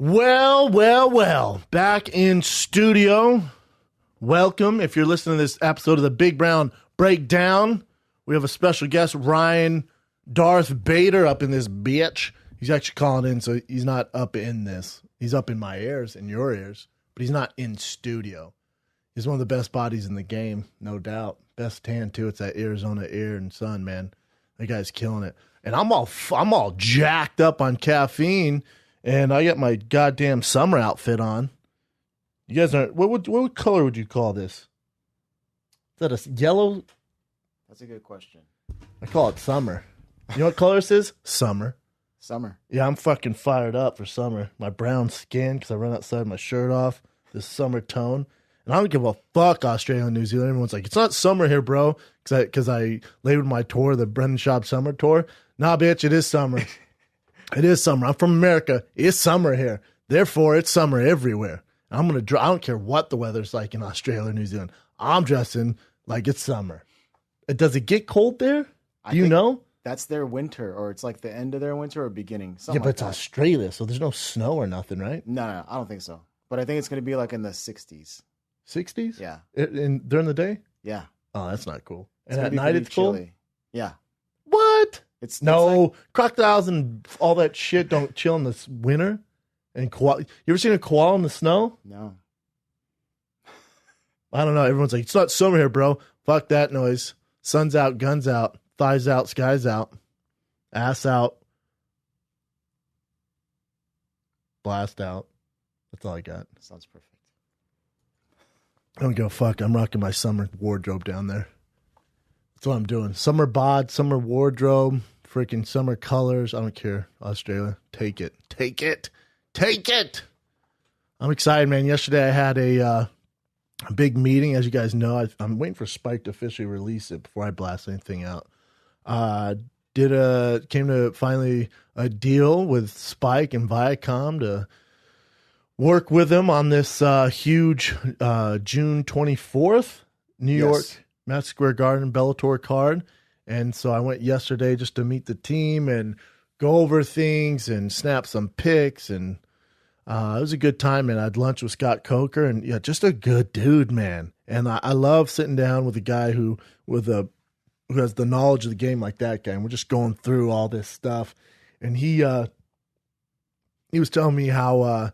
Well. Back in studio. Welcome. If you're listening to this episode of the Big Brown Breakdown, we have a special guest, Ryan Darth Bader, up in this bitch. He's actually calling in, so he's not up in this. He's up in my ears, in your ears, but he's not in studio. He's one of the best bodies in the game, no doubt. Best tan, too. It's that Arizona air and sun, man. That guy's killing it. And I'm all jacked up on caffeine, and I got my goddamn summer outfit on. You guys aren't. What color would you call this? Is that a yellow? That's a good question. I call it summer. You know what color this is? Summer. Summer. Yeah, I'm fucking fired up for summer. My brown skin, because I run outside my shirt off, this summer tone. And I don't give a fuck, Australia and New Zealand. Everyone's like, it's not summer here, bro, because I labeled my tour the Brendan Schaub Summer Tour. Nah, bitch, it is summer. It is summer. I'm from America. It's summer here. Therefore, it's summer everywhere. I don't care what the weather's like in Australia or New Zealand. I'm dressing like it's summer. Does it get cold there? Do you know? That's their winter, or it's like the end of their winter or beginning. Yeah, but it's Australia, so there's no snow or nothing, right? No, I don't think so. But I think it's going to be like in the 60s. 60s? Yeah. During the day? Yeah. Oh, that's not cool. And at night it's cold? Chilly. Yeah. What? It's no, like, crocodiles and all that shit don't chill in this winter. And koala, you ever seen a koala in the snow? No. I don't know. Everyone's like, it's not summer here, bro. Fuck that noise. Sun's out, guns out, thighs out, skies out, ass out, blast out. That's all I got. Sounds perfect. I don't give a fuck. I'm rocking my summer wardrobe down there. That's what I'm doing. Summer bod, summer wardrobe, freaking summer colors. I don't care. Australia, take it. Take it. Take it. I'm excited, man. Yesterday I had a big meeting. As you guys know, I'm waiting for Spike to officially release it before I blast anything out. Came to finally a deal with Spike and Viacom to work with him on this huge June 24th New York Madison Square Garden Bellator card. And so I went yesterday just to meet the team and go over things and snap some pics. And it was a good time, man. I had lunch with Scott Coker, and yeah, just a good dude, man. And I love sitting down with a guy who has the knowledge of the game like that guy. And we're just going through all this stuff. And he was telling me how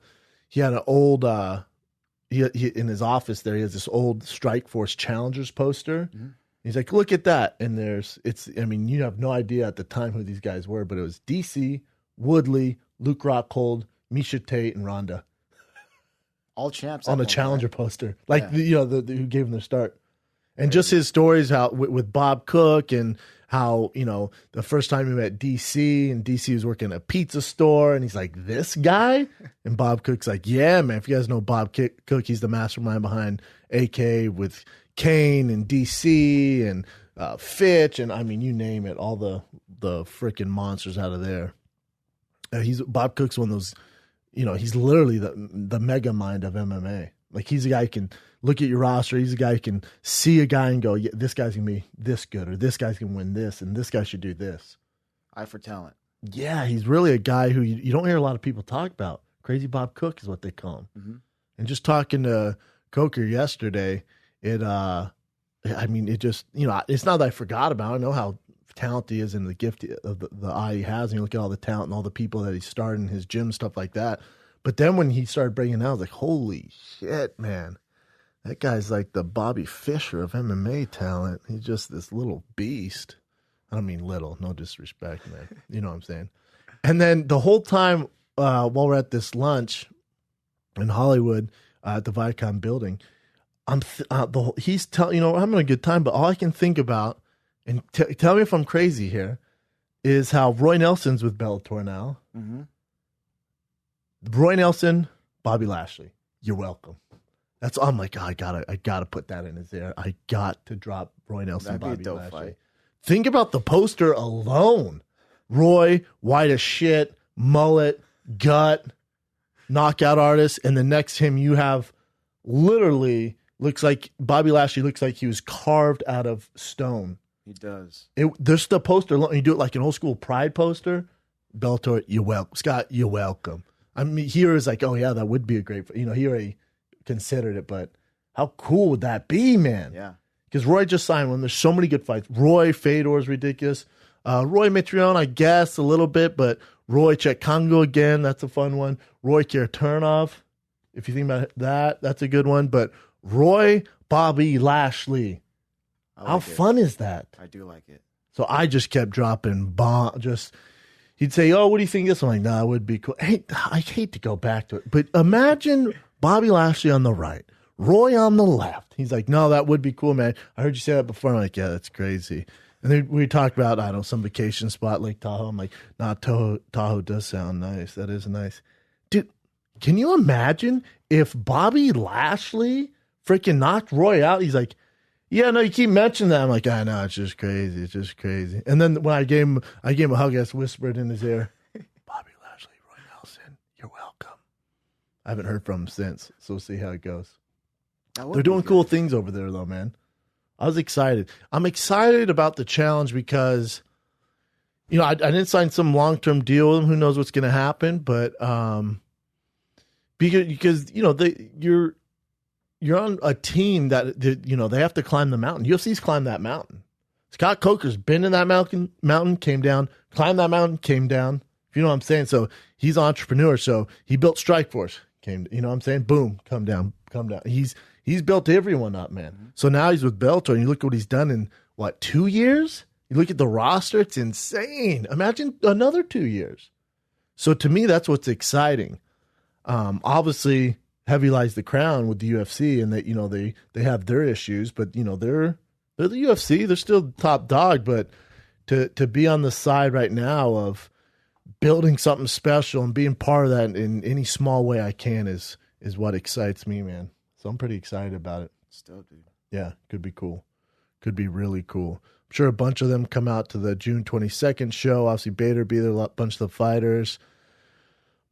he had an old he in his office there. He has this old Strike Force Challengers poster. Mm-hmm. He's like, look at that. And you have no idea at the time who these guys were, but it was DC, Woodley, Luke Rockhold, Misha Tate, and Ronda. All champs on a Challenger poster. Like, who gave them their start. And just his stories how with Bob Cook and how, the first time he met DC, and DC was working at a pizza store, and he's like, this guy? And Bob Cook's like, yeah, man, if you guys know Bob Cook, he's the mastermind behind AK with Kane and DC and Fitch, and you name it, all the freaking monsters out of there. Bob Cook's one of those, he's literally the mega mind of MMA. Like, he's a guy who can look at your roster. He's a guy who can see a guy and go, yeah, this guy's going to be this good, or this guy's going to win this, and this guy should do this. Eye for talent. Yeah, he's really a guy who you don't hear a lot of people talk about. Crazy Bob Cook is what they call him. Mm-hmm. And just talking to Coker yesterday, it just, it's not that I forgot about it. I know how talented he is and the gift of the eye he has. And you look at all the talent and all the people that he started in his gym, stuff like that. But then when he started bringing it out, I was like, holy shit, man. That guy's like the Bobby Fischer of MMA talent. He's just this little beast. I don't mean little, no disrespect, man. You know what I'm saying? And then the whole time while we're at this lunch in Hollywood at the Viacom building, he's telling, I'm having a good time, but all I can think about, and tell me if I'm crazy here, is how Roy Nelson's with Bellator now. Mm-hmm. Roy Nelson, Bobby Lashley. You're welcome. I'm like, I gotta put that in his ear. I got to drop Roy Nelson, Bobby Lashley. Fight. Think about the poster alone. Roy, white as shit, mullet, gut, knockout artist, and then next to him you have literally looks like Bobby Lashley looks like he was carved out of stone. He does. There's the poster alone. You do it like an old school Pride poster. Bellator, you're welcome. Scott, you're welcome. I mean, he was like, oh yeah, that would be a great, he already considered it, but how cool would that be, man? Yeah. Because Roy just signed one. There's so many good fights. Roy Fedor is ridiculous. Roy Mitrione, I guess, a little bit, but Roy Chetkongo again, that's a fun one. Roy Karatunov, if you think about that, that's a good one. But Roy Bobby Lashley, how fun is that? I do like it. So I just kept dropping he'd say, oh, what do you think of this? I'm like, nah, it would be cool. Hey, I hate to go back to it, but imagine Bobby Lashley on the right, Roy on the left. He's like, no, that would be cool, man. I heard you say that before. I'm like, yeah, that's crazy. And then we talked about, I don't know, some vacation spot, Lake Tahoe. I'm like, nah, Tahoe does sound nice. That is nice. Dude, can you imagine if Bobby Lashley freaking knocked Roy out? He's like, yeah, no, you keep mentioning that. I'm like, I know, it's just crazy. It's just crazy. And then when I gave him a hug, I just whispered in his ear, Bobby Lashley, Roy Nelson, you're welcome. I haven't heard from him since, so we'll see how it goes. They're doing cool things over there, though, man. I was excited. I'm excited about the challenge because, I didn't sign some long-term deal with them. Who knows what's going to happen? But because you're on a team that they have to climb the mountain. UFC's climbed that mountain. Scott Coker's been in that mountain, came down, climbed that mountain, came down. If you know what I'm saying. So he's an entrepreneur. So he built Strikeforce. You know what I'm saying? Boom, come down. He's built everyone up, man. Mm-hmm. So now he's with Bellator, and you look at what he's done in, 2 years? You look at the roster, it's insane. Imagine another 2 years. So to me, that's what's exciting. Obviously, heavy lies the crown with the UFC, and that they have their issues, but they're the UFC. They're still top dog, but to be on the side right now of building something special and being part of that in any small way I can is what excites me, man. So I'm pretty excited about it. Still, dude. Yeah, could be cool. Could be really cool. I'm sure a bunch of them come out to the June 22nd show. Obviously, Bader will be there, a bunch of the fighters.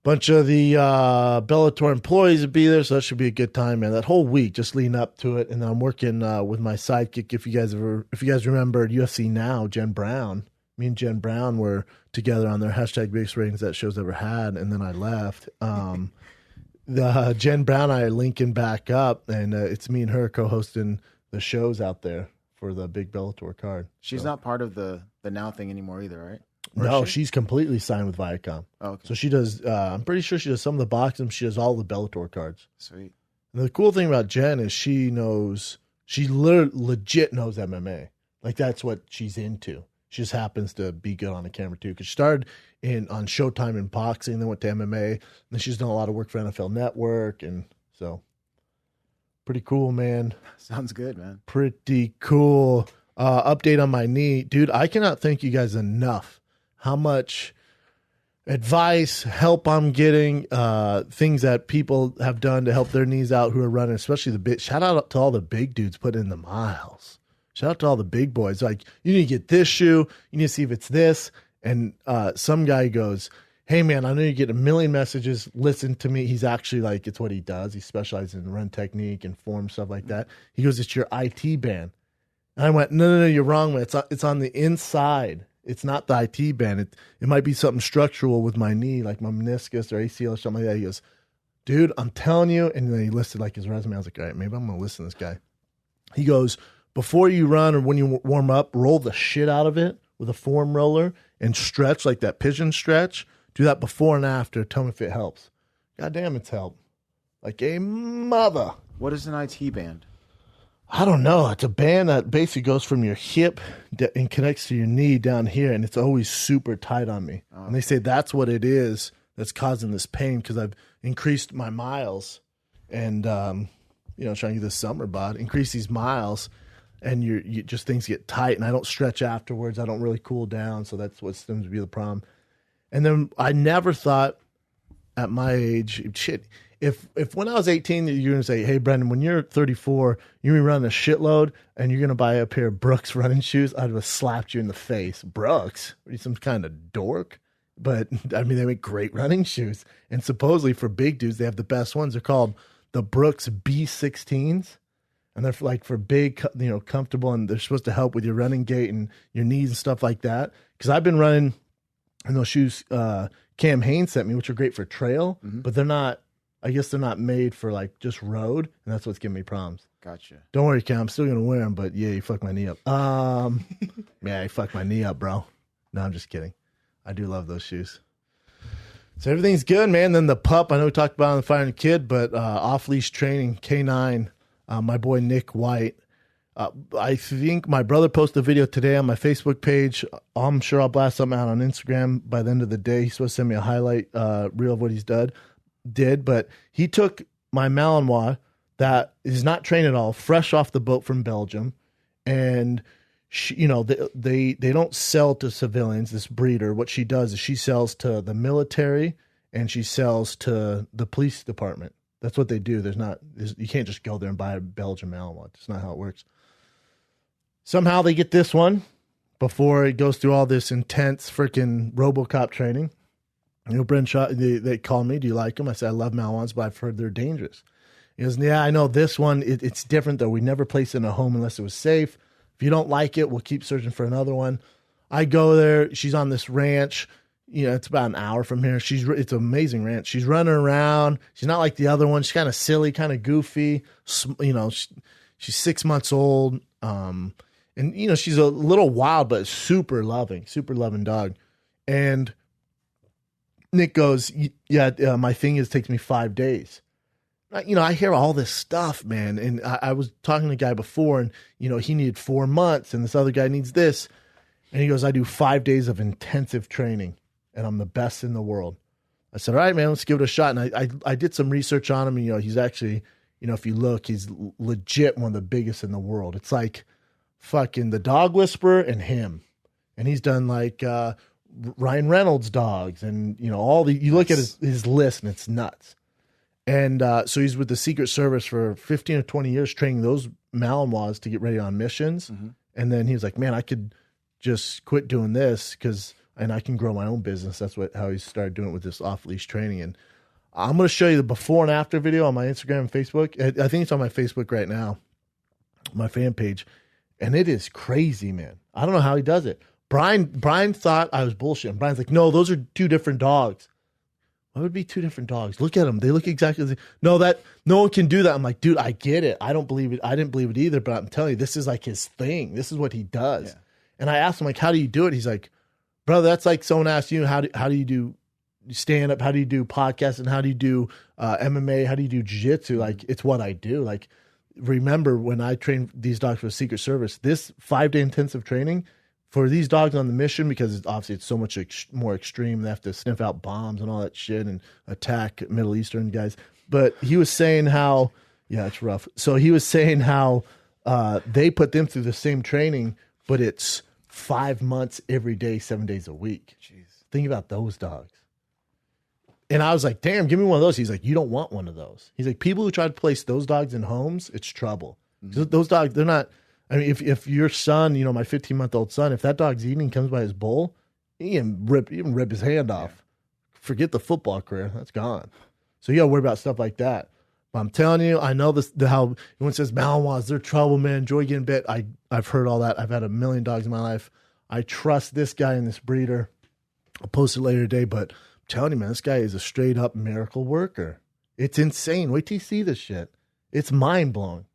Bunch of the Bellator employees will be there, so that should be a good time, man. That whole week, just leading up to it. And then I'm working with my sidekick. If you guys remember UFC Now, Jen Brown. Me and Jen Brown were together on their #biggest ratings that show's ever had, and then I left. The Jen Brown and I are linking back up, and it's me and her co-hosting the shows out there for the big Bellator card. She's not part of the Now thing anymore either, right? No, she's completely signed with Viacom. Oh, okay. So she does, I'm pretty sure she does some of the boxing. She does all the Bellator cards. Sweet. And the cool thing about Jen is she legit knows MMA. Like, that's what she's into. She just happens to be good on the camera, too. Because she started on Showtime in boxing, then went to MMA. And then she's done a lot of work for NFL Network. And so, pretty cool, man. Sounds good, man. Pretty cool. Update on my knee. Dude, I cannot thank you guys enough how much advice, help I'm getting, things that people have done to help their knees out who are running, especially the big. Shout out to all the big dudes putting in the miles. Shout out to all the big boys. Like, you need to get this shoe. You need to see if it's this. And some guy goes, hey, man, I know you get a million messages. Listen to me. He's actually like, it's what he does. He specializes in run technique and form, stuff like that. He goes, it's your IT band. And I went, no, you're wrong, man. It's on the inside. It's not the IT band. It might be something structural with my knee, like my meniscus or ACL or something like that. He goes, dude, I'm telling you. And then he listed like his resume. I was like, all right, maybe I'm going to listen to this guy. He goes, before you run or when you warm up, roll the shit out of it with a foam roller and stretch like that pigeon stretch. Do that before and after. Tell me if it helps. God damn, it's helped. Like a mother. What is an IT band? I don't know. It's a band that basically goes from your hip and connects to your knee down here, and it's always super tight on me. Oh. And they say that's what it is that's causing this pain because I've increased my miles and, trying to get this summer bod, increase these miles, and you just things get tight, and I don't stretch afterwards. I don't really cool down, so that's what seems to be the problem. And then I never thought at my age, shit, if when I was 18, you're going to say, hey, Brendan, when you're 34, you're going to be running a shitload and you're going to buy a pair of Brooks running shoes, I'd have slapped you in the face. Brooks? Are you some kind of dork? But, I mean, they make great running shoes. And supposedly for big dudes, they have the best ones. They're called the Brooks B16s. And they're like for big, comfortable, and they're supposed to help with your running gait and your knees and stuff like that. Because I've been running And those shoes Cam Hanes sent me, which are great for trail, but they're not, I guess they're not made for like just road, and that's what's giving me problems. Gotcha. Don't worry, Cam, I'm still going to wear them, but yeah, you fucked my knee up. Yeah, you fucked my knee up, bro. No, I'm just kidding. I do love those shoes. So everything's good, man. Then the pup, I know we talked about on the Fire and Kid, but off-leash training, K9, my boy Nick White. I think my brother posted a video today on my Facebook page. I'm sure I'll blast something out on Instagram by the end of the day. He's supposed to send me a highlight reel of what he's did. But he took my Malinois that is not trained at all, fresh off the boat from Belgium. And, she, you know, they don't sell to civilians, this breeder. What she does is she sells to the military and she sells to the police department. That's what they do. You can't just go there and buy a Belgian Malinois. That's not how it works. Somehow they get this one before it goes through all this intense freaking RoboCop training. You know, Brent Shaw, they called me, do you like them? I said, I love Malinois, but I've heard they're dangerous. He goes, yeah, I know this one, it's different though. We never place it in a home unless it was safe. If you don't like it, we'll keep searching for another one. I go there. She's on this ranch. You know, it's about an hour from here. It's an amazing ranch. She's running around. She's not like the other one. She's kind of silly, kind of goofy. You know, she's 6 months old. And, you know, she's a little wild, but super loving dog. And Nick goes, yeah, my thing takes me 5 days. You know, I hear all this stuff, man. And I was talking to a guy before, and, you know, he needed 4 months, and this other guy needs this. And he goes, I do 5 days of intensive training, and I'm the best in the world. I said, all right, man, let's give it a shot. And I did some research on him. And, you know, he's actually, you know, if you look, he's legit one of the biggest in the world. It's like fucking the Dog Whisperer and him. And he's done like Ryan Reynolds dogs and, you know, you look at his list and it's nuts. And so he's with the Secret Service for 15 or 20 years training those Malinois to get ready on missions. Mm-hmm. And then he was like, man, I could just quit doing this and I can grow my own business. That's how he started doing it with this off-leash training. And I'm going to show you the before and after video on my Instagram and Facebook. I think it's on my Facebook right now, my fan page. And it is crazy, man. I don't know how he does it. Brian thought I was bullshitting. Brian's like, no, those are two different dogs. Why would it be two different dogs? Look at them. They look exactly the same. No one can do that. I'm like, dude, I get it. I don't believe it. I didn't believe it either, but I'm telling you, this is like his thing. This is what he does. Yeah. And I asked him, like, how do you do it? He's like, brother, that's like someone asked you, how do you do stand up? How do you do podcasts? And how do you do MMA? How do you do jiu-jitsu? Like, it's what I do. Like, remember when I trained these dogs for the Secret Service, this 5-day intensive training for these dogs on the mission, because it's so much more extreme. They have to sniff out bombs and all that shit and attack Middle Eastern guys. But he was saying how, yeah, it's rough. So he was saying how they put them through the same training, but it's 5 months every day, 7 days a week. Jeez. Think about those dogs. And I was like, damn, give me one of those. He's like, you don't want one of those. He's like, people who try to place those dogs in homes, it's trouble. Mm-hmm. Those dogs, they're not, I mean, if your son, you know, my 15-month-old son, if that dog's eating, comes by his bowl, he can rip his hand off. Yeah. Forget the football career. That's gone. So you got to worry about stuff like that. But I'm telling you, I know how everyone says Malinois, they're trouble, man. Enjoy getting bit. I've heard all that. I've had 1 million dogs in my life. I trust this guy and this breeder. I'll post it later today, but I'm telling you, man, this guy is a straight up miracle worker. It's insane. Wait till you see this shit. It's mind blowing.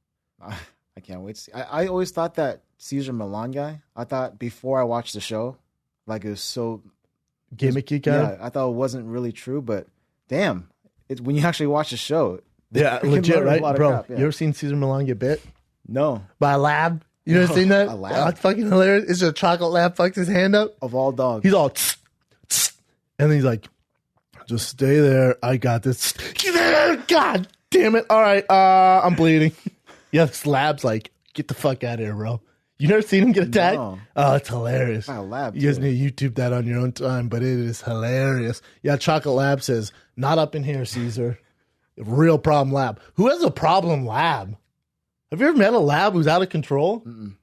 I can't wait to see. I always thought that Cesar Millan guy, I thought before I watched the show, like it was so gimmicky guy. Yeah, I thought it wasn't really true, but damn, when you actually watch the show. Yeah, legit, right? Bro, crap, yeah. You ever seen Cesar Millan get bit? No. By a lab? You ever seen that? A lab? That's fucking hilarious. It's a chocolate lab fucks his hand up. Of all dogs. He's all, tss, tss, and then he's like, just stay there. I got this. God damn it. All right, I'm bleeding. Yeah, this lab's like, get the fuck out of here, bro. You never seen him get attacked? No. Oh, it's hilarious. A lab, you guys need to YouTube that on your own time, but it is hilarious. Yeah, Chocolate Lab says, not up in here, Caesar. Real problem lab. Who has a problem lab? Have you ever met a lab who's out of control? Mm-mm.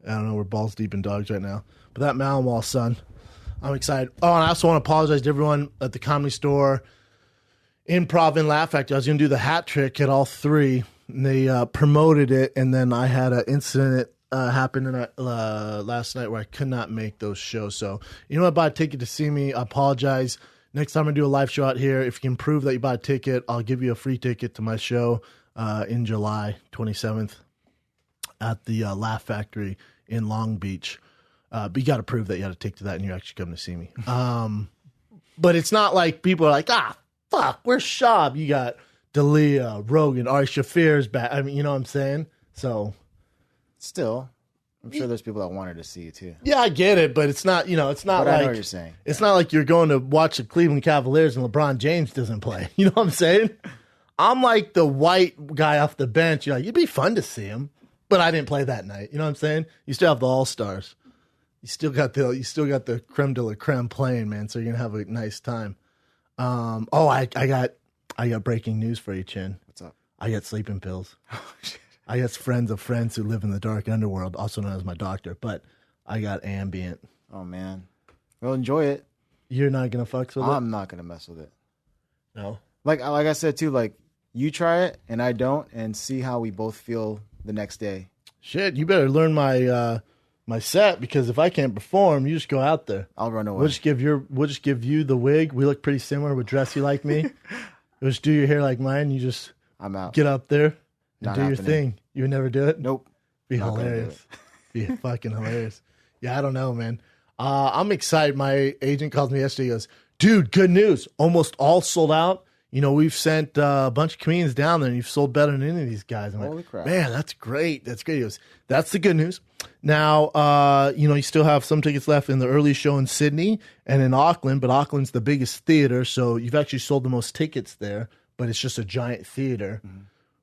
I don't know. We're balls deep in dogs right now. But that Malinois, son, I'm excited. Oh, and I also want to apologize to everyone at the Comedy Store, Improv, and Laugh Factory. I was going to do the hat trick at all three. And they promoted it, and then I had an incident happened last night where I could not make those shows. So, you know what? Bought a ticket to see me. I apologize. Next time I do a live show out here, if you can prove that you bought a ticket, I'll give you a free ticket to my show in July 27th at the Laugh Factory in Long Beach. But you got to prove that you had a ticket to that and you actually come to see me. But it's not like people are like, fuck, where's Shab? You got D'Elia, Rogan, Ari Shafir's back. I mean, you know what I'm saying? So, still, I'm sure there's people that wanted to see you too. Yeah, I get it, but it's not, it's not but like, I know what you're saying. It's not like you're going to watch the Cleveland Cavaliers and LeBron James doesn't play. You know what I'm saying? I'm like the white guy off the bench. You're like, it'd be fun to see him, but I didn't play that night. You know what I'm saying? You still have the All-Stars. You still got the creme de la creme playing, man. So you're gonna have a nice time. I got breaking news for you, Chin. What's up? I got sleeping pills. Oh shit. I got friends of friends who live in the dark underworld, also known as my doctor. But I got ambient. Oh man. Well, enjoy it. You're not gonna fucks with it. I'm not gonna mess with it. No. Like I said too. Like you try it and I don't, and see how we both feel the next day. Shit, you better learn my set, because if I can't perform, you just go out there. I'll run away. We'll just give you the wig. We look pretty similar. We'll dress you like me. We'll just do your hair like mine. You just I'm out. Get up there and Not do your happening. thing. You would never do it? Nope. Be Not gonna do hilarious. Be fucking hilarious. Yeah, I don't know, man. I'm excited. My agent called me yesterday. He goes, dude, good news. Almost all sold out. We've sent a bunch of comedians down there, and you've sold better than any of these guys. I'm Holy like, crap. man, that's great. That's great. He goes, that's the good news. Now, you still have some tickets left in the early show in Sydney and in Auckland, but Auckland's the biggest theater, so you've actually sold the most tickets there, but it's just a giant theater,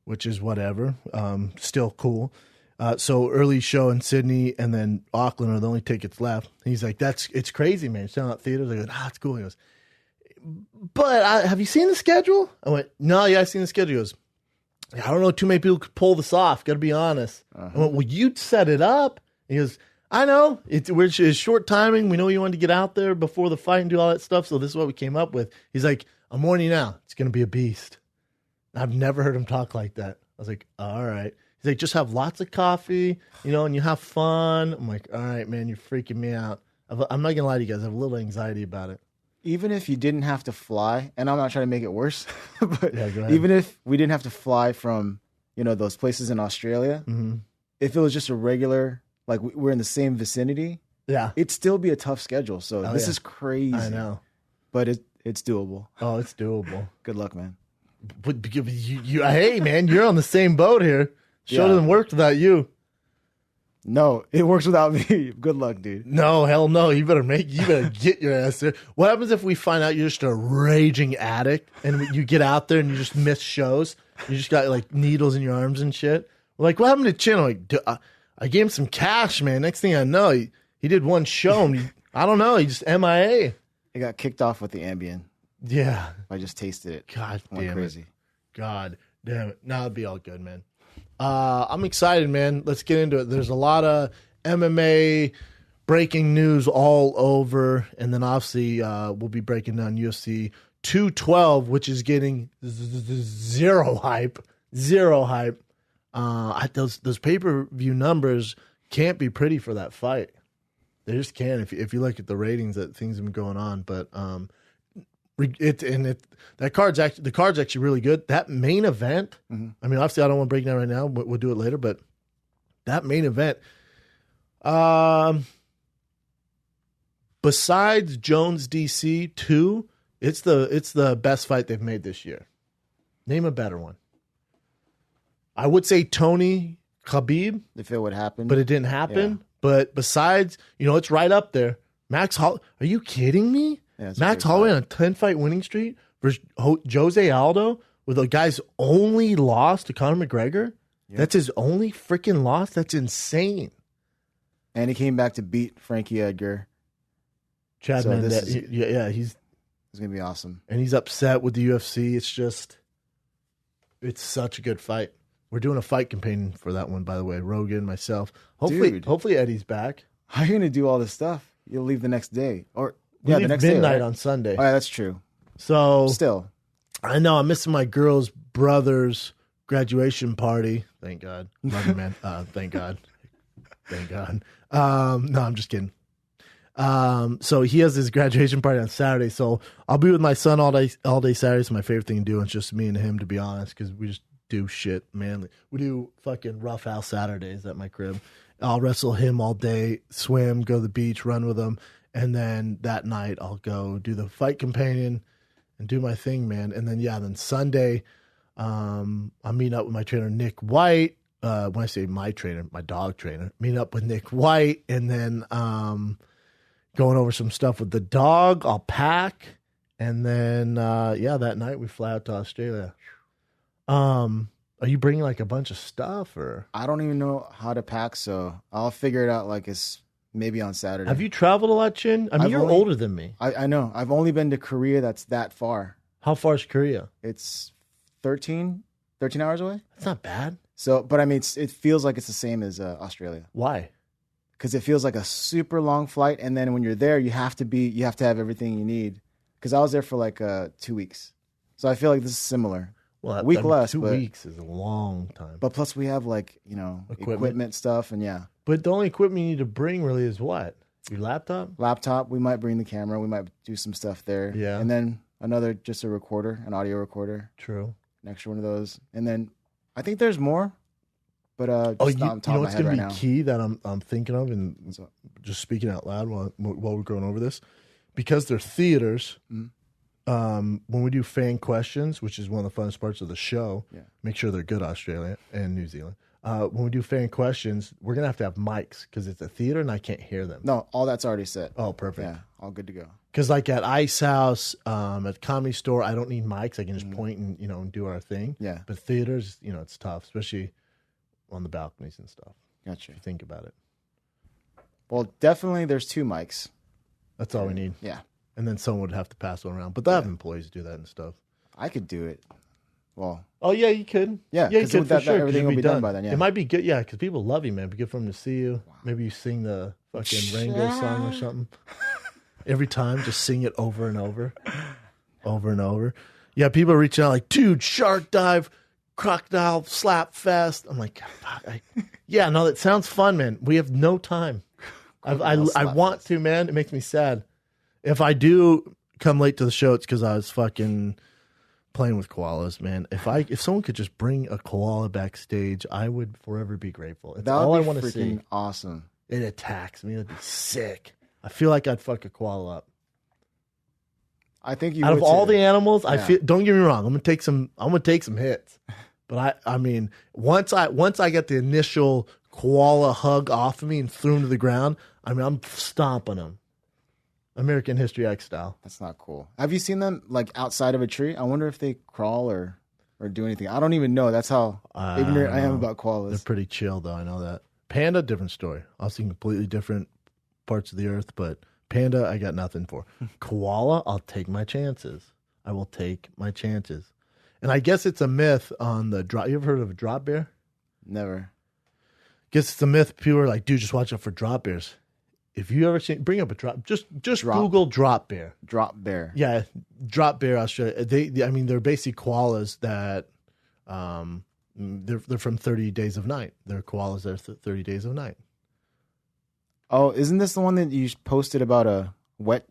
which is whatever. Still cool. So early show in Sydney and then Auckland are the only tickets left. He's like, it's crazy, man. You're selling out theaters. I go, it's cool. He goes, but have you seen the schedule? I went, no, yeah, I've seen the schedule. He goes, I don't know too many people could pull this off. Got to be honest. I went, well, you'd set it up. He goes, I know. It's short timing. We know you wanted to get out there before the fight and do all that stuff, so this is what we came up with. He's like, I'm warning you now. It's going to be a beast. I've never heard him talk like that. I was like, all right. He's like, just have lots of coffee, and you have fun. I'm like, all right, man, you're freaking me out. I'm not going to lie to you guys. I have a little anxiety about it. Even if you didn't have to fly, and I'm not trying to make it worse, but Yeah, go ahead. even if we didn't have to fly from, those places in Australia, if it was just a regular, like we're in the same vicinity, Yeah. it'd still be a tough schedule. So this yeah. is crazy. I know. But it's doable. Oh, it's doable. Good luck, man. But hey, man, you're on the same boat here. Show doesn't work without you. No, it works without me. Good luck, dude. No, hell no. You better get your ass there. What happens if we find out you're just a raging addict and you get out there and you just miss shows? You just got like needles in your arms and shit. We're like, what happened to Chin? I'm like, I gave him some cash, man. Next thing I know, he did one show. And I don't know. He just MIA. It got kicked off with the Ambien. Yeah. I just tasted it. God Went damn crazy. it. God damn it. Now it'll be all good, man. I'm excited, man. Let's get into it. There's a lot of MMA breaking news all over, and then obviously we'll be breaking down UFC 212, which is getting zero hype. Those pay-per-view numbers can't be pretty for that fight. They just can't. If you look at the ratings that things have been going on, but the card's actually really good. That main event, I mean, obviously I don't want to break it down right now. We'll do it later, but that main event, besides Jones DC 2, it's the best fight they've made this year. Name a better one. I would say Tony Khabib, If it would happen. but it didn't happen. Yeah. But besides, it's right up there. Max Holloway, are you kidding me? Yeah, it's a Max great Holloway fight. on a 10-fight winning streak versus Jose Aldo, with a guy's only loss to Conor McGregor. Yep. That's his only freaking loss. That's insane. And he came back to beat Frankie Edgar. Chad So this Mendez, is- he's It's going to be awesome. upset with the UFC. It's such a good fight. We're doing a fight campaign for that one, by the way. Rogan, myself. Hopefully Eddie's back. How are you going to do all this stuff? You'll leave the next day. Or We leave the next midnight day, right? on Sunday. Oh, yeah, that's true. So Still. I know I'm missing my girl's brother's graduation party. Thank God. Love you, man. Thank God. Thank God. No, I'm just kidding. So he has his graduation party on Saturday. So I'll be with my son all day Saturday. It's my favorite thing to do. It's just me and him, to be honest, because we just do shit, man. We do fucking rough house Saturdays at my crib. I'll wrestle him all day, swim, go to the beach, run with him. And then that night I'll go do the fight companion and do my thing, man. And then, then Sunday, I'm meeting up with my trainer, Nick White. When I say my trainer, my dog trainer, meeting up with Nick White, and then going over some stuff with the dog. I'll pack. And then, that night we fly out to Australia. Are you bringing like a bunch of stuff, or? I don't even know how to pack, so I'll figure it out like it's maybe on Saturday. Have you traveled a lot, Chin? I mean, you're older than me. I know. I've only been to Korea that's that far. How far is Korea? It's 13 hours away. That's not bad. So, but I mean, it feels like it's the same as Australia. Why? Because it feels like a super long flight, and then when you're there, you have to have everything you need. Because I was there for like 2 weeks, so I feel like this is similar. Well, a week less. 2 weeks is a long time. But plus, we have like equipment stuff, and yeah. But the only equipment you need to bring really is what? Your laptop. Laptop. We might bring the camera. We might do some stuff there. Yeah. And then just a recorder, an audio recorder. True. An extra one of those, and then I think there's more. But you know what's going to be key that I'm thinking of, and just speaking out loud while we're going over this, because they're theaters. Mm-hmm. When we do fan questions, which is one of the funnest parts of the show, make sure they're good, Australia and New Zealand. When we do fan questions, we're gonna have to have mics because it's a theater and I can't hear them. No, all that's already set. Oh, perfect. Yeah, all good to go. Because like at Ice House, at Comedy Store, I don't need mics. I can just point and and do our thing. Yeah. But theaters, it's tough, especially on the balconies and stuff. Gotcha. If you think about it. Well, definitely there's 2 mics. That's all we need. Yeah. And then someone would have to pass one around. But they have employees do that and stuff. I could do it. Well. Oh, yeah, you could. Yeah, you could for sure. Everything will be done by then, yeah. It might be good, yeah, because people love you, man. It'd be good for them to see you. Wow. Maybe you sing the fucking Rango song or something. Every time, just sing it over and over. Over and over. Yeah, people are reaching out like, dude, shark dive, crocodile slap fest. I'm like, yeah, no, that sounds fun, man. We have no time. I want to, man. It makes me sad. If I do come late to the show, it's because I was fucking playing with koalas, man. If someone could just bring a koala backstage, I would forever be grateful. It's all I want to see. Awesome. It attacks me. It'd be sick. I feel like I'd fuck a koala up. I think you out would of all too. the animals, I feel. Don't get me wrong. I'm gonna take some hits, but I mean, once I get the initial koala hug off of me and threw him to the ground, I mean, I'm stomping him. American History X style. That's not cool. Have you seen them like outside of a tree? I wonder if they crawl or do anything. I don't even know. That's how ignorant I am about koalas. They're pretty chill, though. I know that. Panda, different story. I'll see completely different parts of the earth, but panda, I got nothing for. Koala, I'll take my chances. I will take my chances. And I guess it's a myth on the drop. You ever heard of a drop bear? Never. Guess it's a myth. People are like, dude, just watch out for drop bears. If you ever bring up a drop, just Google drop bear. Drop bear. Yeah, drop bear Australia. They're basically koalas that, they're from 30 Days of Night. They're koalas that are 30 Days of Night. Oh, isn't this the one that you posted about a wet?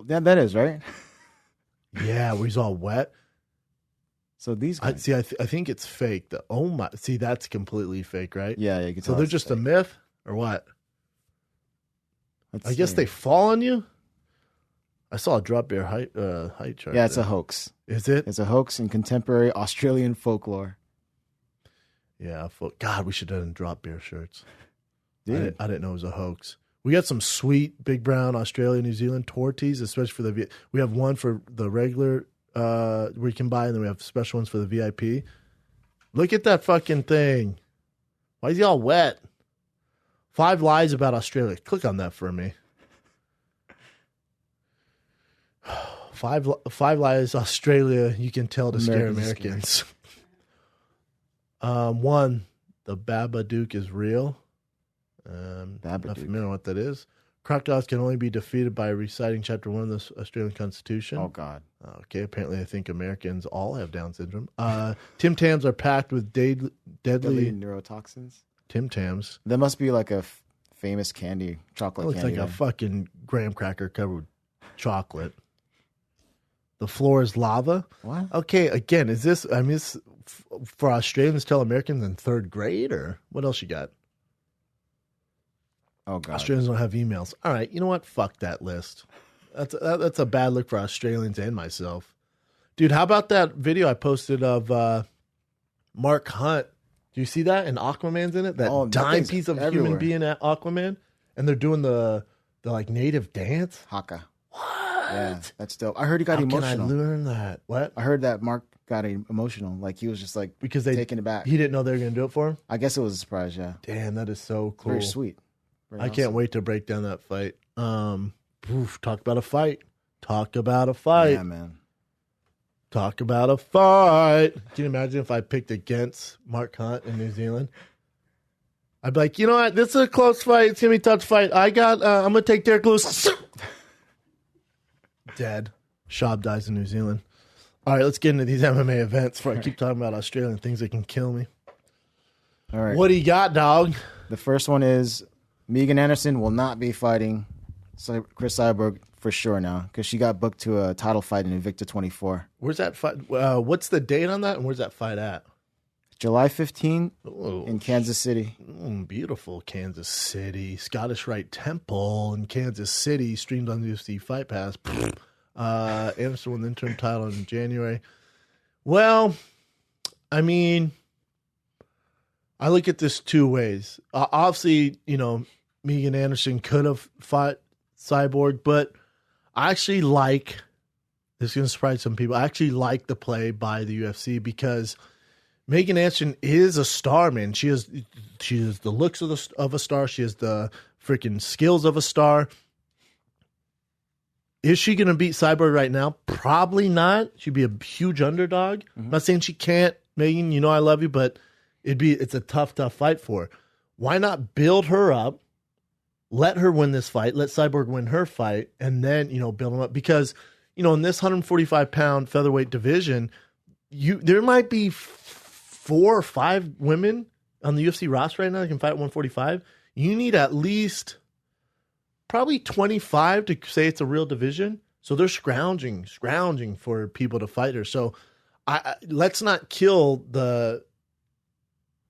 Yeah, that is right. Yeah, where he's all wet. So these guys. I think it's fake. That's completely fake, right? Yeah, you can tell. So they're just fake. A myth, or what? I guess see. they fall on you. I saw a drop bear height chart. Yeah, it's a hoax. Is it? It's a hoax in contemporary Australian folklore. Yeah, God, we should have done drop bear shirts. Dude. I didn't know it was a hoax. We got some sweet Big Brown Australia, New Zealand tour tees, especially for we have one for the regular where you can buy, and then we have special ones for the VIP. Look at that fucking thing. Why is he all wet? 5 lies about Australia. Click on that for me. 5 lies Australia you can tell to scare Americans. 1, the Babadook is real. Not familiar with what that is. Crocodiles can only be defeated by reciting Chapter 1 of the Australian Constitution. Oh, God. Okay, apparently I think Americans all have Down syndrome. Tim Tams are packed with deadly neurotoxins. Tim Tams. That must be like a famous candy, chocolate Looks candy. like a fucking graham cracker covered with chocolate. The floor is lava. What? Okay, again, is this? I mean, this for Australians tell Americans in third grade, or what else you got? Oh god. Australians don't have emails. All right, you know what? Fuck that list. That's a bad look for Australians and myself. Dude, how about that video I posted of Mark Hunt? Do you see that? And Aquaman's in it. That dime piece of everywhere. human being at Aquaman, and they're doing the like native dance. Haka. What? Yeah, that's dope. I heard he got How emotional. can I learn that? What? I heard that Mark got emotional. Like he was just like Because they taking it back. He didn't know they were going to do it for him. I guess it was a surprise. Yeah. Damn, that is so cool. Very sweet. Very I awesome. can't wait to break down that fight. Talk about a fight. Talk about a fight. Yeah, man. Talk about a fight. Can you imagine if I picked against Mark Hunt in New Zealand? I'd be like, you know what? This is a close fight. It's gonna be a tough fight. I'm gonna take Derek Lewis. Dead. Shab dies in New Zealand. All right, let's get into these MMA events before I keep talking about Australian things that can kill me. All right. What do you got, dog? The first one is Megan Anderson will not be fighting Chris Cyborg for sure now because she got booked to a title fight in Invicta 24. Where's that fight? What's the date on that, and where's that fight at? July 15 Oh, in Kansas City. Beautiful Kansas City. Scottish Rite Temple in Kansas City, streamed on the UFC Fight Pass. Anderson won the interim title in January. Well, I mean, I look at this two ways. Obviously, you know, Megan Anderson could have fought Cyborg, but I actually like, this is going to surprise some people, I actually like the play by the UFC because Megan Anderson is a star, man. She has the looks of a star. She has the freaking skills of a star. Is she going to beat Cyborg right now? Probably not. She'd be a huge underdog. I'm not saying she can't, Megan. You know I love you, but it's a tough fight for her. Why not build her up? Let her win this fight. Let Cyborg win her fight, and then build them up because in this 145-pound featherweight division, there might be 4 or 5 women on the UFC roster right now that can fight at 145. You need at least probably 25 to say it's a real division. So they're scrounging for people to fight her. So let's not kill the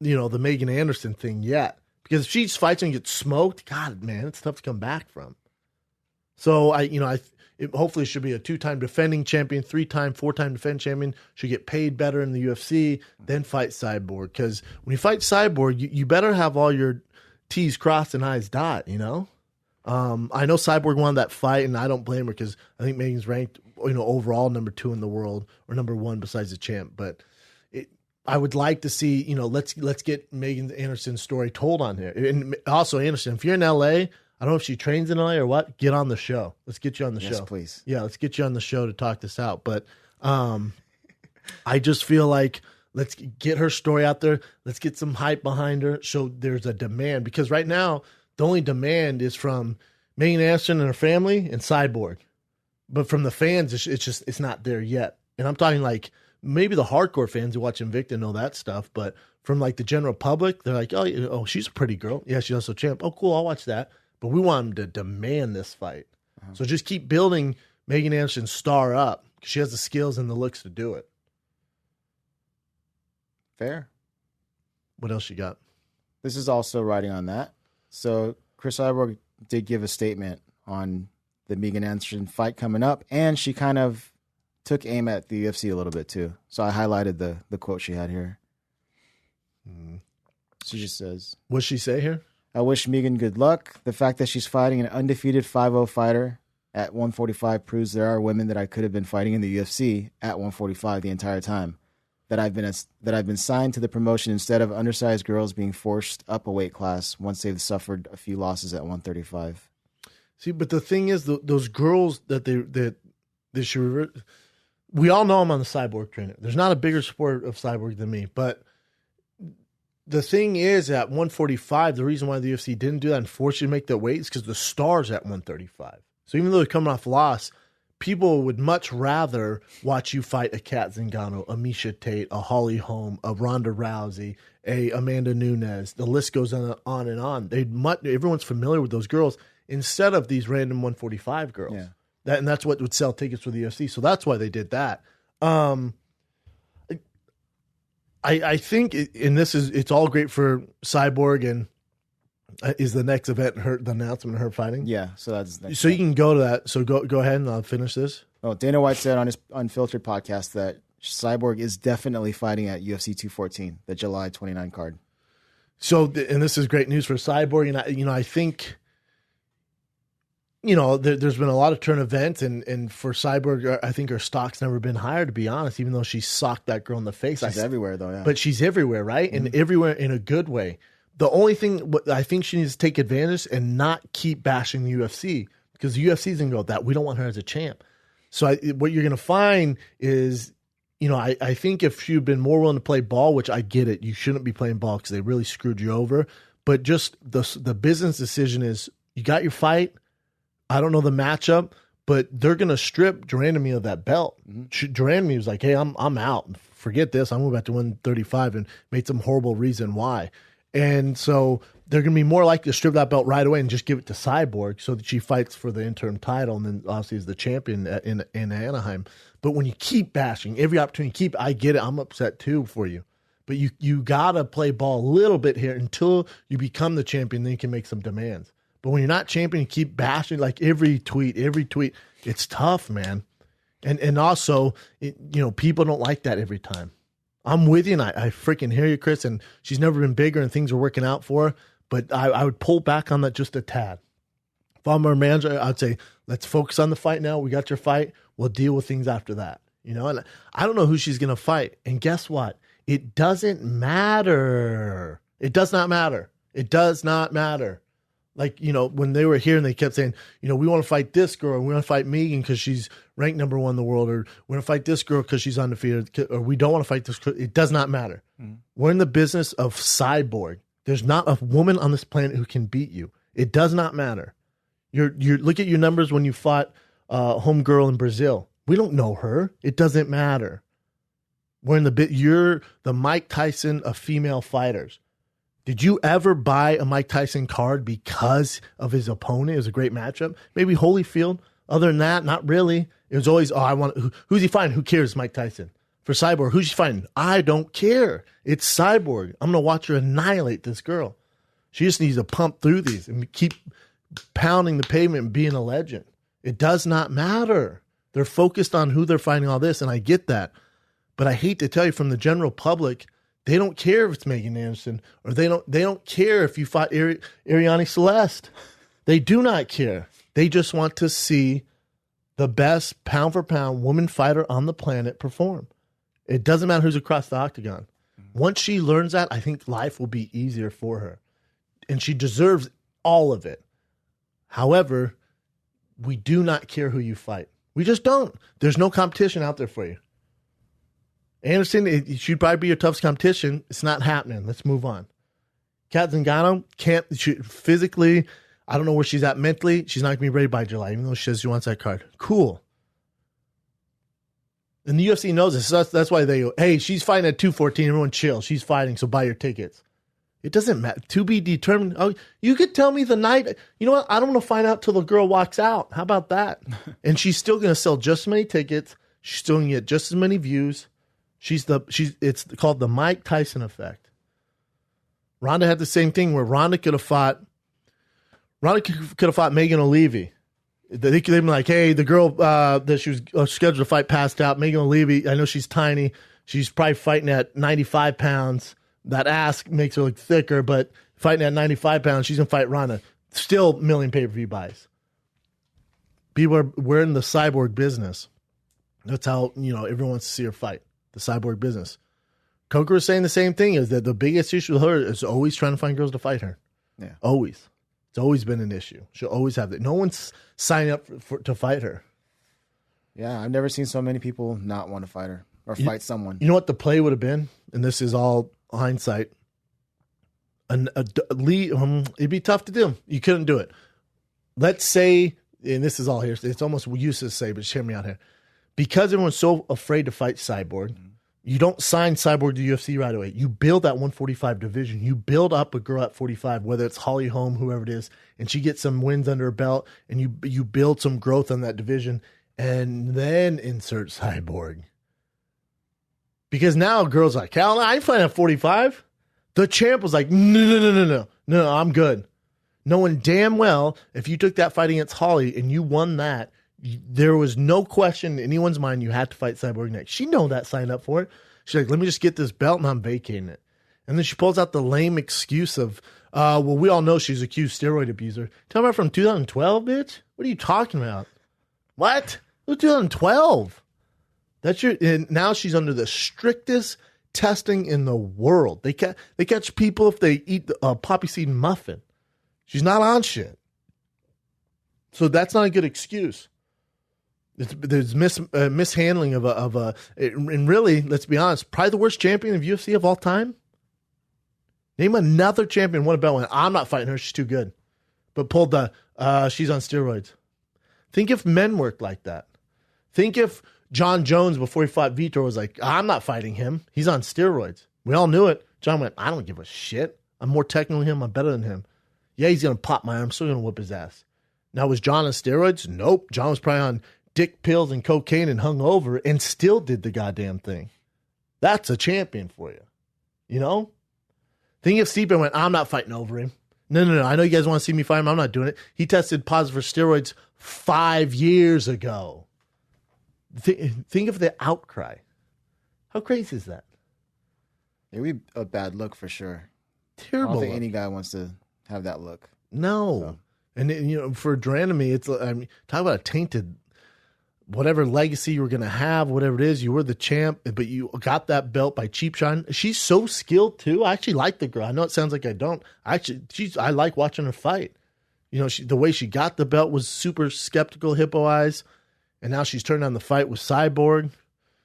Megan Anderson thing yet, because if she fights and gets smoked, God, man, it's tough to come back from. So hopefully should be a 2-time defending champion, 3-time, 4-time defending champion. Should get paid better in the UFC, then fight Cyborg. Because when you fight Cyborg, you better have all your T's crossed and I's dot, I know Cyborg won that fight, and I don't blame her because I think Megan's ranked, overall number 2 in the world, or number 1 besides the champ. But I would like to see, let's get Megan Anderson's story told on here. And also, Anderson, if you're in LA, I don't know if she trains in LA or what, get on the show. Let's get you on the show. Yes, please. Yeah, let's get you on the show to talk this out. But I just feel like let's get her story out there. Let's get some hype behind her. So there's a demand, because right now the only demand is from Megan Anderson and her family and Cyborg. But from the fans, it's not there yet. And I'm talking like maybe the hardcore fans who watch Invicta know that stuff, but from like the general public, they're like, oh, she's a pretty girl. Yeah, she's also a champ. Oh, cool, I'll watch that. But we want them to demand this fight. So just keep building Megan Anderson's star up, because she has the skills and the looks to do it. Fair. What else you got? This is also riding on that. So Chris Cyborg did give a statement on the Megan Anderson fight coming up, and she kind of took aim at the UFC a little bit too. So I highlighted the quote she had here. She just says, What'd she say here? I wish Megan good luck. The fact that she's fighting an undefeated 5-0 fighter at 145 proves there are women that I could have been fighting in the UFC at 145 the entire time. That I've been signed to the promotion instead of undersized girls being forced up a weight class once they've suffered a few losses at 135. See, but the thing is, those girls that they should. We all know I'm on the Cyborg trainer. There's not a bigger supporter of Cyborg than me, but the thing is, at 145, the reason why the UFC didn't do that and force you to make that weight is because the star's at 135. So even though they're coming off loss, people would much rather watch you fight a Kat Zingano, a Miesha Tate, a Holly Holm, a Ronda Rousey, a Amanda Nunes. The list goes on and on. Everyone's familiar with those girls instead of these random 145 girls. Yeah. And that's what would sell tickets for the UFC. So that's why they did that. I think, it's all great for Cyborg, and is the next event the announcement of her fighting? Yeah, so that's next. So you can go to that. So go ahead and I'll finish this. Oh, Dana White said on his Unfiltered podcast that Cyborg is definitely fighting at UFC 214, the July 29 card. So, and this is great news for Cyborg, and I think, there's been a lot of turn events, and for Cyborg, I think her stock's never been higher, to be honest, even though she socked that girl in the face. She's everywhere, though, yeah. But she's everywhere, right? Mm-hmm. And everywhere in a good way. The only thing I think she needs to take advantage and not keep bashing the UFC, because the UFC's going to go that we don't want her as a champ. So what you're going to find is, I think if she'd been more willing to play ball, which I get it, you shouldn't be playing ball because they really screwed you over. But just the business decision is, you got your fight. I don't know the matchup, but they're going to strip Durandamy of that belt. Mm-hmm. Durandamy was like, hey, I'm out. Forget this. I'm going back to 135, and made some horrible reason why. And so they're going to be more likely to strip that belt right away and just give it to Cyborg so that she fights for the interim title and then obviously is the champion in Anaheim. But when you keep bashing, every opportunity I get it. I'm upset too for you. But you got to play ball a little bit here until you become the champion. Then you can make some demands. But when you're not champion, you keep bashing like every tweet. It's tough, man. And also, people don't like that every time. I'm with you, and I freaking hear you, Chris, and she's never been bigger and things are working out for her, but I would pull back on that just a tad. If I'm her manager, I'd say, let's focus on the fight now. We got your fight. We'll deal with things after that. And I don't know who she's going to fight. And guess what? It doesn't matter. It does not matter. It does not matter. Like, when they were here and they kept saying, we want to fight this girl, we want to fight Megan because she's ranked number 1 in the world, or we want to fight this girl because she's undefeated, or we don't want to fight this girl. It does not matter. Mm-hmm. We're in the business of Cyborg. There's not a woman on this planet who can beat you. It does not matter. You look at your numbers when you fought homegirl in Brazil. We don't know her. It doesn't matter. You're the Mike Tyson of female fighters. Did you ever buy a Mike Tyson card because of his opponent? It was a great matchup. Maybe Holyfield. Other than that, not really. It was always, who's he fighting? Who cares, Mike Tyson? For Cyborg, who's he fighting? I don't care. It's Cyborg. I'm going to watch her annihilate this girl. She just needs to pump through these and keep pounding the pavement and being a legend. It does not matter. They're focused on who they're fighting, all this, and I get that. But I hate to tell you, from the general public, they don't care if it's Megan Anderson, or they don't care if you fought Ariane Celeste. They do not care. They just want to see the best pound for pound woman fighter on the planet perform. It doesn't matter who's across the octagon. Once she learns that, I think life will be easier for her. And she deserves all of it. However, we do not care who you fight. We just don't. There's no competition out there for you. Anderson, it should probably be your toughest competition. It's not happening. Let's move on. Kat Zingano physically, I don't know where she's at mentally. She's not going to be ready by July, even though she says she wants that card. Cool. And the UFC knows this. So that's why they go, hey, she's fighting at 214. Everyone chill. She's fighting, so buy your tickets. It doesn't matter. To be determined. Oh, you could tell me the night. You know what? I don't want to find out till the girl walks out. How about that? And she's still going to sell just as many tickets. She's still going to get just as many views. It's called the Mike Tyson effect. Ronda had the same thing where Ronda could have fought Megan O'Leary. They could have been like, hey, the girl that she was scheduled to fight passed out. Megan O'Leary, I know she's tiny. She's probably fighting at 95 pounds. That ass makes her look thicker, but fighting at 95 pounds, she's going to fight Ronda. Still million pay-per-view buys. We're in the Cyborg business. That's how, everyone wants to see her fight. The Cyborg business. Coker was saying the same thing, is that the biggest issue with her is always trying to find girls to fight her. Yeah. Always. It's always been an issue. She'll always have that. No one's signing up to fight her. Yeah, I've never seen so many people not want to fight her or fight someone. You know what the play would have been? And this is all hindsight. It'd be tough to do. You couldn't do it. Let's say and this is all here. It's almost useless to say, but just hear me out here. Because everyone's so afraid to fight Cyborg, you don't sign Cyborg to UFC right away. You build that 145 division. You build up a girl at 45, whether it's Holly Holm, whoever it is, and she gets some wins under her belt, and you build some growth on that division, and then insert Cyborg. Because now girls like, hell, I ain't fighting at 45. The champ was like, no, I'm good. Knowing damn well, if you took that fight against Holly and you won that, there was no question in anyone's mind you had to fight Cyborg next. She know that, signed up for it. She's like, let me just get this belt and I'm vacating it. And then she pulls out the lame excuse of, well, we all know she's accused steroid abuser. Tell me from 2012, bitch? What are you talking about? What? It was 2012. And now she's under the strictest testing in the world. They catch people if they eat a poppy seed muffin. She's not on shit. So that's not a good excuse. There's mishandling and really, let's be honest, probably the worst champion of UFC of all time. Name another champion won a belt and I'm not fighting her, she's too good. But pulled the, she's on steroids. Think if men worked like that. Think if John Jones, before he fought Vitor, was like, I'm not fighting him. He's on steroids. We all knew it. John went, I don't give a shit. I'm more technical than him. I'm better than him. Yeah, he's going to pop my arm. I'm still going to whip his ass. Now, was John on steroids? Nope. John was probably on dick pills and cocaine and hung over and still did the goddamn thing. That's a champion for you. You know? Think if Stipe went, I'm not fighting over him. No. I know you guys want to see me fight him. I'm not doing it. He tested positive for steroids 5 years ago. Think of the outcry. How crazy is that? It would be a bad look for sure. Terrible. I don't think look. any guy wants to have that look. No. So. And, for Dranamy, it's, talk about a tainted, whatever legacy you were going to have, whatever it is, you were the champ, but you got that belt by cheap shine. She's so skilled, too. I actually like the girl. I know it sounds like I don't. I like watching her fight. The way she got the belt was super skeptical, hippo eyes. And now she's turned on the fight with Cyborg.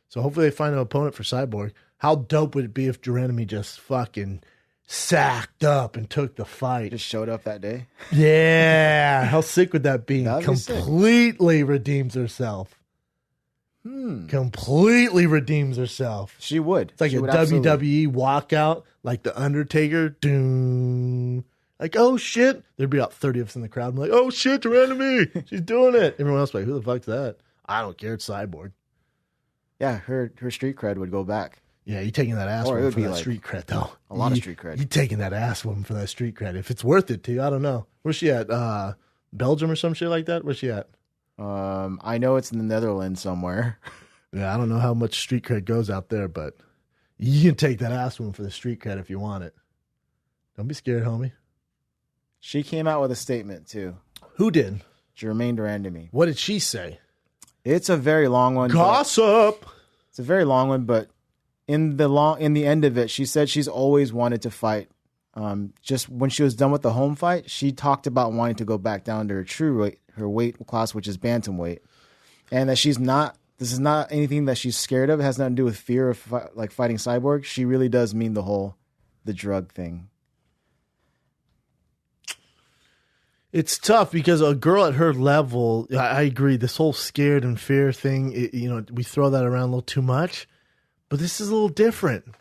So hopefully they find an opponent for Cyborg. How dope would it be if Dranamy just fucking sacked up and took the fight? Just showed up that day? Yeah. How sick would that be? Completely sick. Redeems herself. Completely redeems herself. She would. It's like a WWE walkout, like The Undertaker. Doom. Like, oh shit. There'd be about 30 of us in the crowd. I'm like, oh shit, Dranamy. She's doing it. Everyone else like, who the fuck's that? I don't care. It's Cyborg. Yeah, her street cred would go back. Yeah, you taking that ass woman for that street cred, though. A lot of street cred. You taking that ass woman for that street cred. If it's worth it to you, I don't know. Where's she at? Belgium or some shit like that? Where's she at? I know it's in the Netherlands somewhere. Yeah, I don't know how much street cred goes out there, but you can take that ass woman for the street cred if you want it. Don't be scared, homie. She came out with a statement, too. Who did? Jermaine Durandamy. What did she say? It's a very long one. Gossip! It's a very long one, but in the end of it, she said she's always wanted to fight. Just when she was done with the home fight, she talked about wanting to go back down to her weight class, which is bantamweight. And that this is not anything that she's scared of. It has nothing to do with fear of fighting Cyborg. She really does mean the drug thing. It's tough because a girl at her level, I agree, this whole scared and fear thing, we throw that around a little too much, but this is a little different.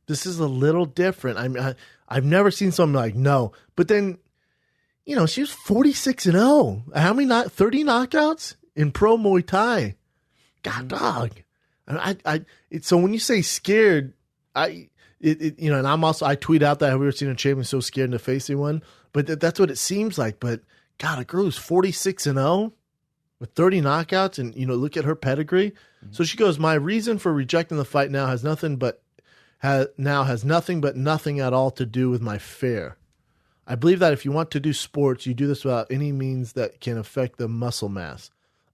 This is a little different. I mean, I've never seen something like, no. But then, she was 46-0. How many 30 knockouts in pro Muay Thai? God, dog. So when you say scared, and I tweet out that we were seeing a champion so scared to face anyone. But that's what it seems like. But God, a girl who's 46-0 with 30 knockouts, and look at her pedigree. Mm-hmm. So she goes, my reason for rejecting the fight now has nothing but nothing at all to do with my fear. I believe that if you want to do sports, you do this without any means that can affect the muscle mass.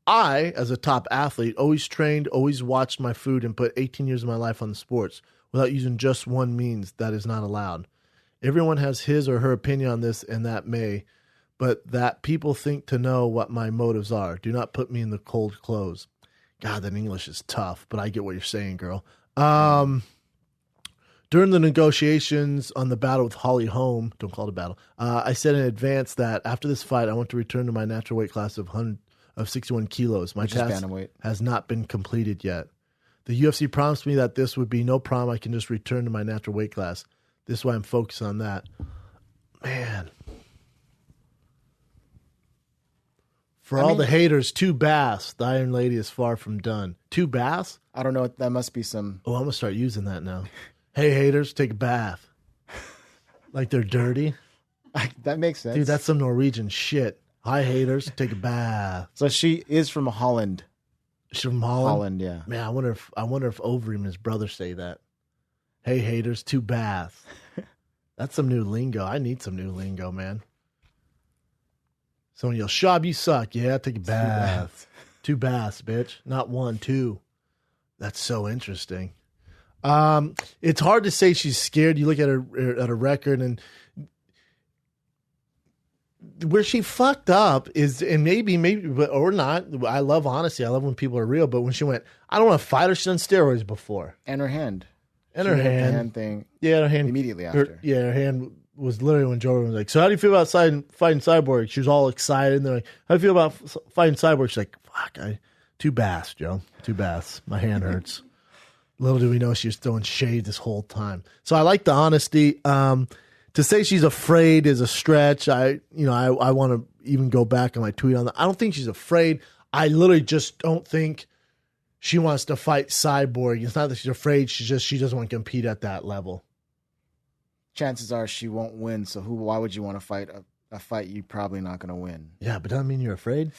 I, as a top athlete, always trained, always watched my food, and put 18 years of my life on the sports without using just one means that is not allowed. Everyone has his or her opinion on this, and but that people think to know what my motives are. Do not put me in the cold clothes. God, that English is tough, but I get what you're saying, girl. Durandamy During the negotiations on the battle with Holly Holm, don't call it a battle, I said in advance that after this fight, I want to return to my natural weight class of 61 kilos. My task has not been completed yet. The UFC promised me that this would be no problem. I can just return to my natural weight class. This is why I'm focused on that. Man. For all the haters, 2 baths. The Iron Lady is far from done. 2 baths? I don't know. That must be some... Oh, I'm going to start using that now. Hey, haters, take a bath. Like they're dirty. That makes sense. Dude, that's some Norwegian shit. Hi, haters, take a bath. So she is from Holland. She's from Holland? Holland, yeah. Man, I wonder if Overeem and his brother say that. Hey, haters, 2 baths. That's some new lingo. I need some new lingo, man. Someone yells, Shab, you suck. Yeah, take a bath. 2 baths, bitch. Not 1, 2. That's so interesting. It's hard to say she's scared. You look at her record, and where she fucked up is, and maybe, or not. I love honesty. I love when people are real. But when she went, I don't want to fight her. She's done steroids before. And her hand. And her hand. The hand thing. Yeah, her hand. Immediately after. Her hand was literally when Joe Rogan was like, so how do you feel about fighting Cyborg? She was all excited. And they're like, how do you feel about fighting Cyborg? She's like, fuck, 2 baths, Joe. 2 baths. My hand hurts. Little do we know she was throwing shade this whole time. So I like the honesty. To say she's afraid is a stretch. I want to even go back on my tweet on that. I don't think she's afraid. I literally just don't think she wants to fight Cyborg. It's not that she's afraid. She doesn't want to compete at that level. Chances are she won't win. So why would you want to fight a fight you're probably not going to win? Yeah, but doesn't mean you're afraid.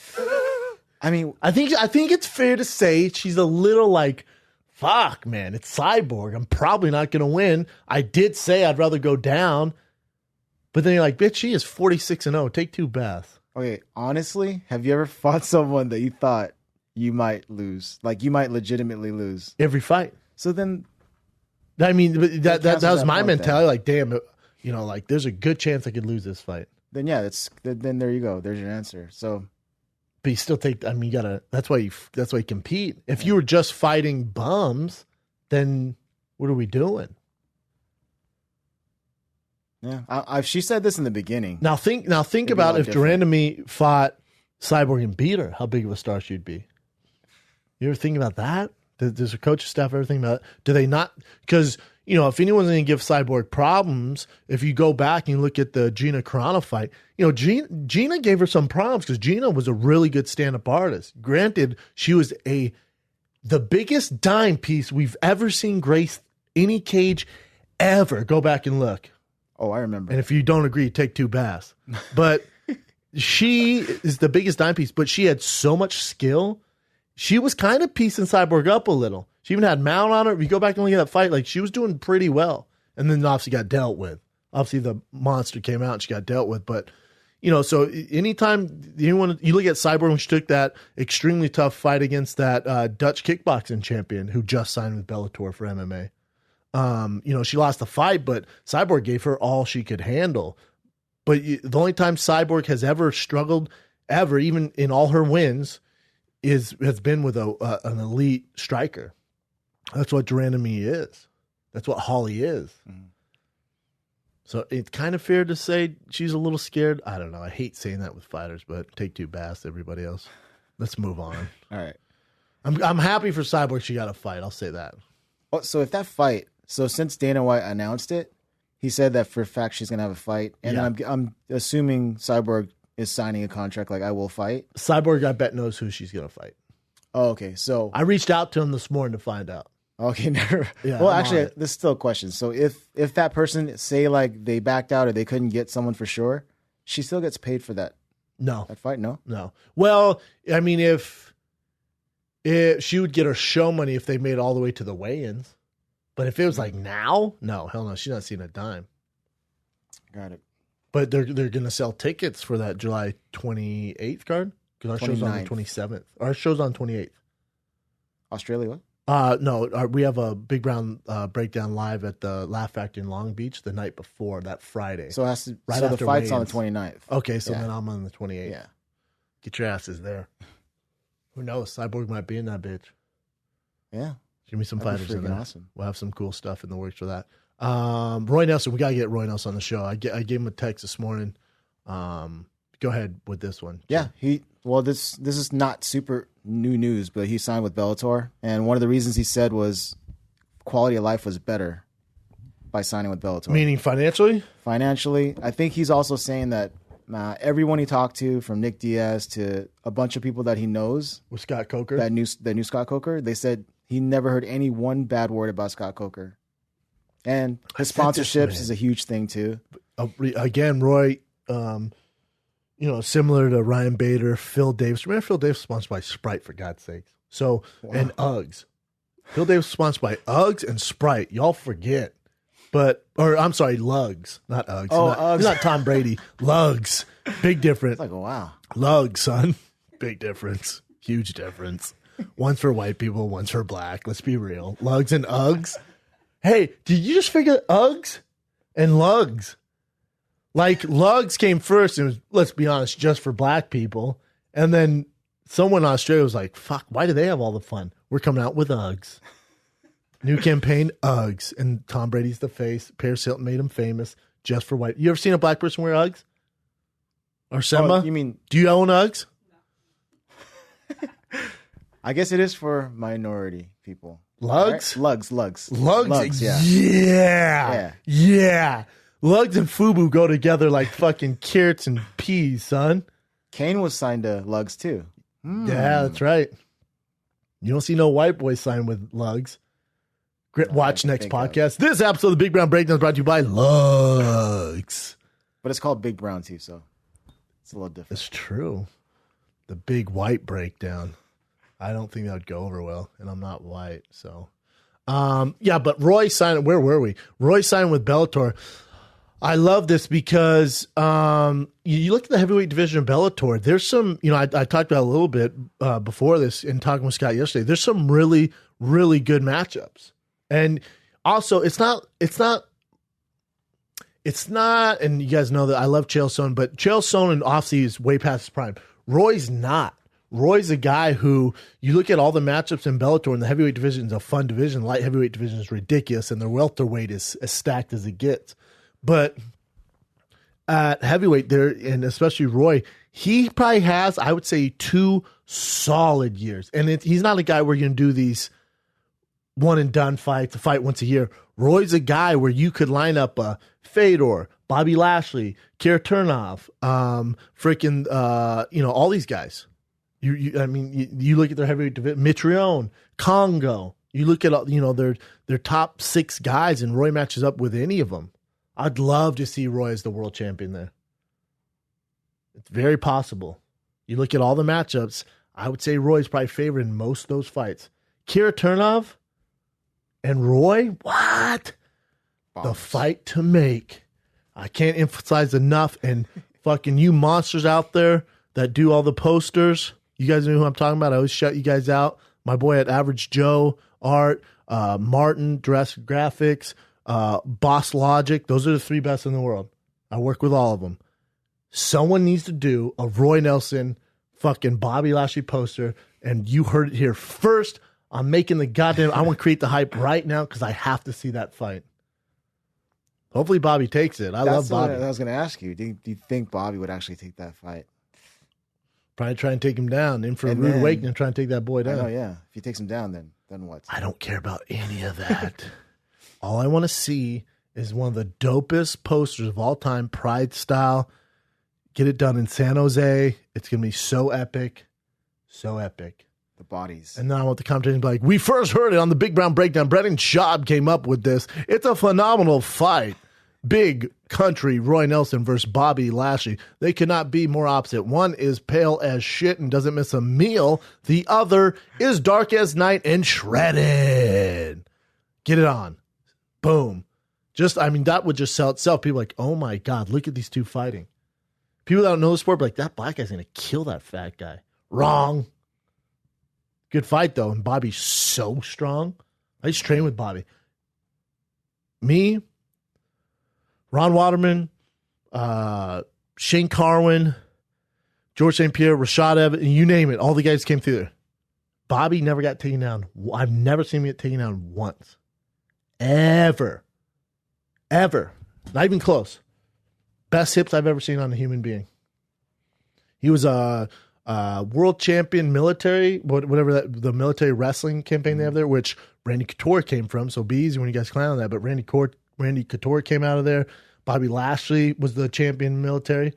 I mean, I think it's fair to say she's a little like, fuck, man, it's Cyborg. I'm probably not going to win. I did say I'd rather go down. But then you're like, bitch, she is 46-0. Take 2 baths. Okay, honestly, have you ever fought someone that you thought you might lose? Like, you might legitimately lose? Every fight. So then... I mean, that was my mentality. Like, damn, like, there's a good chance I could lose this fight. Then, yeah, then there you go. There's your answer. So... But you still take, I mean, that's why you compete. If you were just fighting bums, then what are we doing? Yeah, she said this in the beginning. Now think about if Durandamy fought Cyborg and beat her, how big of a star she'd be. You ever think about that? Does her coaching staff ever think about it? Do they not? Because, if anyone's going to give Cyborg problems, if you go back and you look at the Gina Carano fight, Gina gave her some problems because Gina was a really good stand-up artist. Granted, she was the biggest dime piece we've ever seen grace any cage ever. Go back and look. Oh, I remember. And if you don't agree, take 2 baths. But she is the biggest dime piece, but she had so much skill. She was kind of piecing Cyborg up a little. She even had Mount on her. If you go back and look at that fight, like, she was doing pretty well. And then obviously got dealt with. Obviously the monster came out and she got dealt with. But, so anytime you look at Cyborg when she took that extremely tough fight against that Dutch kickboxing champion who just signed with Bellator for MMA. She lost the fight, but Cyborg gave her all she could handle. But the only time Cyborg has ever struggled, even in all her wins, has been with an elite striker. That's what Durandamy is. That's what Holly is. Mm-hmm. So it's kind of fair to say she's a little scared. I don't know. I hate saying that with fighters, but take 2 baths, everybody else. Let's move on. All right. I'm happy for Cyborg. She got a fight. I'll say that. Oh, so if that fight, since Dana White announced it, he said that for a fact she's going to have a fight. And yeah. I'm assuming Cyborg is signing a contract like, I will fight. Cyborg, I bet, knows who she's going to fight. Oh, okay. So I reached out to him this morning to find out. Okay, never. Yeah, well, actually, this is still a question. So if that person, say, like, they backed out or they couldn't get someone for sure, she still gets paid for that? No. That fight? No? Well, I mean, if she would get her show money if they made it all the way to the weigh-ins. But if it was like now, no, hell no, she's not seeing a dime. Got it. But they're going to sell tickets for that July 28th card because our show's on the 27th. Our show's on 28th. Australia, what? No, we have a Big Brown breakdown live at the Laugh Factory in Long Beach the night before, that Friday. So the fight's on the 29th. Okay, so then I'm on the 28th. Yeah. Get your asses there. Who knows? Cyborg might be in that bitch. Yeah. Give me some That'd be fighters in freaking there. awesome. We'll have some cool stuff in the works for that. Roy Nelson, we got to get Roy Nelson on the show. I gave him a text this morning. Go ahead with this one. Yeah, this is not super new news, but he signed with Bellator, and one of the reasons he said was quality of life was better by signing with Bellator. Meaning financially? Financially, I think he's also saying that everyone he talked to, from Nick Diaz to a bunch of people that he knows, With Scott Coker? that knew Scott Coker, they said he never heard any one bad word about Scott Coker. And his sponsorships is a huge thing too. Again, Roy, similar to Ryan Bader, Phil Davis. Remember Phil Davis was sponsored by Sprite, for God's sakes. So, and Uggs. Phil Davis was sponsored by Uggs and Sprite. Y'all forget. I'm sorry, Lugs, not Uggs. Uggs. Not Tom Brady. Lugs. Big difference. It's like, wow. Lugs, son. Big difference. Huge difference. One's for white people, one's for black. Let's be real. Lugs and Uggs. Hey, did you just figure Uggs and Lugs? Like, Lugs came first and was, let's be honest, just for black people. And then someone in Australia was like, fuck, why do they have all the fun? We're coming out with Uggs. New campaign, Uggs. And Tom Brady's the face. Paris Hilton made him famous just for white. You ever seen a black person wear Uggs? Or Semba? You mean, do you own Uggs? I guess it is for minority people. Lugs? Right? Lugs. Lugs, yeah. Yeah. Lugs and FUBU go together like fucking carrots and peas, son. Kane was signed to Lugs too. Yeah, that's right. You don't see no white boy sign with Lugs. Watch next podcast. This episode of the Big Brown Breakdown is brought to you by Lugs. But it's called Big Brown too, so it's a little different. It's true. The Big White Breakdown. I don't think that would go over well, and I'm not white, so. But Roy signed, where were we? Roy signed with Bellator. I love this because you look at the heavyweight division of Bellator, there's some, I talked about a little bit before this in talking with Scott yesterday, there's some really, really good matchups. And also, it's not, and you guys know that I love Chael Sonnen, but Chael Sonnen obviously is way past his prime. Roy's not. Roy's a guy who, you look at all the matchups in Bellator, and the heavyweight division is a fun division. Light heavyweight division is ridiculous, and the welterweight is as stacked as it gets. But at heavyweight there, and especially Roy, he probably has, I would say, 2 solid years. And he's not a guy where you're going to do these one-and-done fights, a fight once a year. Roy's a guy where you could line up Fedor, Bobby Lashley, Kira Turnov, all these guys. You look at their heavyweight division, Mitrione, Congo. You look at their top 6 guys, and Roy matches up with any of them. I'd love to see Roy as the world champion there. It's very possible. You look at all the matchups, I would say Roy's probably favored in most of those fights. Kira Turnov and Roy, what? The fight to make. I can't emphasize enough. And fucking you monsters out there that do all the posters, you guys know who I'm talking about. I always shout you guys out. My boy at Average Joe Art, Martin, Dress Graphics, Boss Logic. Those are the 3 best in the world. I work with all of them. Someone needs to do a Roy Nelson fucking Bobby Lashley poster, and you heard it here first. I'm making the goddamn, I want to create the hype right now because I have to see that fight. Hopefully Bobby takes it. I love Bobby. I was going to ask you, do you think Bobby would actually take that fight? Probably try and take him down. In for a rude awakening, try and take that boy down. I know, yeah. If he takes him down, then what? I don't care about any of that. All I want to see is one of the dopest posters of all time, Pride style. Get it done in San Jose. It's going to be so epic. So epic. The bodies. And then I want the commentators to be like, we first heard it on the Big Brown Breakdown. Brennan Schaub came up with this. It's a phenomenal fight. Big country Roy Nelson versus Bobby Lashley. They could not be more opposite. One is pale as shit and doesn't miss a meal. The other is dark as night and shredded. Get it on. Boom. That would just sell itself. People are like, oh my God, look at these 2 fighting. People that don't know the sport be like, that black guy's going to kill that fat guy. Wrong. Good fight, though. And Bobby's so strong. I used to train with Bobby. Me, Ron Waterman, Shane Carwin, George St. Pierre, Rashad Evans, you name it. All the guys came through there. Bobby never got taken down. I've never seen him get taken down once. Ever. Not even close. Best hips I've ever seen on a human being. He was a world champion military, whatever the military wrestling campaign they have there, which Randy Couture came from. So be easy when you guys clown on that. But Randy Couture came out of there. Bobby Lashley was the champion military.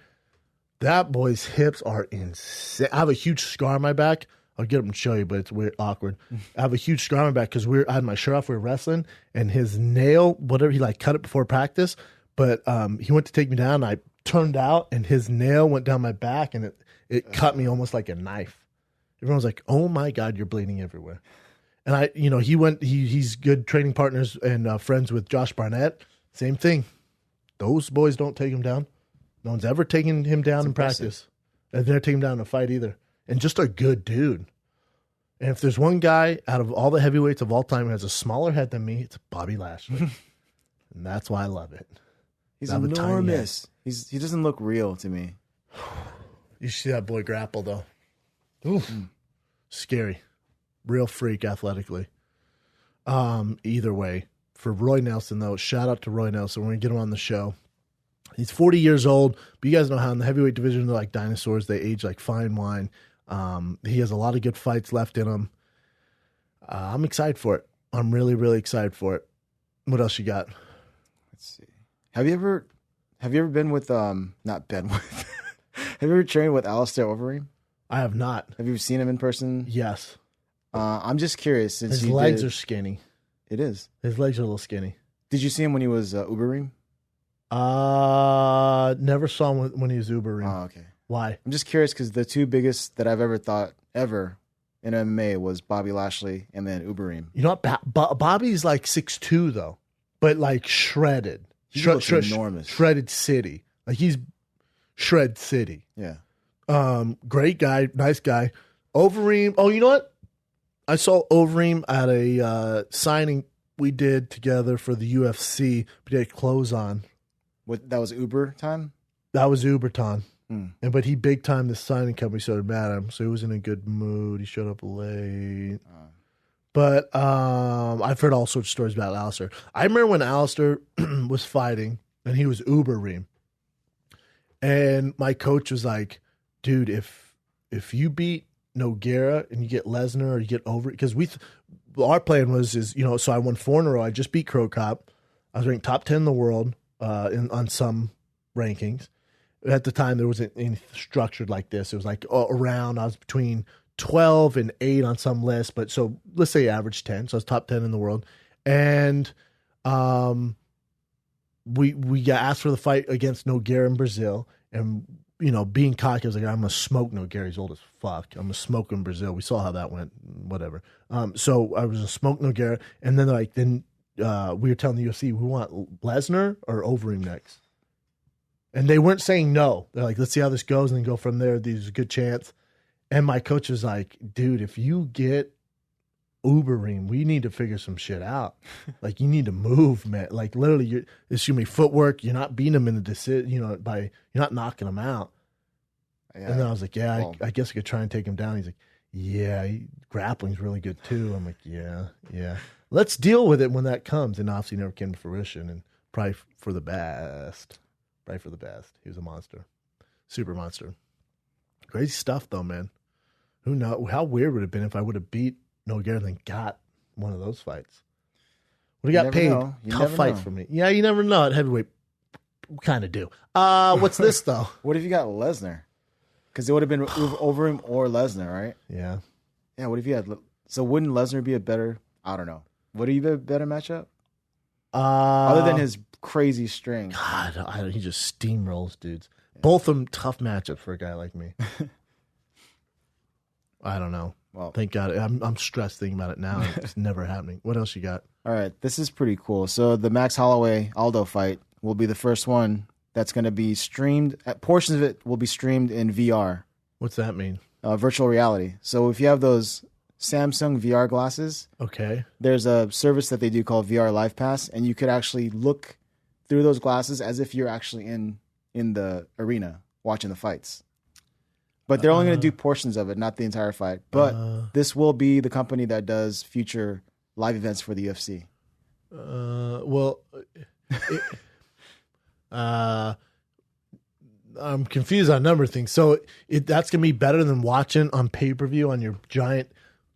That boy's hips are insane. I have a huge scar on my back. I'll get up and show you, but it's weird, awkward. I have a huge scar on my back because I had my shirt off. We were wrestling, and his nail, whatever, he cut it before practice. But he went to take me down. And I turned out, and his nail went down my back, and it cut me almost like a knife. Everyone was like, "Oh my God, you're bleeding everywhere." And he's good training partners and friends with Josh Barnett. Same thing. Those boys don't take him down. No one's ever taken him down in practice. And they're taking him down in a fight either. And just a good dude. And if there's one guy out of all the heavyweights of all time who has a smaller head than me, it's Bobby Lashley. And that's why I love it. He's enormous. He doesn't look real to me. You should see that boy grapple, though. Ooh. Scary. Real freak athletically. Either way. For Roy Nelson, though, shout out to Roy Nelson. We're going to get him on the show. He's 40 years old, but you guys know how in the heavyweight division, they're like dinosaurs. They age like fine wine. He has a lot of good fights left in him. I'm excited for it. I'm really, really excited for it. What else you got? Let's see. Have you ever been with not been with have you ever trained with Alistair Overeem? I have not. Have you seen him in person? Yes. I'm just curious since his legs are skinny. It is. His legs are a little skinny. Did you see him when he was Ubereem? Never saw him when he was Ubereem. Oh, okay. Why? I'm just curious because the two biggest that I've ever thought ever in MMA was Bobby Lashley and then Ubereem. You know what? Bobby's like 6'2", though, but like shredded. He looks enormous. Shredded city. Like he's shred city. Yeah. Great guy. Nice guy. Overeem. Oh, you know what? I saw Overeem at a signing we did together for the UFC. We had clothes on. That was Uber time? That was Uber time. But he big time the signing company started mad at him, so he was in a good mood. He showed up late. But I've heard all sorts of stories about Alistair. I remember when Alistair was fighting and he was Ubereem. And my coach was like, dude, if you beat Nogueira and you get Lesnar or you get over, because our plan was so I won 4 in a row. I just beat Crow Cop. I was ranked top 10 in the world on some rankings. At the time, there wasn't anything structured like this. It was like around, I was between 12 and 8 on some list, but so let's say average 10. So I was top 10 in the world. And we got asked for the fight against Nogueira in Brazil. And, being cocky, I was like, I'm going to smoke Nogueira. He's old as fuck. I'm going to smoke him in Brazil. We saw how that went, whatever. So I was going to smoke Nogueira. And then we were telling the UFC, we want Lesnar or Overeem next. And they weren't saying no. They're like, let's see how this goes and then go from there. There's a good chance. And my coach was like, dude, if you get Ubereem, we need to figure some shit out. Like, you need to move, man. Like, literally, it's going to be footwork. You're not beating him in the decision, you're not knocking him out. Yeah. And then I was like, I guess I could try and take him down. He's like, yeah, grappling's really good too. I'm like, yeah. Let's deal with it when that comes. And obviously never came to fruition, and probably for the best. He was a monster. Super monster. Crazy stuff, though, man. Who knows? How weird would it have been if I would have beat Nogueira and then got one of those fights? Would have got paid tough fights for me. Yeah, you never know. At heavyweight, we kind of do. What's this, though? What if you got Lesnar? Because it would have been Overeem or Lesnar, right? Yeah. Yeah, what if you had... So wouldn't Lesnar be a better... I don't know. Would he be a better matchup? Other than his crazy strength. God, he just steamrolls dudes. Yeah. Both of them tough matchups for a guy like me. I don't know. Well, thank God. I'm stressed thinking about it now. It's never happening. What else you got? All right, this is pretty cool. So the Max Holloway Aldo fight will be the first one that's going to be streamed. Portions of it will be streamed in VR. What's that mean? Virtual reality. So if you have those Samsung VR glasses, okay, there's a service that they do called VR Live Pass, and you could actually look through those glasses as if you're actually in the arena watching the fights. But they're only going to do portions of it, not the entire fight. But this will be the company that does future live events for the UFC. I'm confused on a number of things. So that's going to be better than watching on pay-per-view on your giant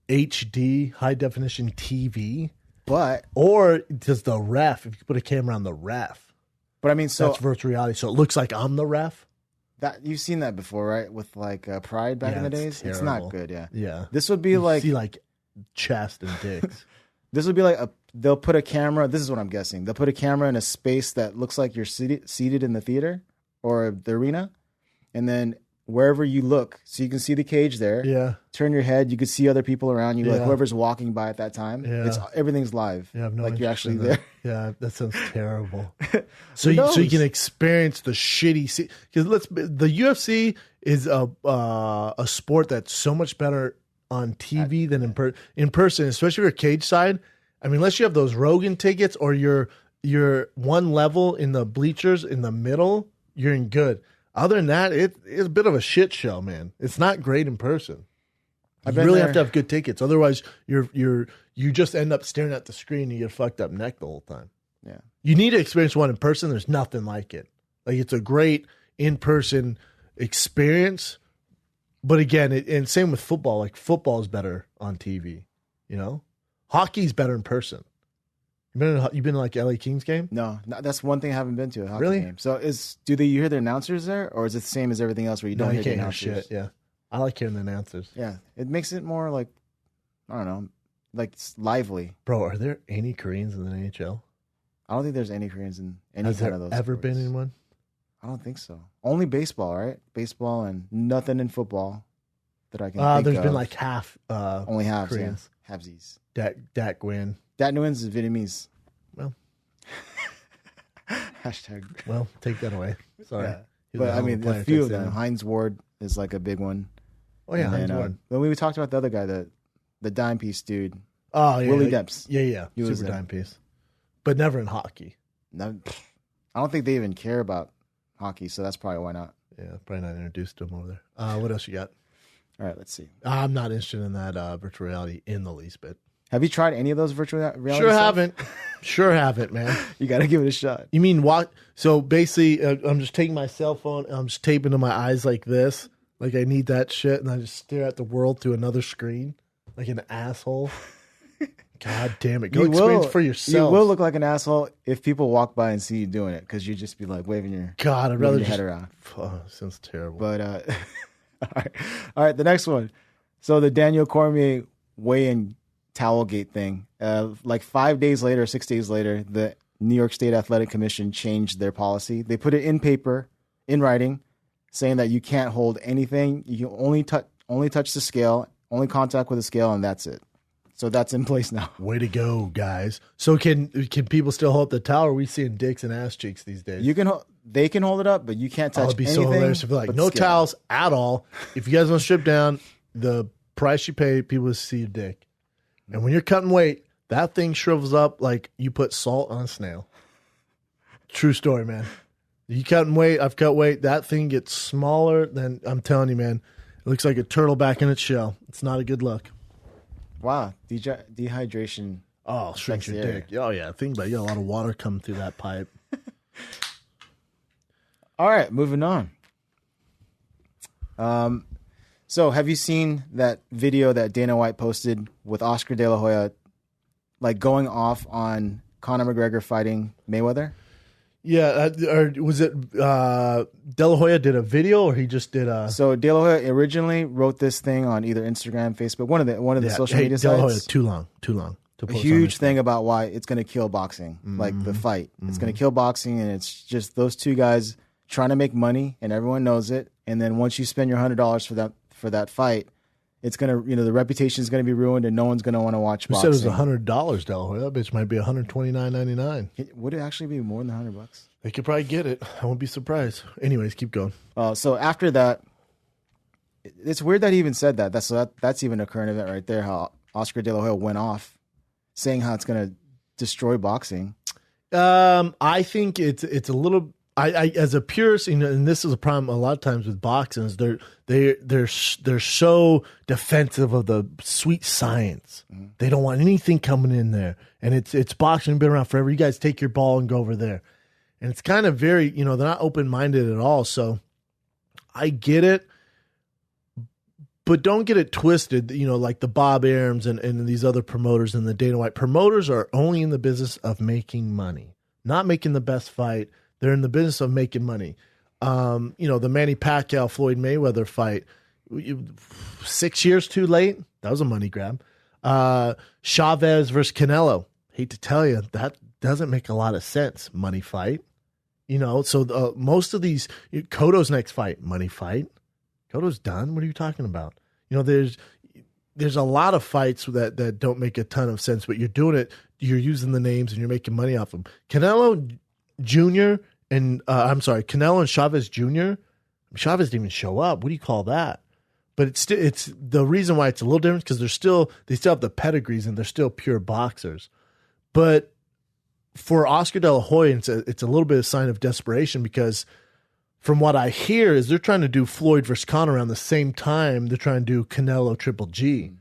HD high-definition TV? Or does the ref, if you put a camera on the ref? But I mean, so that's virtual reality. So it looks like I'm the ref? That you've seen that before, right? With like Pride back in the days? Terrible. It's not good, yeah. Yeah. This would be like... see like chest and dicks. This would be like they'll put a camera, this is what I'm guessing. They'll put a camera in a space that looks like you're seated in the theater or the arena. And then wherever you look, so you can see the cage there. Yeah. Turn your head, you can see other people around you, like whoever's walking by at that time. Yeah. Everything's live. Yeah, I've no like you're actually there. Yeah, that sounds terrible. so you can experience the shitty, because the UFC is a sport that's so much better on TV than in person, especially if you're cage side. I mean, unless you have those Rogan tickets or you're one level in the bleachers in the middle, you're in good. Other than that, it's a bit of a shit show, man. It's not great in person. You really have to have good tickets. Otherwise, you just end up staring at the screen and you get a fucked up neck the whole time. Yeah. You need to experience one in person. There's nothing like it. Like, it's a great in-person experience. But again, and same with football. Like, football is better on TV, you know? Hockey's better in person. You've been to like LA Kings game? No, that's one thing I haven't been to, a hockey game. So you hear the announcers there, or is it the same as everything else where you don't hear the announcers? Hear shit, yeah. I like hearing the announcers. Yeah. It makes it more like, I don't know, like lively. Bro, are there any Koreans in the NHL? I don't think there's any Koreans in any kind of those. Has there ever sports. been in one? I don't think so. Only baseball, right? Baseball and nothing in football that I can think of. There's been like half only halves, Koreans. Yeah. Halvesies. Dat Nguyen. Dat Nguyen is Vietnamese. Well. Hashtag. Well, take that away. Sorry. Yeah. But I mean, a few of them. Heinz Ward is like a big one. Oh, yeah, Heinz Ward. Then we talked about the other guy, the dime piece dude. Oh, yeah. Willie Depps. Yeah. Super dime piece. But never in hockey. No, I don't think they even care about hockey, so that's probably why not. Yeah, probably not introduced to him over there. What else you got? All right, let's see. I'm not interested in that virtual reality in the least bit. Have you tried any of those virtual reality Sure haven't, man. You got to give it a shot. You mean what? So basically, I'm just taking my cell phone and I'm just taping to my eyes like this. Like I need that shit. And I just stare at the world through another screen like an asshole. God damn it. Go experience for yourself. You will look like an asshole if people walk by and see you doing it because you just be like waving your, I'd rather your head around. Oh, sounds terrible. But, all right, the next one. So the Daniel Cormier weigh-in Towelgate thing. Like 5 days later, 6 days later, the New York State Athletic Commission changed their policy. They put it in paper, in writing, saying that you can't hold anything. You can only touch the scale, only contact with the scale, and that's it. So that's in place now. Way to go, guys. So can people still hold the towel? Or are we seeing dicks and ass cheeks these days? They can hold it up, but you can't touch anything. It'd be so hilarious if like no towels at all. If you guys want to strip down, the price you pay, people will see your dick. And when you're cutting weight, that thing shrivels up like you put salt on a snail. True story, man. You cutting weight, I've cut weight. That thing gets smaller than, I'm telling you, man. It looks like a turtle back in its shell. It's not a good look. Wow, dehydration. Oh, shrinks your dick. Oh, yeah. Think about it. You got a lot of water coming through that pipe. All right, moving on. So have you seen that video that Dana White posted with Oscar De La Hoya, like going off on Conor McGregor fighting Mayweather? Yeah, or was it De La Hoya did a video, or he just did a? So De La Hoya originally wrote this thing on either Instagram, Facebook, one of the social media sites. De La Hoya, too long. A huge thing about why it's going to kill boxing, like the fight. It's going to kill boxing, and it's just those two guys trying to make money, and everyone knows it. And then once you spend your $100 for that fight, it's gonna, the reputation is gonna be ruined, and no one's gonna want to watch boxing. You said it was $100, De La Hoya. That bitch might be $129.99. Would it actually be more than $100? They could probably get it. I won't be surprised. Anyways, keep going. So after that, it's weird that he even said that. That's even a current event right there. How Oscar De La Hoya went off, saying how it's gonna destroy boxing. I think it's a little. I as a purist, and this is a problem a lot of times with boxing, is they're so defensive of the sweet science. Mm-hmm. They don't want anything coming in there, and it's boxing been around forever. You guys take your ball and go over there, and it's kind of very they're not open minded at all. So I get it, but don't get it twisted. Like the Bob Arams and these other promoters and the Dana White promoters are only in the business of making money, not making the best fight. They're in the business of making money. The Manny Pacquiao Floyd Mayweather fight, 6 years too late. That was a money grab. Chavez versus Canelo. Hate to tell you, that doesn't make a lot of sense. Money fight. So most of these, Cotto's next fight, money fight. Cotto's done. What are you talking about? There's a lot of fights that don't make a ton of sense, but you're doing it. You're using the names and you're making money off them. Canelo Jr. Canelo and Chavez Jr. Chavez didn't even show up. What do you call that? But it's the reason why it's a little different because they still have the pedigrees and they're still pure boxers. But for Oscar De La Hoya, it's a little bit of a sign of desperation because from what I hear is they're trying to do Floyd versus Conor around the same time they're trying to do Canelo Triple G.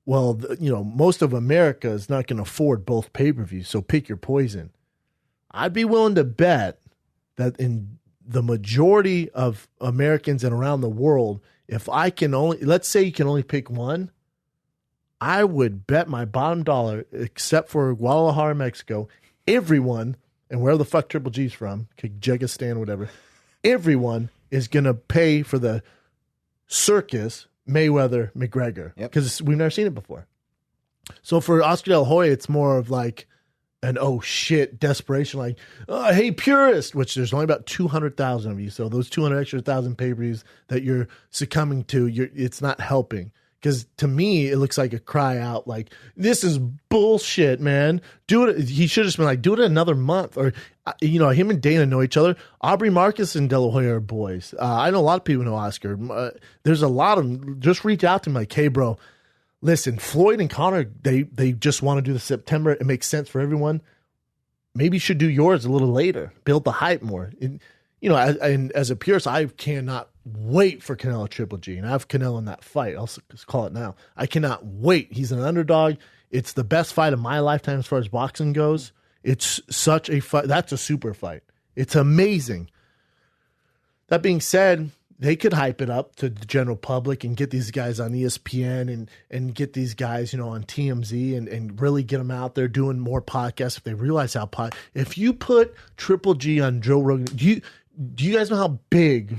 Well, most of America is not going to afford both pay-per-views, so pick your poison. I'd be willing to bet that in the majority of Americans and around the world, if I can let's say you can only pick one, I would bet my bottom dollar, except for Guadalajara, Mexico, everyone, and where the fuck Triple G's from, Kyrgyzstan, whatever, everyone is going to pay for the circus Mayweather-McGregor because we've never seen it before. So for Oscar De La Hoya, it's more of like, and oh shit, desperation, like, oh, hey, purist, which there's only about 200,000 of you. So those 200 extra thousand pay-per-views that you're succumbing to, it's not helping. Because to me, it looks like a cry out, like, this is bullshit, man. Do it. He should have just been like, do it another month. Or, him and Dana know each other. Aubrey Marcus and De La Hoya are boys. I know a lot of people know Oscar. There's a lot of them. Just reach out to him like, hey, bro. Listen, Floyd and Conor, they just want to do the September. It makes sense for everyone. Maybe you should do yours a little later. Build the hype more. And as a purist, I cannot wait for Canelo Triple G. And I have Canelo in that fight. I'll just call it now. I cannot wait. He's an underdog. It's the best fight of my lifetime as far as boxing goes. It's such a fight. That's a super fight. It's amazing. That being said, they could hype it up to the general public and get these guys on ESPN and get these guys, on TMZ and really get them out there doing more podcasts if they realize how if you put Triple G on Joe Rogan, do you guys know how big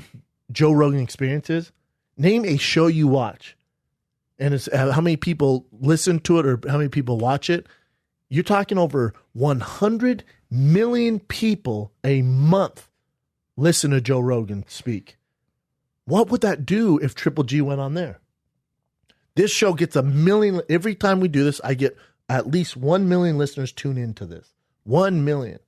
Joe Rogan Experience is? Name a show you watch and it's how many people listen to it or how many people watch it. You're talking over 100 million people a month listen to Joe Rogan speak. What would that do if Triple G went on there? This show gets 1 million. Every time we do this, I get at least 1 million listeners tune into this. 1 million.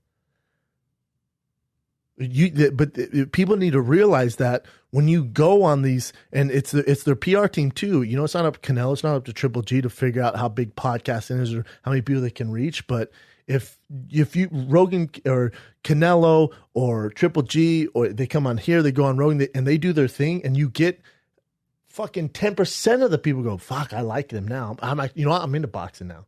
But people need to realize that when you go on these, and it's their PR team too. It's not up to Canelo, it's not up to Triple G to figure out how big podcasting is or how many people they can reach. But if you Rogan or Canelo or Triple G or they come on here, they go on Rogan and they do their thing, and you get fucking 10% of the people go, fuck, I like them now. I'm like, I'm into boxing now,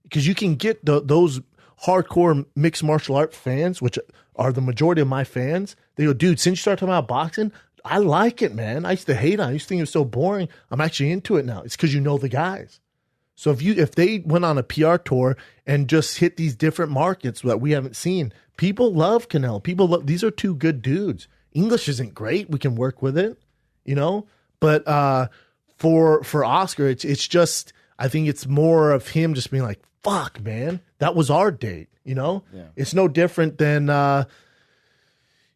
because you can get those hardcore mixed martial art fans, which are the majority of my fans. They go, dude, since you started talking about boxing, I like it, man. I used to hate on it. I used to think it was so boring. I'm actually into it now. It's because you know the guys. So if they went on a PR tour and just hit these different markets that we haven't seen, people love Canelo. These are two good dudes. English isn't great. We can work with it, But for Oscar, it's just, I think it's more of him just being like, fuck, man, that was our date. Yeah. It's no different than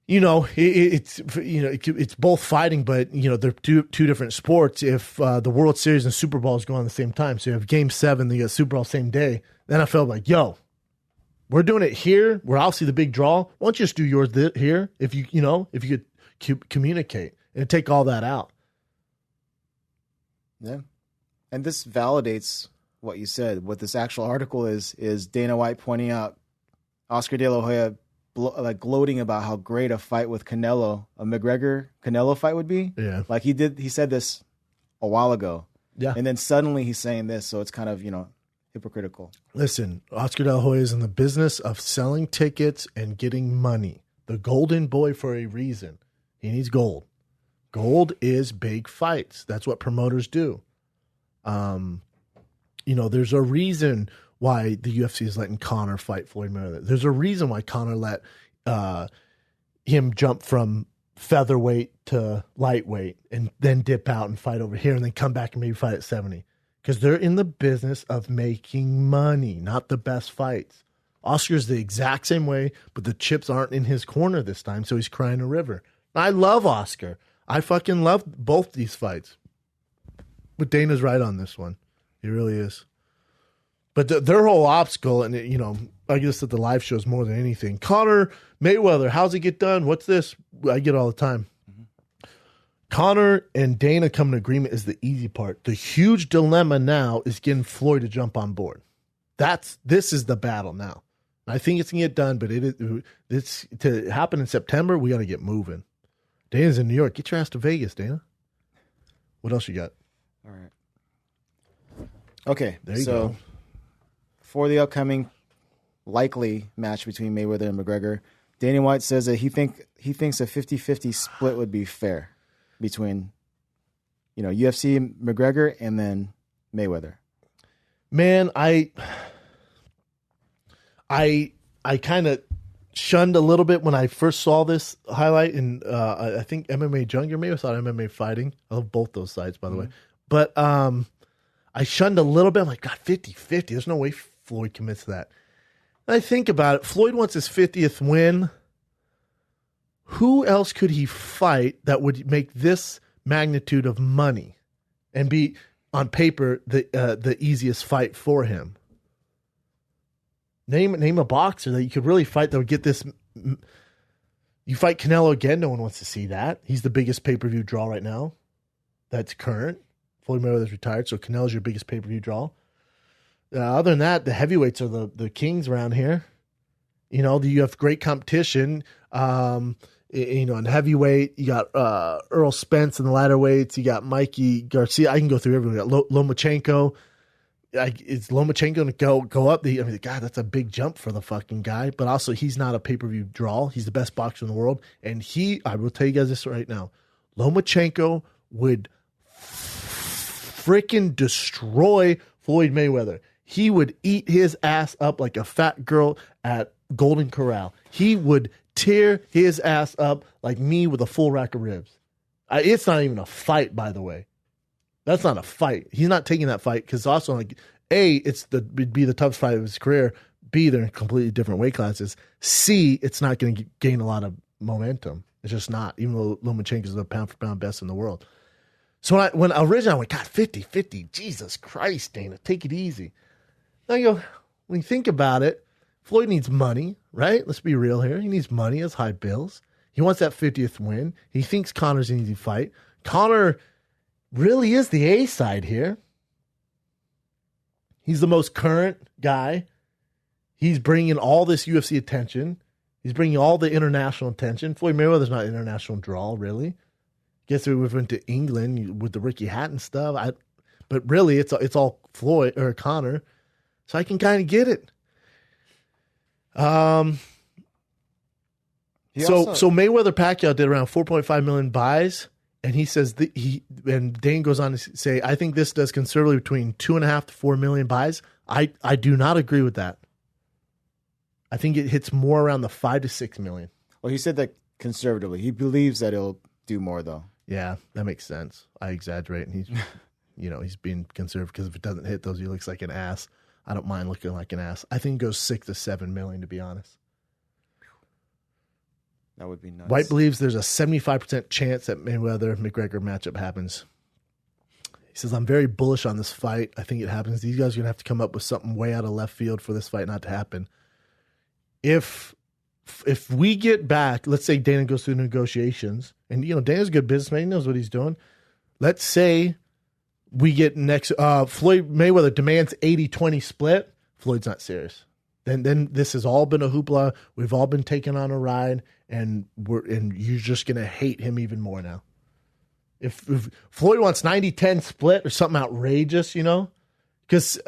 it's both fighting, but they're two different sports. If the World Series and Super Bowl is going on at the same time, so you have Game 7, the Super Bowl same day, then I felt like, yo, we're doing it here. We're obviously the big draw. Why don't you just do yours here? If you could communicate and take all that out. Yeah, and this validates what you said. What this actual article is Dana White pointing out Oscar De La Hoya gloating about how great a fight with Canelo, a McGregor-Canelo fight would be. Yeah. Like he said this a while ago. Yeah. And then suddenly he's saying this, so it's kind of, hypocritical. Listen, Oscar De La Hoya is in the business of selling tickets and getting money. The golden boy for a reason. He needs gold. Gold is big fights. That's what promoters do. There's a reason why the UFC is letting Conor fight Floyd Mayweather. There's a reason why Conor let him jump from featherweight to lightweight and then dip out and fight over here and then come back and maybe fight at 70. Because they're in the business of making money, not the best fights. Oscar's the exact same way, but the chips aren't in his corner this time, so he's crying a river. I love Oscar. I fucking love both these fights. But Dana's right on this one. He really is. But their whole obstacle, and I guess at the live shows more than anything. Conor Mayweather, how's it get done? What's this? I get it all the time. Conor and Dana come to agreement is the easy part. The huge dilemma now is getting Floyd to jump on board. This is the battle now. I think it's gonna get done, but it's to happen in September. We got to get moving. Dana's in New York. Get your ass to Vegas, Dana. What else you got? All right. Okay, there you go. For the upcoming likely match between Mayweather and McGregor, Dana White says that he thinks a 50-50 split would be fair between, UFC McGregor and then Mayweather. Man, I kind of shunned a little bit when I first saw this highlight, and I think MMA Jungle maybe I thought MMA fighting. I love both those sides, by the way. But I shunned a little bit. I'm like, God, 50-50. There's no way Floyd commits to that. And I think about it. Floyd wants his 50th win. Who else could he fight that would make this magnitude of money and be, on paper, the easiest fight for him? Name a boxer that you could really fight that would get this. You fight Canelo again, no one wants to see that. He's the biggest pay-per-view draw right now. That's current. Floyd Mayweather's retired, so Canelo's your biggest pay-per-view draw. Other than that, the heavyweights are the kings around here. You have great competition. In heavyweight, you got Earl Spence in the lighter weights. You got Mikey Garcia. I can go through everyone. You got Lomachenko. Is Lomachenko going to go up? God, that's a big jump for the fucking guy. But also, he's not a pay-per-view draw. He's the best boxer in the world. And I will tell you guys this right now. Lomachenko would freaking destroy Floyd Mayweather. He would eat his ass up like a fat girl at Golden Corral. He would tear his ass up like me with a full rack of ribs. It's not even a fight, by the way. That's not a fight. He's not taking that fight because also, like, A, it'd be the toughest fight of his career. B, they're in completely different weight classes. C, it's not going to gain a lot of momentum. It's just not, even though Lomachenko is the pound-for-pound best in the world. So when originally I went, God, 50-50, Jesus Christ, Dana, take it easy. Now you go, when you think about it, Floyd needs money, right? Let's be real here. He needs money. He has high bills. He wants that 50th win. He thinks Conor's an easy fight. Conor really is the A side here. He's the most current guy. He's bringing all this UFC attention. He's bringing all the international attention. Floyd Mayweather's not an international draw, really. Guess we went to England with the Ricky Hatton stuff. But really, it's all Floyd or Conor. So I can kind of get it. So Mayweather Pacquiao did around 4.5 million buys, and he says and Dane goes on to say, I think this does conservatively between 2.5 to 4 million buys. I do not agree with that. I think it hits more around the 5 to 6 million. Well, he said that conservatively. He believes that it'll do more, though. Yeah, that makes sense. I exaggerate, and he's being conservative because if it doesn't hit those, he looks like an ass. I don't mind looking like an ass. I think it goes 6 to 7 million, to be honest. That would be nice. White believes there's a 75% chance that Mayweather-McGregor matchup happens. He says, I'm very bullish on this fight. I think it happens. These guys are going to have to come up with something way out of left field for this fight not to happen. If we get back, let's say Dana goes through negotiations, and Dana's a good businessman, he knows what he's doing. Let's say we get next, Floyd Mayweather demands 80-20 split. Floyd's not serious. then this has all been a hoopla. We've all been taken on a ride, and you're just gonna hate him even more now. If Floyd wants 90-10 split or something outrageous, because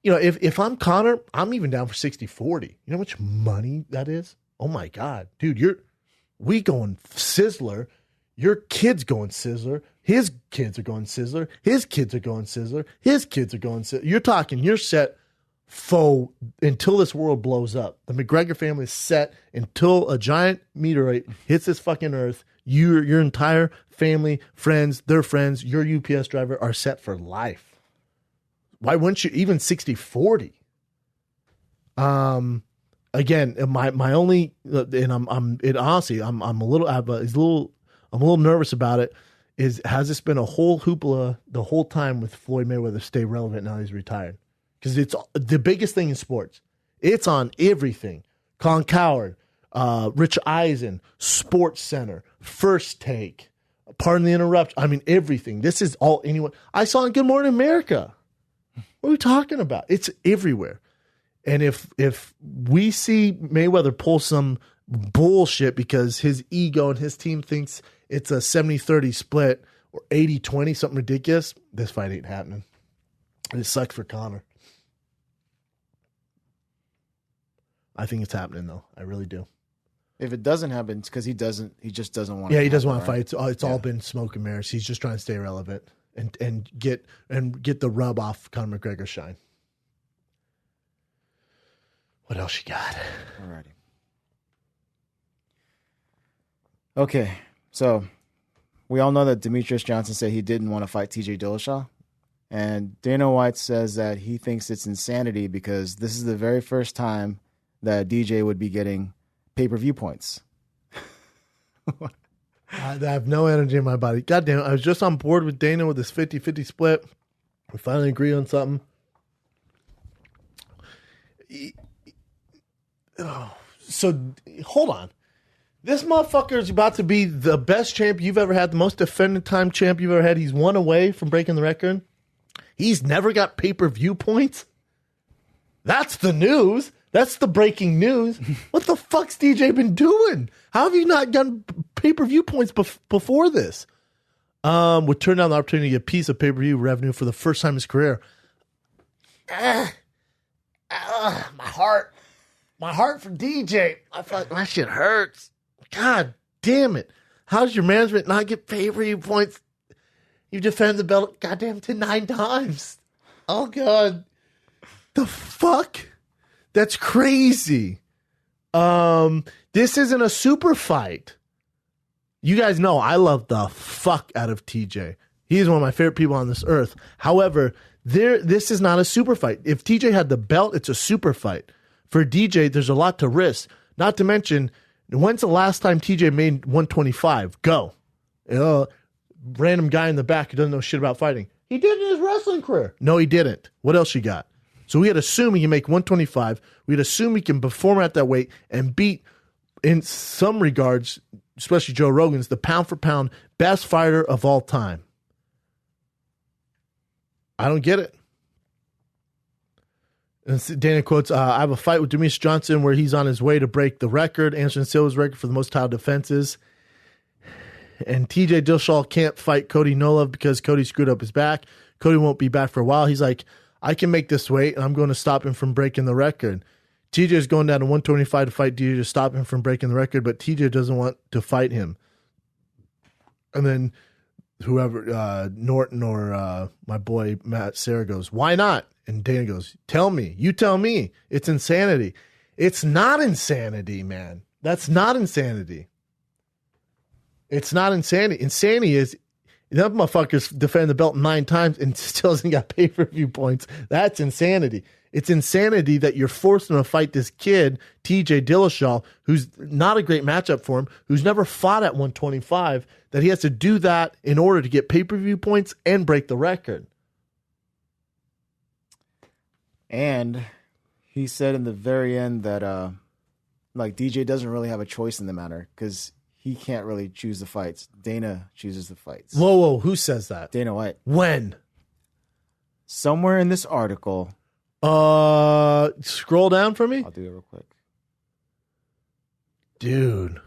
if I'm Conor, I'm even down for 60-40. You know how much money that is? Oh my God, dude, we going Sizzler. Your kid's going Sizzler. His kids are going Sizzler. His kids are going Sizzler. His kids are going Sizzler. You're set faux until this world blows up. The McGregor family is set until a giant meteorite hits this fucking earth. Your entire family, friends, their friends, your UPS driver are set for life. Why wouldn't you even 60-40? Again, my only, and I'm a little nervous about it. Has this been a whole hoopla the whole time with Floyd Mayweather stay relevant now he's retired? Because it's the biggest thing in sports. It's on everything. Colin Cowherd, Rich Eisen, Sports Center, First Take, pardon the interruption. I mean, everything. This is all anyone. I saw in Good Morning America. What are we talking about? It's everywhere. And if we see Mayweather pull some bullshit because his ego and his team thinks it's a 70-30 split or 80-20, something ridiculous, this fight ain't happening. And it sucks for Conor. I think it's happening, though. I really do. If it doesn't happen, it's because he just doesn't want to. Yeah, he doesn't want to fight. It's all been smoke and mirrors. He's just trying to stay relevant and get the rub off Conor McGregor's shine. What else you got? Alrighty. Okay, so we all know that Demetrius Johnson said he didn't want to fight TJ Dillashaw. And Dana White says that he thinks it's insanity because this is the very first time that DJ would be getting pay-per-view points. I have no energy in my body. God damn it. I was just on board with Dana with this 50-50 split. We finally agree on something. So, hold on. This motherfucker is about to be the best champ you've ever had, the most defended time champ you've ever had. He's one away from breaking the record. He's never got pay-per-view points. That's the news. That's the breaking news. What the fuck's DJ been doing? How have you not gotten pay-per-view points before this? Would turn down the opportunity to get a piece of pay-per-view revenue for the first time in his career. My heart for DJ. I feel my shit hurts. God damn it. How does your management not get pay-per-view points? You defended the belt goddamn to 9 times. Oh, God. The fuck? That's crazy. This isn't a super fight. You guys know I love the fuck out of TJ. He is one of my favorite people on this earth. However, this is not a super fight. If TJ had the belt, it's a super fight. For DJ, there's a lot to risk. Not to mention, when's the last time TJ made 125? Go. Random guy in the back who doesn't know shit about fighting. He did in his wrestling career. No, he didn't. What else you got? So we had to assume he can make 125. We'd assume he can perform at that weight and beat, in some regards, especially Joe Rogan's, the pound-for-pound best fighter of all time. I don't get it. And Dana quotes, I have a fight with Demetrius Johnson where he's on his way to break the record, Anderson Silva's record for the most title defenses. And TJ Dillashaw can't fight Cody Nolov because Cody screwed up his back. Cody won't be back for a while. He's like, I can make this weight, and I'm going to stop him from breaking the record. TJ is going down to 125 to fight DJ to stop him from breaking the record, but TJ doesn't want to fight him. And then whoever, Norton or my boy Matt Serra goes, why not? And Dana goes, tell me. You tell me. It's insanity. It's not insanity, man. That's not insanity. It's not insanity. Insanity is that motherfucker's defending the belt 9 times and still hasn't got pay-per-view points. That's insanity. It's insanity that you're forcing him to fight this kid, TJ Dillashaw, who's not a great matchup for him, who's never fought at 125, that he has to do that in order to get pay-per-view points and break the record. And he said in the very end that DJ doesn't really have a choice in the matter because he can't really choose the fights. Dana chooses the fights. Whoa, who says that? Dana White. When? Somewhere in this article. Scroll down for me. I'll do it real quick. Dude.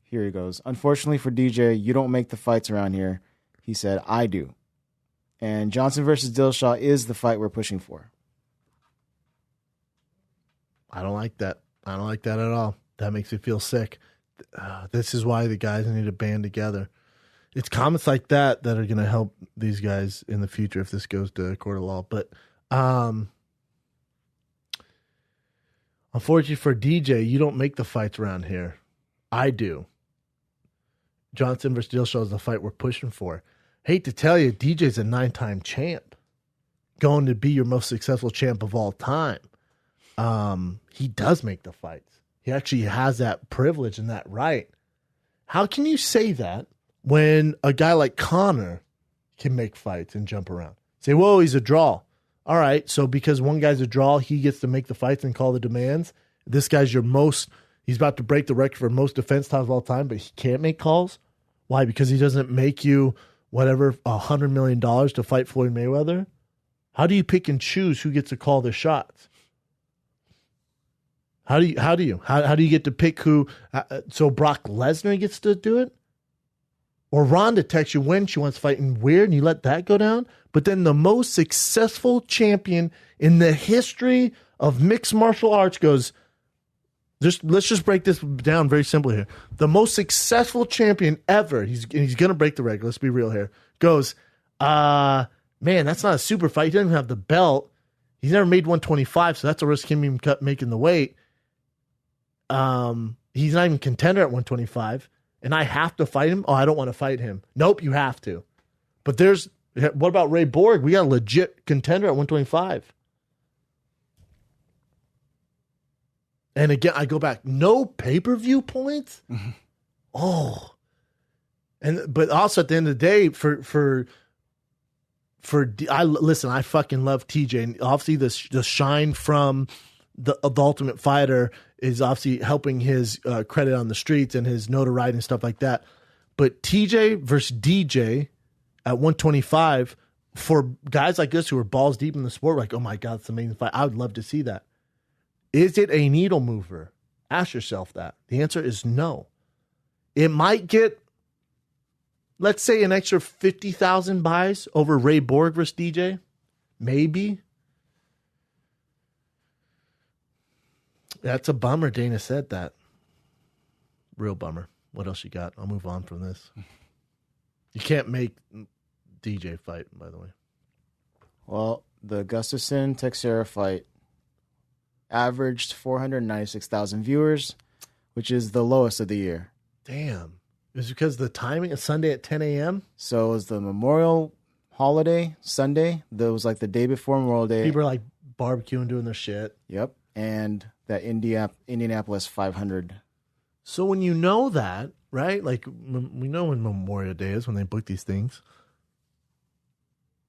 Here he goes. Unfortunately for DJ, you don't make the fights around here. He said, I do. And Johnson versus Dillashaw is the fight we're pushing for. I don't like that. I don't like that at all. That makes me feel sick. This is why the guys need to band together. It's comments like that that are going to help these guys in the future if this goes to court of law. But unfortunately for DJ, you don't make the fights around here. I do. Johnson versus Dillashaw is the fight we're pushing for. Hate to tell you, DJ's a 9-time champ. Going to be your most successful champ of all time. He does make the fights. He actually has that privilege and that right. How can you say that when a guy like Conor can make fights and jump around? Say, whoa, he's a draw. All right, so because one guy's a draw, he gets to make the fights and call the demands. This guy's he's about to break the record for most defense titles of all time, but he can't make calls. Why? Because he doesn't make you whatever, $100 million to fight Floyd Mayweather? How do you pick and choose who gets to call the shots? How do you get to pick who? So Brock Lesnar gets to do it? Or Ronda texts you when she wants to fight and where, and you let that go down? But then the most successful champion in the history of mixed martial arts goes, let's just break this down very simply here. The most successful champion ever, he's going to break the record, let's be real here, goes, man, that's not a super fight. He doesn't even have the belt. He's never made 125, so that's a risk him even making the weight. He's not even contender at 125, and I have to fight him? Oh, I don't want to fight him. Nope, you have to. But what about Ray Borg? We got a legit contender at 125. And again, I go back, no pay-per-view points? Oh. But also at the end of the day, listen, I fucking love TJ. And obviously the shine from the Ultimate Fighter is obviously helping his credit on the streets and his notoriety and stuff like that. But TJ versus DJ at 125, for guys like us who are balls deep in the sport, like, oh my God, it's an amazing fight. I would love to see that. Is it a needle mover? Ask yourself that. The answer is no. It might get, let's say, an extra 50,000 buys over Ray Borg versus DJ. Maybe. That's a bummer. Dana said that. Real bummer. What else you got? I'll move on from this. You can't make DJ fight, by the way. Well, the Gustafsson-Teixeira fight averaged 496,000 viewers, which is the lowest of the year. Damn. Is it because of the timing? A Sunday at 10 a.m.? So it was the Memorial holiday, Sunday. That was like the day before Memorial Day. People are like barbecuing, doing their shit. Yep. And that Indianapolis 500. So when you know that, right? Like, we know when Memorial Day is, when they book these things.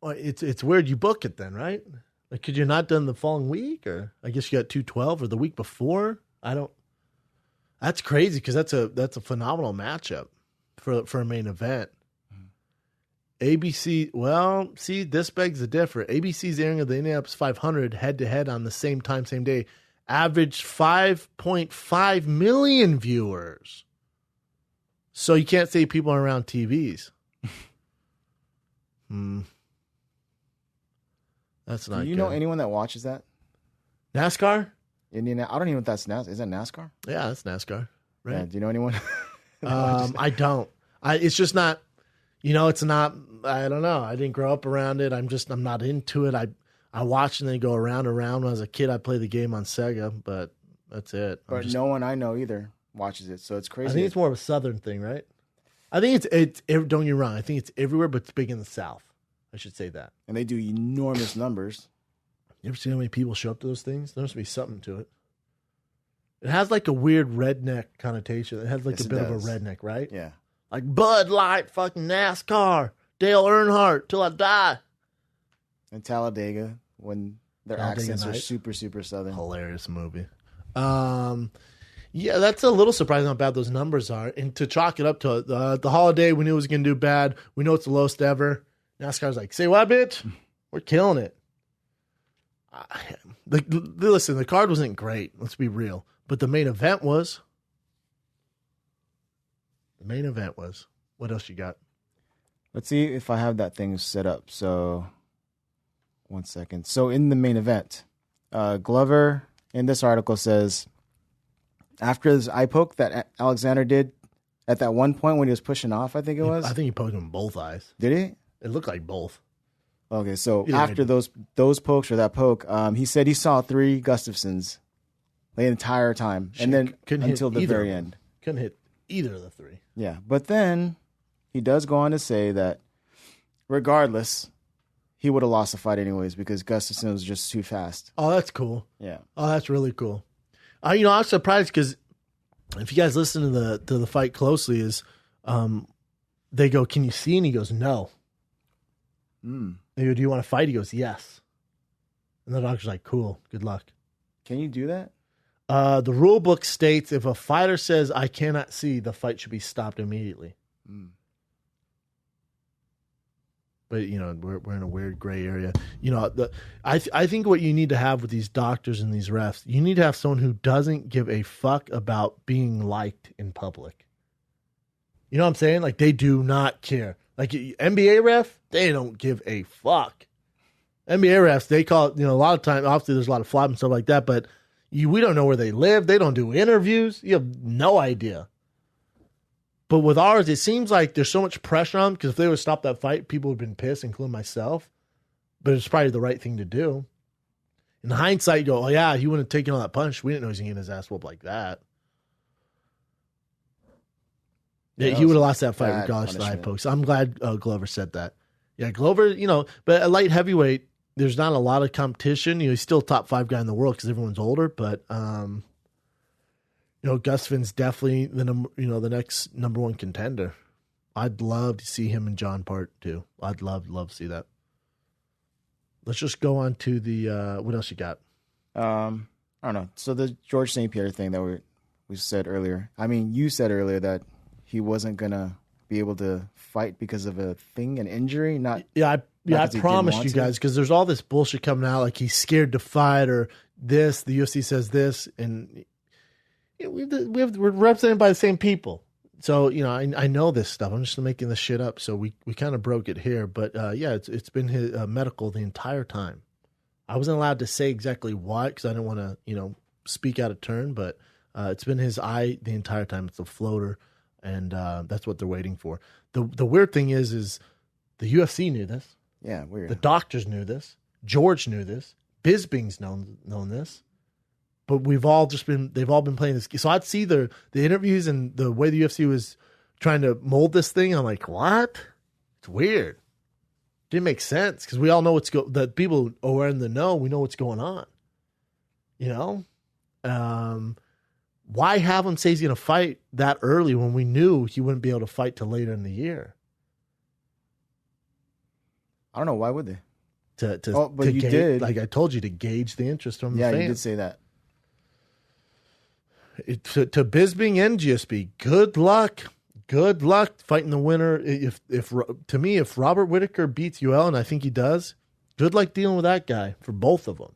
Well, it's weird you book it then, right? Like, could you not done the following week? Or I guess you got 212 or the week before? That's crazy because that's a phenomenal matchup for a main event. ABC, well, see, this begs the differ. ABC's airing of the Indianapolis 500 head-to-head on the same time, same day, averaged 5.5 million viewers. So you can't say people are around TVs. That's not good. Do you know anyone that watches that? NASCAR? I don't even know if that's NASCAR. Is that NASCAR? Yeah, that's NASCAR. Right. Yeah, do you know anyone? I don't. It's just not, it's not, I don't know. I didn't grow up around it. I'm not into it. I watched and then go around and around. When I was a kid, I played the game on Sega, but that's it. But no one I know either watches it, so it's crazy. I think it's more of a Southern thing, right? I think it's don't get me wrong. I think it's everywhere, but it's big in the South. I should say that. And they do enormous numbers. You ever see how many people show up to those things? There must be something to it. It has like a weird redneck connotation. It has like a bit of a redneck, right? Yeah. Like Bud Light, fucking NASCAR, Dale Earnhardt, till I die. And Talladega, when their accents are super, super Southern. Hilarious movie. Yeah, that's a little surprising how bad those numbers are. And to chalk it up to the holiday, we knew it was going to do bad. We know it's the lowest ever. NASCAR's like, say what, bitch? We're killing it. Listen, the card wasn't great. Let's be real. But the main event was. What else you got? Let's see if I have that thing set up. So, 1 second. So, in the main event, Glover in this article says, after this eye poke that Alexander did at that one point when he was pushing off, I think it was. I think he poked him in both eyes. Did he? It looked like both. Okay, so after those pokes or that poke, he said he saw 3 Gustafsons the entire time, and then until the very end. Couldn't hit either of the 3. Yeah, but then he does go on to say that regardless, he would have lost the fight anyways because Gustafsson was just too fast. Oh, that's cool. Yeah. Oh, that's really cool. I was surprised because if you guys listen to the fight closely, is they go, "Can you see?" And he goes, "No." They go, "Do you want to fight?" He goes, "Yes." And the doctor's like, "Cool, good luck." Can you do that? The rule book states if a fighter says, "I cannot see," the fight should be stopped immediately. But we're in a weird gray area. I think what you need to have with these doctors and these refs, you need to have someone who doesn't give a fuck about being liked in public. You know what I'm saying? Like, they do not care. Like, NBA ref, they don't give a fuck. NBA refs, they call it, a lot of times, obviously there's a lot of flop and stuff like that, but we don't know where they live. They don't do interviews. You have no idea. But with ours, it seems like there's so much pressure on them because if they would stop that fight, people would have been pissed, including myself. But it's probably the right thing to do. In hindsight, you go, "Oh, yeah, he wouldn't have taken all that punch. We didn't know he was going to get his ass whooped like that." Yeah, he would have lost that fight regardless of the eye pokes. I'm glad Glover said that. Yeah, Glover, but at light heavyweight, there's not a lot of competition. He's still top 5 guy in the world because everyone's older. But, Gustafsson's definitely the next number 1 contender. I'd love to see him and John Part 2. I'd love to see that. Let's just go on to the what else you got? I don't know. So the George St. Pierre thing that we said earlier. I mean, you said earlier that he wasn't gonna be able to fight because of an injury. I promised you guys because there's all this bullshit coming out like he's scared to fight or this. The UFC says this, and we're represented by the same people. So, I know this stuff. I'm just making this shit up. So we kind of broke it here. But, it's been his medical the entire time. I wasn't allowed to say exactly why because I didn't want to, speak out of turn. But it's been his eye the entire time. It's a floater, and that's what they're waiting for. The weird thing is the UFC knew this. Yeah, weird. The doctors knew this. George knew this. Bisping's known this. But they've all been playing this. So I'd see the interviews and the way the UFC was trying to mold this thing. I'm like, what? It's weird. Didn't make sense because we all know that people who are in the know. We know what's going on. Why have him say he's going to fight that early when we knew he wouldn't be able to fight till later in the year? I don't know. Why would they? But you did. Like I told you, to gauge the interest from the fans. Yeah, you did say that. To Bisping and GSP, good luck fighting the winner. If Robert Whittaker beats UL, and I think he does, good luck dealing with that guy for both of them.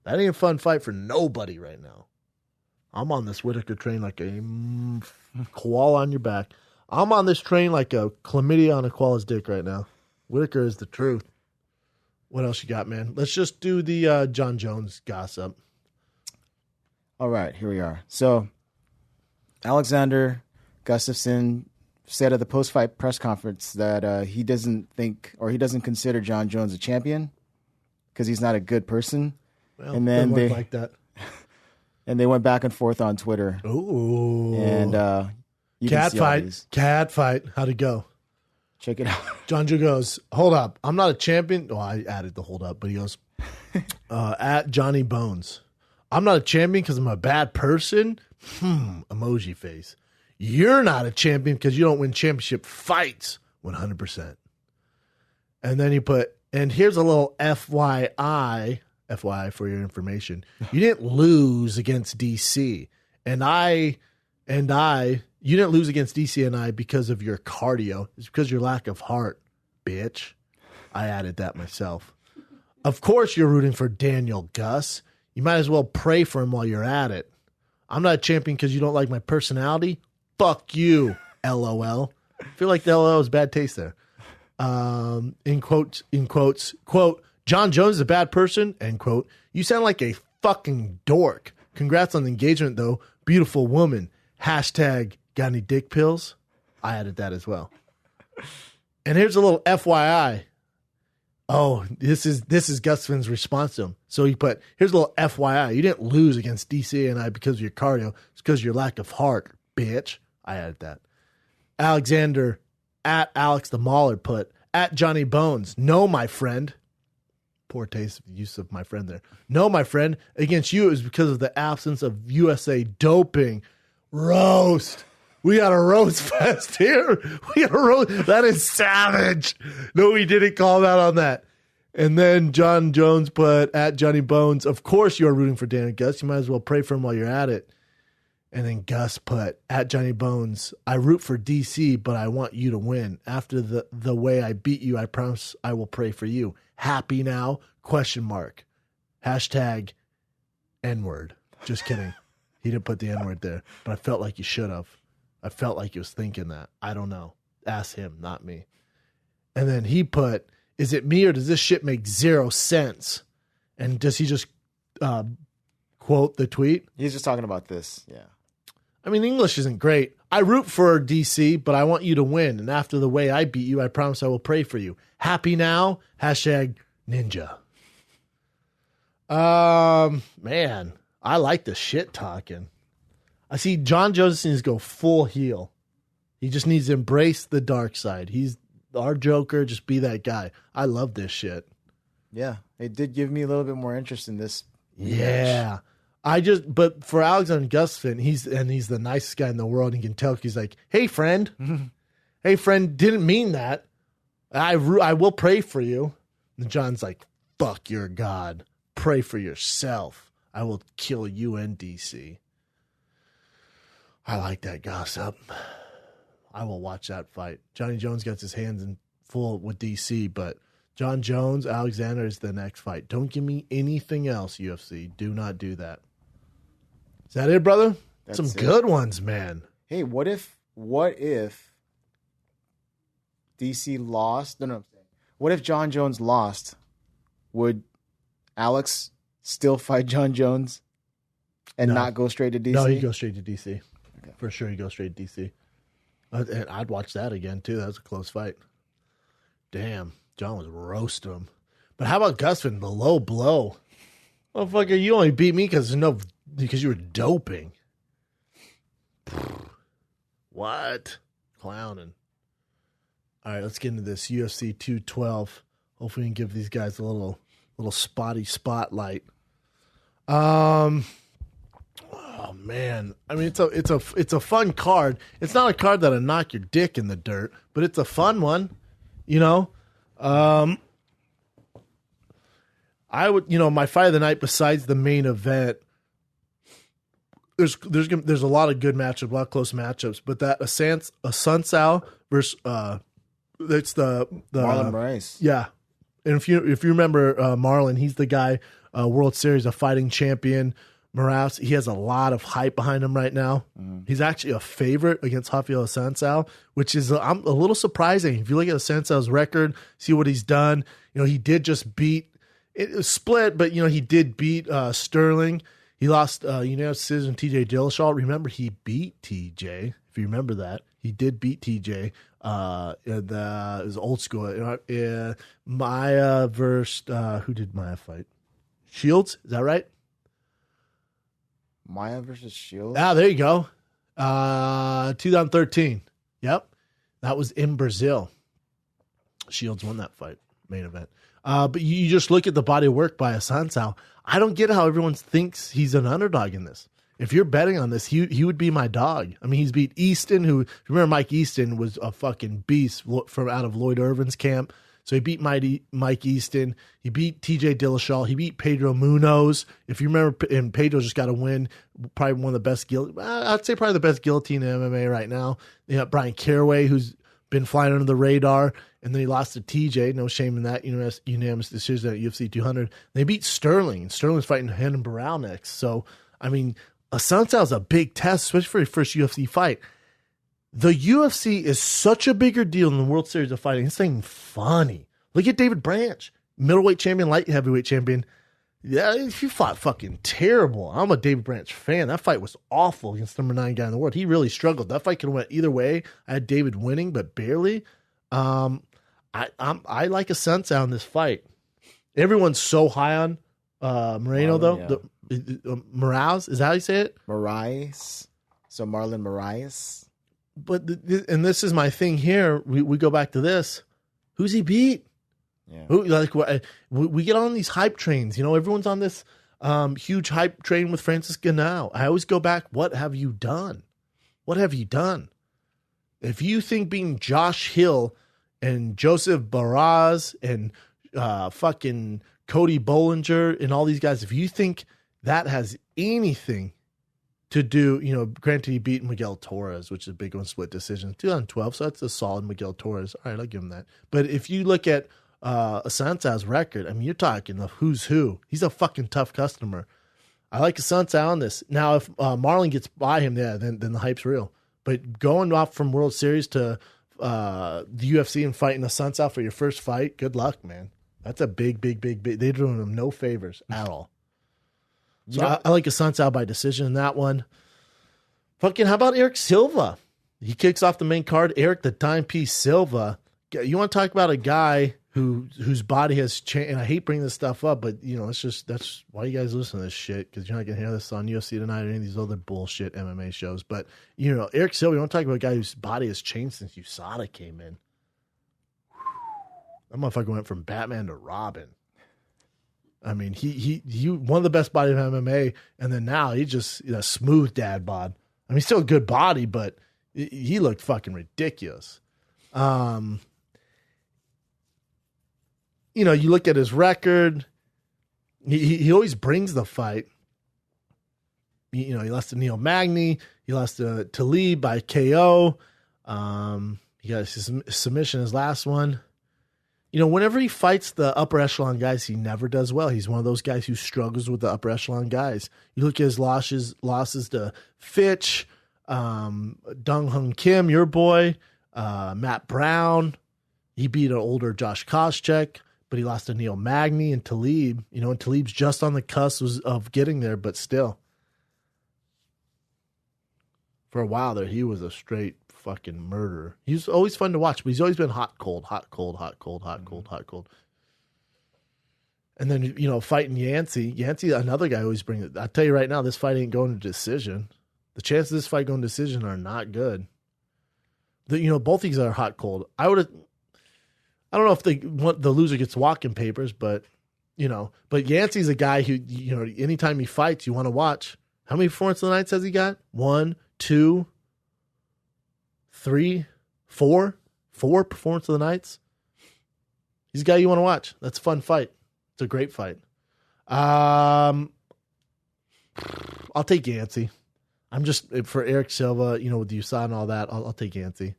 That ain't a fun fight for nobody right now. I'm on this Whittaker train like a koala on your back. I'm on this train like a chlamydia on a koala's dick right now. Whittaker is the truth. What else you got, man? Let's just do the John Jones gossip. All right, here we are. So, Alexander Gustafsson said at the post-fight press conference that he doesn't consider John Jones a champion because he's not a good person. Well, and then they like that, and they went back and forth on Twitter. Ooh, and cat fight. How'd it go? Check it out. John Joe goes, "Hold up, I'm not a champion." Oh, I added the hold up, but he goes, "At Johnny Bones." I'm not a champion because I'm a bad person. Emoji face. You're not a champion because you don't win championship fights 100%. And then he put, and here's a little FYI for your information. You didn't lose against DC. You didn't lose against DC and I because of your cardio. It's because of your lack of heart, bitch. I added that myself. Of course you're rooting for Daniel, Gus. You might as well pray for him while you're at it. I'm not a champion because you don't like my personality. Fuck you, LOL. I feel like the LOL is bad taste there. In quotes, quote, John Jones is a bad person, end quote. You sound like a fucking dork. Congrats on the engagement, though. Beautiful woman. Hashtag got any dick pills? I added that as well. And here's a little FYI. Oh, this is Gus Finn's response to him. So he put, here's a little FYI. You didn't lose against DC and I because of your cardio. It's because of your lack of heart, bitch. I added that. Alexander at Alex the Mauler put, at Johnny Bones. No, my friend. Poor taste of use of my friend there. No, my friend. Against you, it was because of the absence of USA doping. Roast. We got a roast fest here. We got a roast. That is savage. No, we didn't call that on that. And then John Jones put at Johnny Bones, of course you are rooting for Dan and Gus. You might as well pray for him while you're at it. And then Gus put at Johnny Bones, I root for DC, but I want you to win. After the way I beat you, I promise I will pray for you. Happy now? Question mark. Hashtag N-word. Just kidding. He didn't put the N-word there, but I felt like he should have. I felt like he was thinking that. I don't know. Ask him, not me. And then he put, is it me or does this shit make 0 sense? And does he just quote the tweet? He's just talking about this. Yeah. I mean, English isn't great. I root for DC, but I want you to win. And after the way I beat you, I promise I will pray for you. Happy now? Hashtag ninja. Man, I like the shit talking. I see John Jones needs to go full heel. He just needs to embrace the dark side. He's our Joker. Just be that guy. I love this shit. Yeah, it did give me a little bit more interest in this. Yeah. But for Alexander Gustafsson, he's the nicest guy in the world. And you can tell he's like, hey, friend. Hey, friend, didn't mean that. I will pray for you. And John's like, fuck your God. Pray for yourself. I will kill you and DC. I like that gossip. I will watch that fight. Johnny Jones gets his hands in full with DC, but John Jones, Alexander is the next fight. Don't give me anything else, UFC. Do not do that. Is that it, brother? That's Some it. good ones, man. Hey, what if DC lost? No, what if John Jones lost? Would Alex still fight John Jones and not go straight to DC? No, he'd go straight to DC. Okay. For sure, he'd go straight to DC. And I'd watch that again, too. That was a close fight. Damn, John was roasting him. But how about Gustafsson, the low blow? Motherfucker, you only beat me because you were doping. What? Clowning. All right, let's get into this UFC 212. Hopefully we can give these guys a little spotty spotlight. Oh man. I mean it's a fun card. It's not a card that'll knock your dick in the dirt, but it's a fun one, you know? I would, my fight of the night besides the main event, there's a lot of good matchups, a lot of close matchups, but that Sunsao versus it's the Marlon Bryce. Yeah. And if you remember Marlon, he's the guy, World Series of Fighting champion, Moraes. He has a lot of hype behind him right now. He's actually a favorite against Rafael Sunsao, which is a little surprising. If you look at Sansao's record, see what he's done. He did just beat it was split, but he did beat Sterling. He lost decision TJ Dillashaw. Remember, he beat TJ. If you remember that, he did beat TJ. It was old school. Maya versus who did Maya fight? Shields, is that right? Maya versus Shields. Ah, there you go. 2013. Yep, that was in Brazil. Shields won that fight, main event. But you just look at the body of work by Sunsao. I don't get how everyone thinks he's an underdog in this. If you're betting on this, he would be my dog. I mean, he's beat Easton, who, if you remember, Mike Easton was a fucking beast from out of Lloyd Irvin's camp. So he beat Mike Easton. He beat TJ Dillashaw. He beat Pedro Munoz. If you remember, and Pedro just got to win, probably one of the best I'd say probably the best guillotine in MMA right now. You got Brian Caraway, who's been flying under the radar. And then he lost to TJ. No shame in that. Unanimous decision at UFC 200. They beat Sterling. And Sterling's fighting Renan Barão next. So, I mean, Assunção's a big test, especially for his first UFC fight. The UFC is such a bigger deal than the World Series of Fighting. It's ain't funny. Look at David Branch, middleweight champion, light heavyweight champion. Yeah, he fought fucking terrible. I'm a David Branch fan. That fight was awful against the number 9 guy in the world. He really struggled. That fight could have went either way. I had David winning, but barely. I like Assunção in this fight. Everyone's so high on Moreno, though. Yeah. Moraes, is that how you say it? Moraes. So Marlon Moraes. But and this is my thing here. We go back to this. Who's he beat? Yeah. We get on these hype trains. Everyone's on this huge hype train with Francis Ngannou. I always go back. What have you done? What have you done? If you think being Josh Hill and Joseph Barraz and fucking Cody Bollinger and all these guys, if you think that has anything to do, granted he beat Miguel Torres, which is a big one, split decision, 2012, so that's a solid Miguel Torres. All right, I'll give him that. But if you look at Assunção's record, I mean, you're talking the who's who. He's a fucking tough customer. I like Assunção on this. Now, if Marlon gets by him, then the hype's real. But going off from World Series to the UFC and fighting Assunção for your first fight, good luck, man. That's a big. They're doing him no favors at all. So I like Assunção by decision in that one. Fucking, how about Eric Silva? He kicks off the main card. Eric the Timepiece Silva. You want to talk about a guy whose body has changed? And I hate bringing this stuff up, but that's why you guys listen to this shit, because you're not gonna hear this on UFC Tonight or any of these other bullshit MMA shows. But Eric Silva, you want to talk about a guy whose body has changed since USADA came in? That motherfucker went from Batman to Robin. I mean, he one of the best bodies of MMA, and then now he just a smooth dad bod. I mean, still a good body, but he looked fucking ridiculous. You look at his record. He always brings the fight. He lost to Neil Magny. He lost to Talib by KO. He got his submission, his last one. Whenever he fights the upper echelon guys, he never does well. He's one of those guys who struggles with the upper echelon guys. You look at his losses to Fitch, Dong Hung Kim, your boy, Matt Brown. He beat an older Josh Koscheck, but he lost to Neil Magny and Talib. And Talib's just on the cusp of getting there, but still. For a while there, he was a straight fucking murderer. He's always fun to watch, but he's always been hot, cold. And then, fighting Yancey. Yancey, another guy who always brings it. I'll tell you right now, this fight ain't going to decision. The chances of this fight going to decision are not good. Both these are hot, cold. I don't know if the loser gets walking papers, but Yancey's a guy who, anytime he fights, you want to watch. How many performances of the nights has he got? 1, 2, 3, 4 performances of the nights. He's a guy you want to watch. That's a fun fight. It's a great fight. I'll take Yancey. I'm just, for Eric Silva, with the USADA and all that, I'll take Yancey.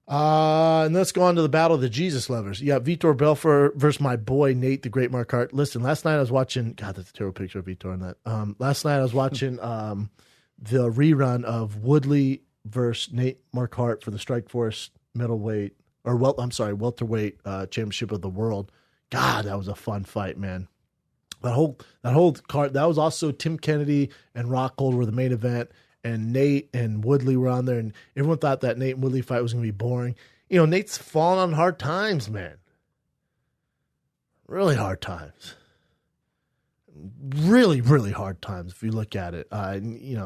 And let's go on to the battle of the Jesus lovers. Yeah, Vitor Belfort versus my boy Nate the Great Marquardt. Listen, last night I was watching. God, that's a terrible picture of Vitor in that. Last night I was watching the rerun of Woodley versus Nate Marquardt for the Strikeforce welterweight championship of the world. God, that was a fun fight, man. That whole card. That was also Tim Kennedy and Rockhold were the main event. And Nate and Woodley were on there, and everyone thought that Nate and Woodley fight was going to be boring. Nate's fallen on hard times, man. Really hard times. Really, really hard times if you look at it.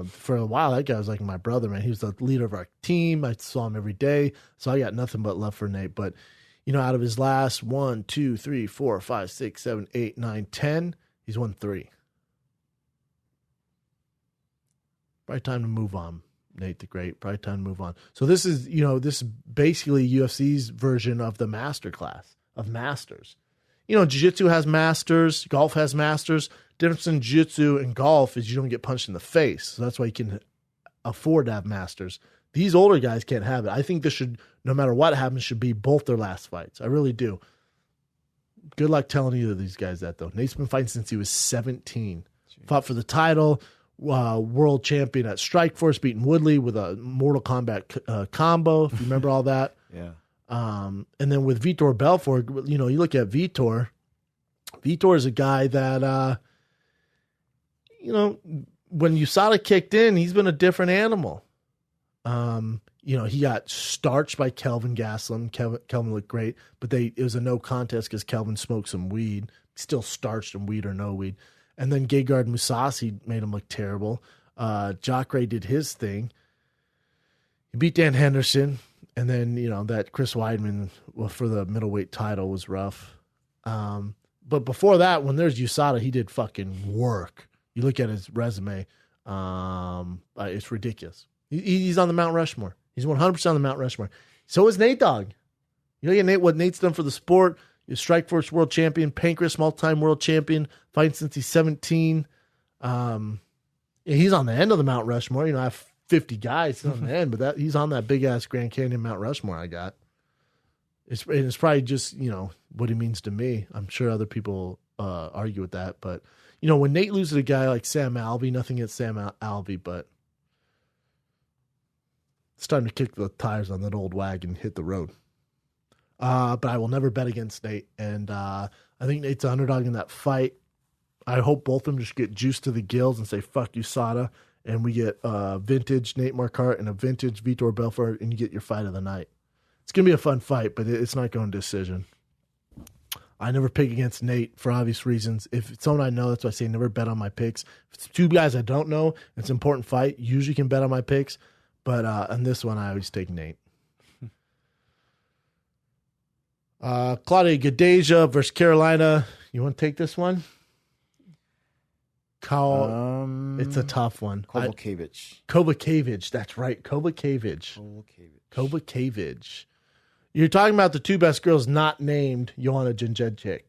For a while, that guy was like my brother, man. He was the leader of our team. I saw him every day, so I got nothing but love for Nate. But, out of his last 1, 2, 3, 4, 5, 6, 7, 8, 9, 10, he's won 3. Probably time to move on, Nate the Great. Probably time to move on. So this is, this is basically UFC's version of the master class of masters. Jiu-jitsu has masters, golf has masters. Difference in jiu-jitsu and golf is you don't get punched in the face. So that's why you can afford to have masters. These older guys can't have it. I think this should, no matter what happens, should be both their last fights. I really do. Good luck telling either of these guys that, though. Nate's been fighting since he was 17. Jeez. Fought for the title, world champion at Strikeforce, beating Woodley with a Mortal Kombat combo, if you remember all that. Yeah. And then with Vitor Belfort, you look at Vitor. Vitor is a guy that, when USADA kicked in, he's been a different animal. He got starched by Kelvin Gastelum. Kelvin looked great, but it was a no contest because Kelvin smoked some weed. Still starched him, weed or no weed. And then Gegard Mousasi made him look terrible. Jacare did his thing. He beat Dan Henderson. And then, that Chris Weidman for the middleweight title was rough. But before that, when there's USADA, he did fucking work. You look at his resume, it's ridiculous. He's on the Mount Rushmore. He's 100% on the Mount Rushmore. So is Nate Dogg. You look at what Nate's done for the sport. He's Strikeforce world champion, Pancrase multi-time world champion, fighting since he's 17. He's on the end of the Mount Rushmore. I have 50 guys on the end, but he's on that big-ass Grand Canyon Mount Rushmore I got. It's probably just, what he means to me. I'm sure other people argue with that. But, when Nate loses a guy like Sam Alvey, nothing against Sam Alvey, but it's time to kick the tires on that old wagon and hit the road. But I will never bet against Nate. And I think Nate's an underdog in that fight. I hope both of them just get juiced to the gills and say, fuck you, Sada. And we get vintage Nate Marquardt and a vintage Vitor Belfort, and you get your fight of the night. It's going to be a fun fight, but it's not going decision. I never pick against Nate for obvious reasons. If it's someone I know, that's why I say never bet on my picks. If it's two guys I don't know, it's an important fight, usually can bet on my picks. But on this one, I always take Nate. Claudia Gadeja versus Carolina. You want to take this one? It's a tough one. Kovacevic. That's right. Kovacevic. You're talking about the two best girls not named Joanna Jędrzejczyk.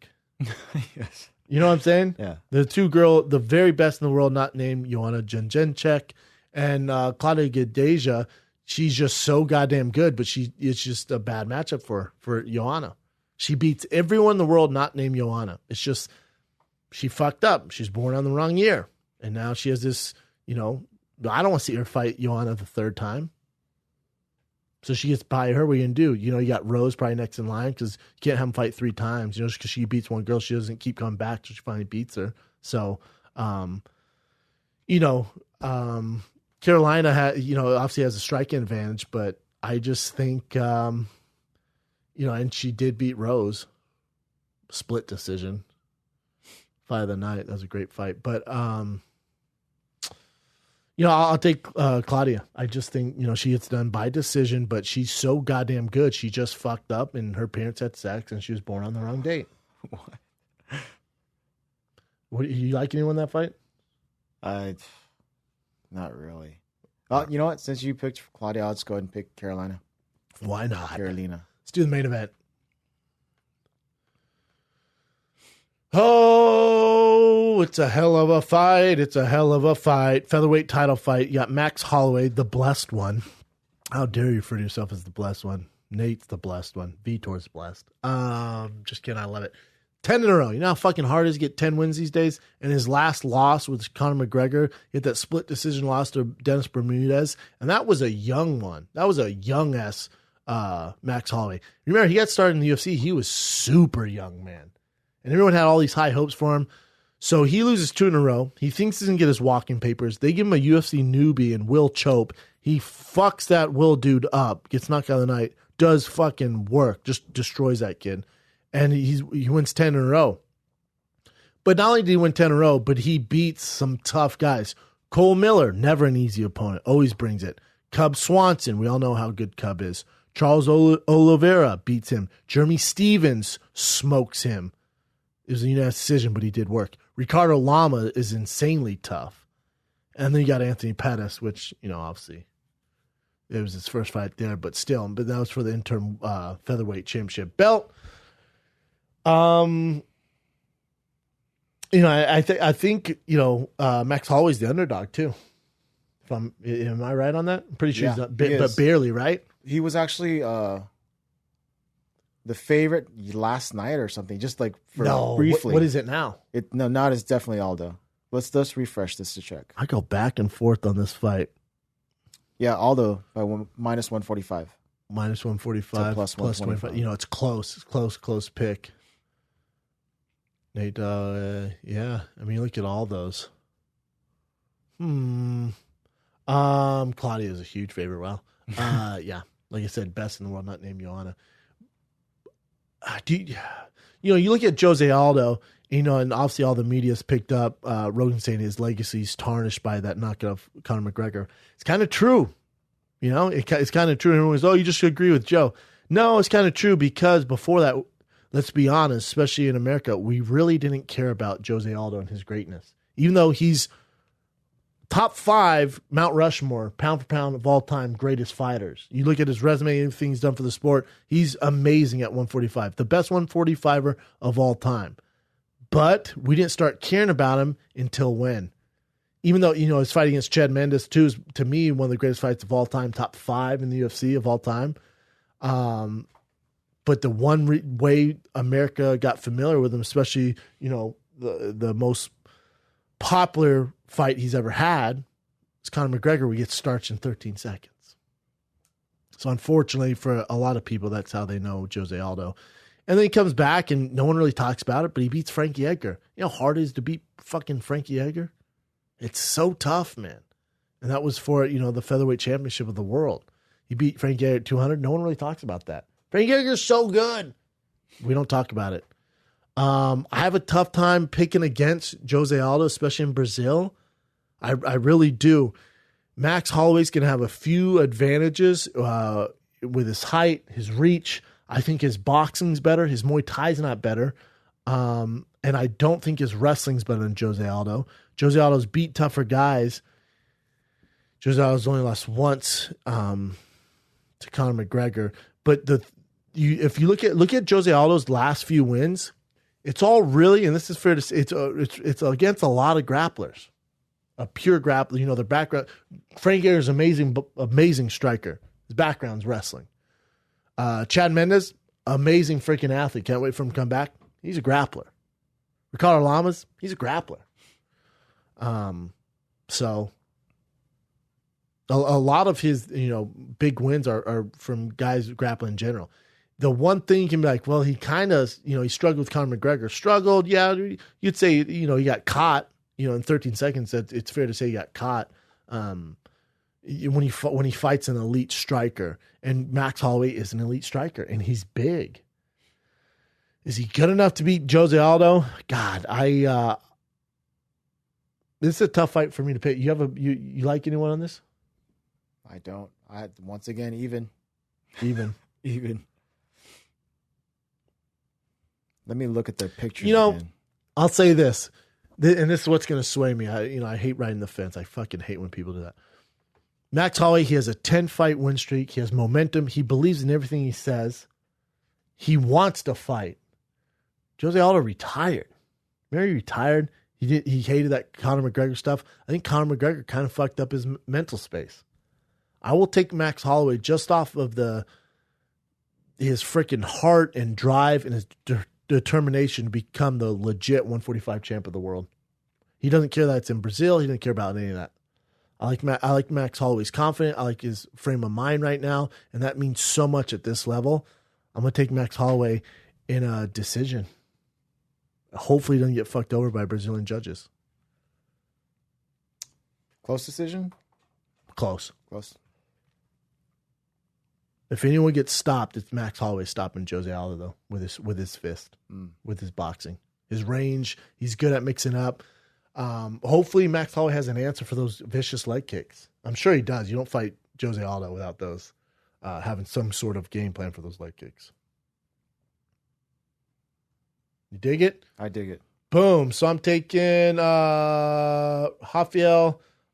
Yes. You know what I'm saying? Yeah. The very best in the world not named Joanna Jędrzejczyk. And Claudia Gadeja, she's just so goddamn good, but it's just a bad matchup for Joanna. She beats everyone in the world not named Joanna. It's just, she fucked up. She's born on the wrong year. And now she has this, I don't want to see her fight Joanna the third time. So she gets by her. What are you going to do? You got Rose probably next in line because you can't have them fight three times. Just because she beats one girl, she doesn't keep coming back till she finally beats her. So, Carolina obviously has a striking advantage, but I just think, and she did beat Rose. Split decision. Fight of the night. That was a great fight. But, I'll take Claudia. I just think, she gets done by decision, but she's so goddamn good. She just fucked up and her parents had sex and she was born on the wrong date. What, you like anyone in that fight? Not really. You know what? Since you picked Claudia, I'll just go ahead and pick Carolina. Why not? Carolina. Let's do the main event. Oh, it's a hell of a fight. Featherweight title fight. You got Max Holloway, the blessed one. How dare you refer to yourself as the blessed one? Nate's the blessed one. Vitor's blessed. Just kidding. I love it. 10 in a row. You know how fucking hard it is to get 10 wins these days? And his last loss with Conor McGregor, he had that split decision loss to Dennis Bermudez. And that was a young one. That was a young-ass Max Holloway. Remember, he got started in the UFC. He was super young, man. And everyone had all these high hopes for him. So he loses 2 in a row. He thinks he's going to get his walking papers. They give him a UFC newbie and Will Chope. He fucks that Will dude up, gets knocked out of the night, does fucking work, just destroys that kid. And he wins 10 in a row. But not only did he win 10 in a row, but he beats some tough guys. Cole Miller, never an easy opponent, always brings it. Cub Swanson, we all know how good Cub is. Charles Oliveira beats him. Jeremy Stevens smokes him. It was a unanimous decision, but he did work. Ricardo Lama is insanely tough. And then you got Anthony Pettis, which, obviously, it was his first fight there, but still. But that was for the interim featherweight championship belt. I think Max Holloway's the underdog, too. Am I right on that? I'm pretty sure Yeah, he's not, he but is. barely, right? He was actually the favorite last night or something, just like for briefly. What is it now? Not as definitely Aldo. Let's just refresh this to check. I go back and forth on this fight. Yeah, Aldo by minus 145. Minus 145, plus plus 125. 25. It's close. It's close pick. Nate, yeah. I mean, look at all those. Claudia is a huge favorite. Well, yeah. Like I said, best in the world, not named Joanna. You look at Jose Aldo, and obviously all the media's picked up Rogan saying his legacy's tarnished by that knockout of Conor McGregor. It's kind of true. It's kind of true. Everyone's, you just agree with Joe. No, it's kind of true because before that, let's be honest, especially in America, we really didn't care about Jose Aldo and his greatness. Even though he's top 5 Mount Rushmore, pound for pound of all time greatest fighters. You look at his resume, everything he's done for the sport, he's amazing at 145. The best 145er of all time. But we didn't start caring about him until when? Even though, his fight against Chad Mendes, too, is, to me, one of the greatest fights of all time, top 5 in the UFC of all time. But the one way America got familiar with him, especially, the most popular fight he's ever had, is Conor McGregor. We get starched in 13 seconds. So unfortunately for a lot of people, that's how they know Jose Aldo. And then he comes back and no one really talks about it, but he beats Frankie Edgar. You know how hard it is to beat fucking Frankie Edgar? It's so tough, man. And that was for, the featherweight championship of the world. He beat Frankie Edgar at 200. No one really talks about that. Frankie Edgar's so good. We don't talk about it. I have a tough time picking against Jose Aldo, especially in Brazil. I really do. Max Holloway's going to have a few advantages with his height, his reach. I think his boxing's better. His Muay Thai's not better. And I don't think his wrestling's better than Jose Aldo. Jose Aldo's beat tougher guys. Jose Aldo's only lost once to Conor McGregor. But if you look at Jose Aldo's last few wins, it's all really, and this is fair to say, it's against a lot of grapplers. A pure grappler, their background. Frank Edgar's amazing striker. His background's wrestling. Chad Mendes, amazing freaking athlete. Can't wait for him to come back. He's a grappler. Ricardo Lamas, he's a grappler. So a lot of his, big wins are from guys grappling in general. The one thing you can be like, well, he kind of, he struggled with Conor McGregor. Struggled, yeah. You'd say, he got caught. In 13 seconds, it's fair to say he got caught. When he fights an elite striker, and Max Holloway is an elite striker, and he's big. Is he good enough to beat Jose Aldo? God, this is a tough fight for me to pick. You like anyone on this? I don't. Once again, even. Let me look at the picture. Again. I'll say this. And this is what's going to sway me. I hate riding the fence. I fucking hate when people do that. Max Holloway, he has a 10-fight win streak. He has momentum. He believes in everything he says. He wants to fight. Jose Aldo retired. Very retired. He hated that Conor McGregor stuff. I think Conor McGregor kind of fucked up his mental space. I will take Max Holloway just off of his freaking heart and drive and his determination to become the legit 145 champ of the world. He doesn't care that it's in Brazil. He doesn't care about any of that. I like Max Holloway's confident. I like his frame of mind right now, and that means so much at this level. I'm going to take Max Holloway in a decision. Hopefully he doesn't get fucked over by Brazilian judges. Close decision? Close. Close. If anyone gets stopped, it's Max Holloway stopping Jose Aldo, though, with his fist, with his boxing. His range, he's good at mixing up. Hopefully Max Holloway has an answer for those vicious leg kicks. I'm sure he does. You don't fight Jose Aldo without those, having some sort of game plan for those leg kicks. You dig it? I dig it. Boom. So I'm taking Rafael.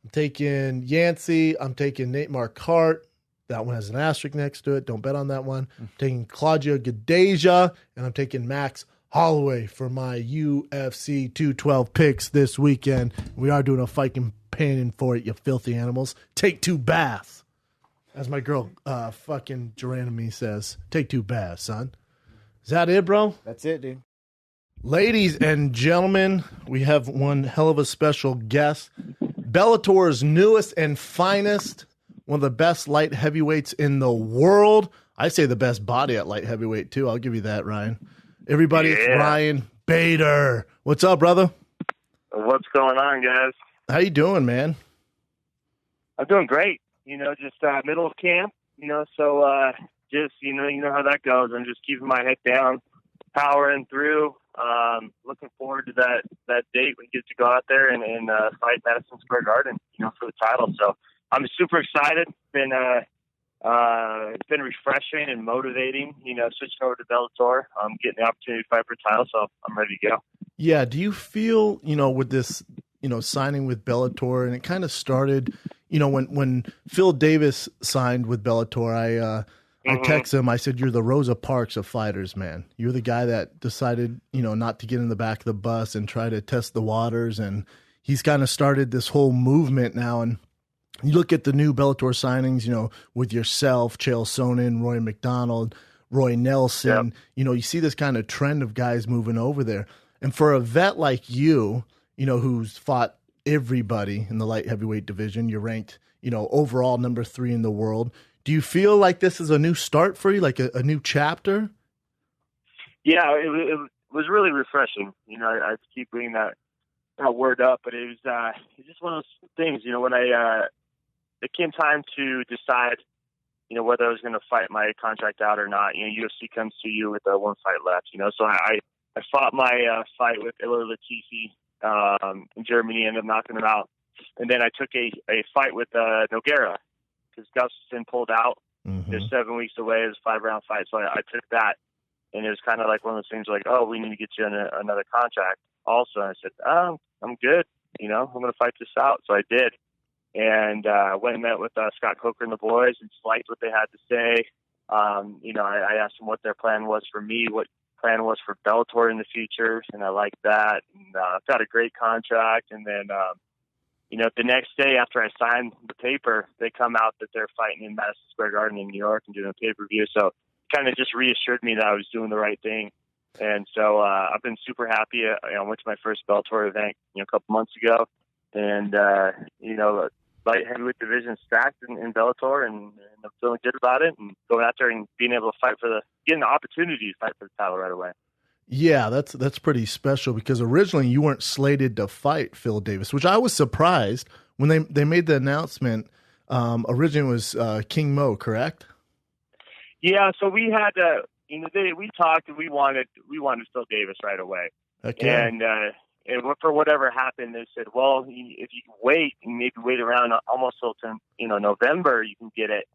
I'm taking Yancey. I'm taking Nate Marquardt. That one has an asterisk next to it. Don't bet on that one. I'm taking Claudio Gadeja, and I'm taking Max Holloway for my UFC 212 picks this weekend. We are doing a fight paying for it, you filthy animals. Take 2 baths. As my girl fucking Geronimi says, take 2 baths, son. Is that it, bro? That's it, dude. Ladies and gentlemen, we have one hell of a special guest. Bellator's newest and finest, one of the best light heavyweights in the world. I say the best body at light heavyweight, too. I'll give you that, Ryan. Everybody, It's Ryan Bader. What's up, brother? What's going on, guys? How you doing, man? I'm doing great. Just middle of camp, so just, you know how that goes. I'm just keeping my head down, powering through. Looking forward to that date when you get to go out there and fight Madison Square Garden, for the title. So I'm super excited. It's been refreshing and motivating, switching over to Bellator. I'm getting the opportunity to fight for a title, so I'm ready to go. Yeah. Do you feel, with this, signing with Bellator, and it kind of started, when Phil Davis signed with Bellator, I texted him, I said, you're the Rosa Parks of fighters, man. You're the guy that decided, not to get in the back of the bus and try to test the waters. And he's kind of started this whole movement now. And you look at the new Bellator signings, with yourself, Chael Sonnen, Roy McDonald, Roy Nelson, you see this kind of trend of guys moving over there. And for a vet like you, who's fought everybody in the light heavyweight division, you're ranked, overall number 3 in the world. Do you feel like this is a new start for you, like a new chapter? Yeah, it was really refreshing. I keep bringing that word up, but it was just one of those things, when it came time to decide, whether I was going to fight my contract out or not. UFC comes to you with 1 fight left, so I fought my fight with Ilir Latifi in Germany, ended up knocking him out. And then I took a fight with Nogueira because Gustafsson pulled out. They're 7 weeks away. It was a 5-round fight, so I took that. And it was kind of like one of those things like, oh, we need to get you on another contract also. And I said, I'm good. I'm going to fight this out. So I did. And went and met with Scott Coker and the boys and just liked what they had to say. I asked them what their plan was for me, what plan was for Bellator in the future, and I liked that. And got a great contract. And then, the next day after I signed the paper, they come out that they're fighting in Madison Square Garden in New York and doing a pay-per-view. So kind of just reassured me that I was doing the right thing. And so I've been super happy. I went to my first Bellator event, a couple months ago. And, light heavyweight division stacked in Bellator, and I'm feeling good about it and going out there and being able to fight getting the opportunity to fight for the title right away. Yeah, that's pretty special because originally you weren't slated to fight Phil Davis, which I was surprised when they made the announcement. Originally it was King Mo, correct? Yeah, so we had we talked and we wanted Phil Davis right away. Okay. And for whatever happened, they said, well, if you wait and maybe wait around almost till November, you can get it.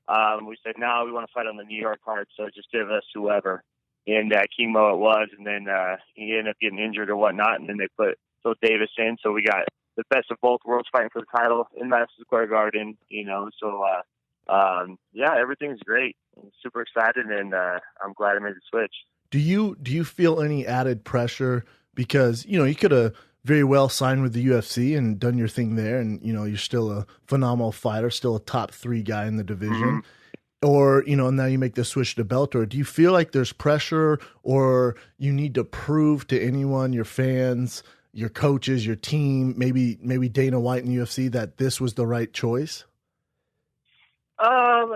We said, no, we want to fight on the New York card, so just give us whoever. And King Mo it was, and then he ended up getting injured or whatnot, and then they put Phil Davis in, so we got the best of both worlds fighting for the title in Madison Square Garden, so everything's great. I'm super excited, and I'm glad I made the switch. Do you feel any added pressure because, you could have very well signed with the UFC and done your thing there, and, you're still a phenomenal fighter, still a top 3 guy in the division. Or, now you make the switch to Bellator. Do you feel like there's pressure or you need to prove to anyone, your fans, your coaches, your team, maybe Dana White in the UFC that this was the right choice?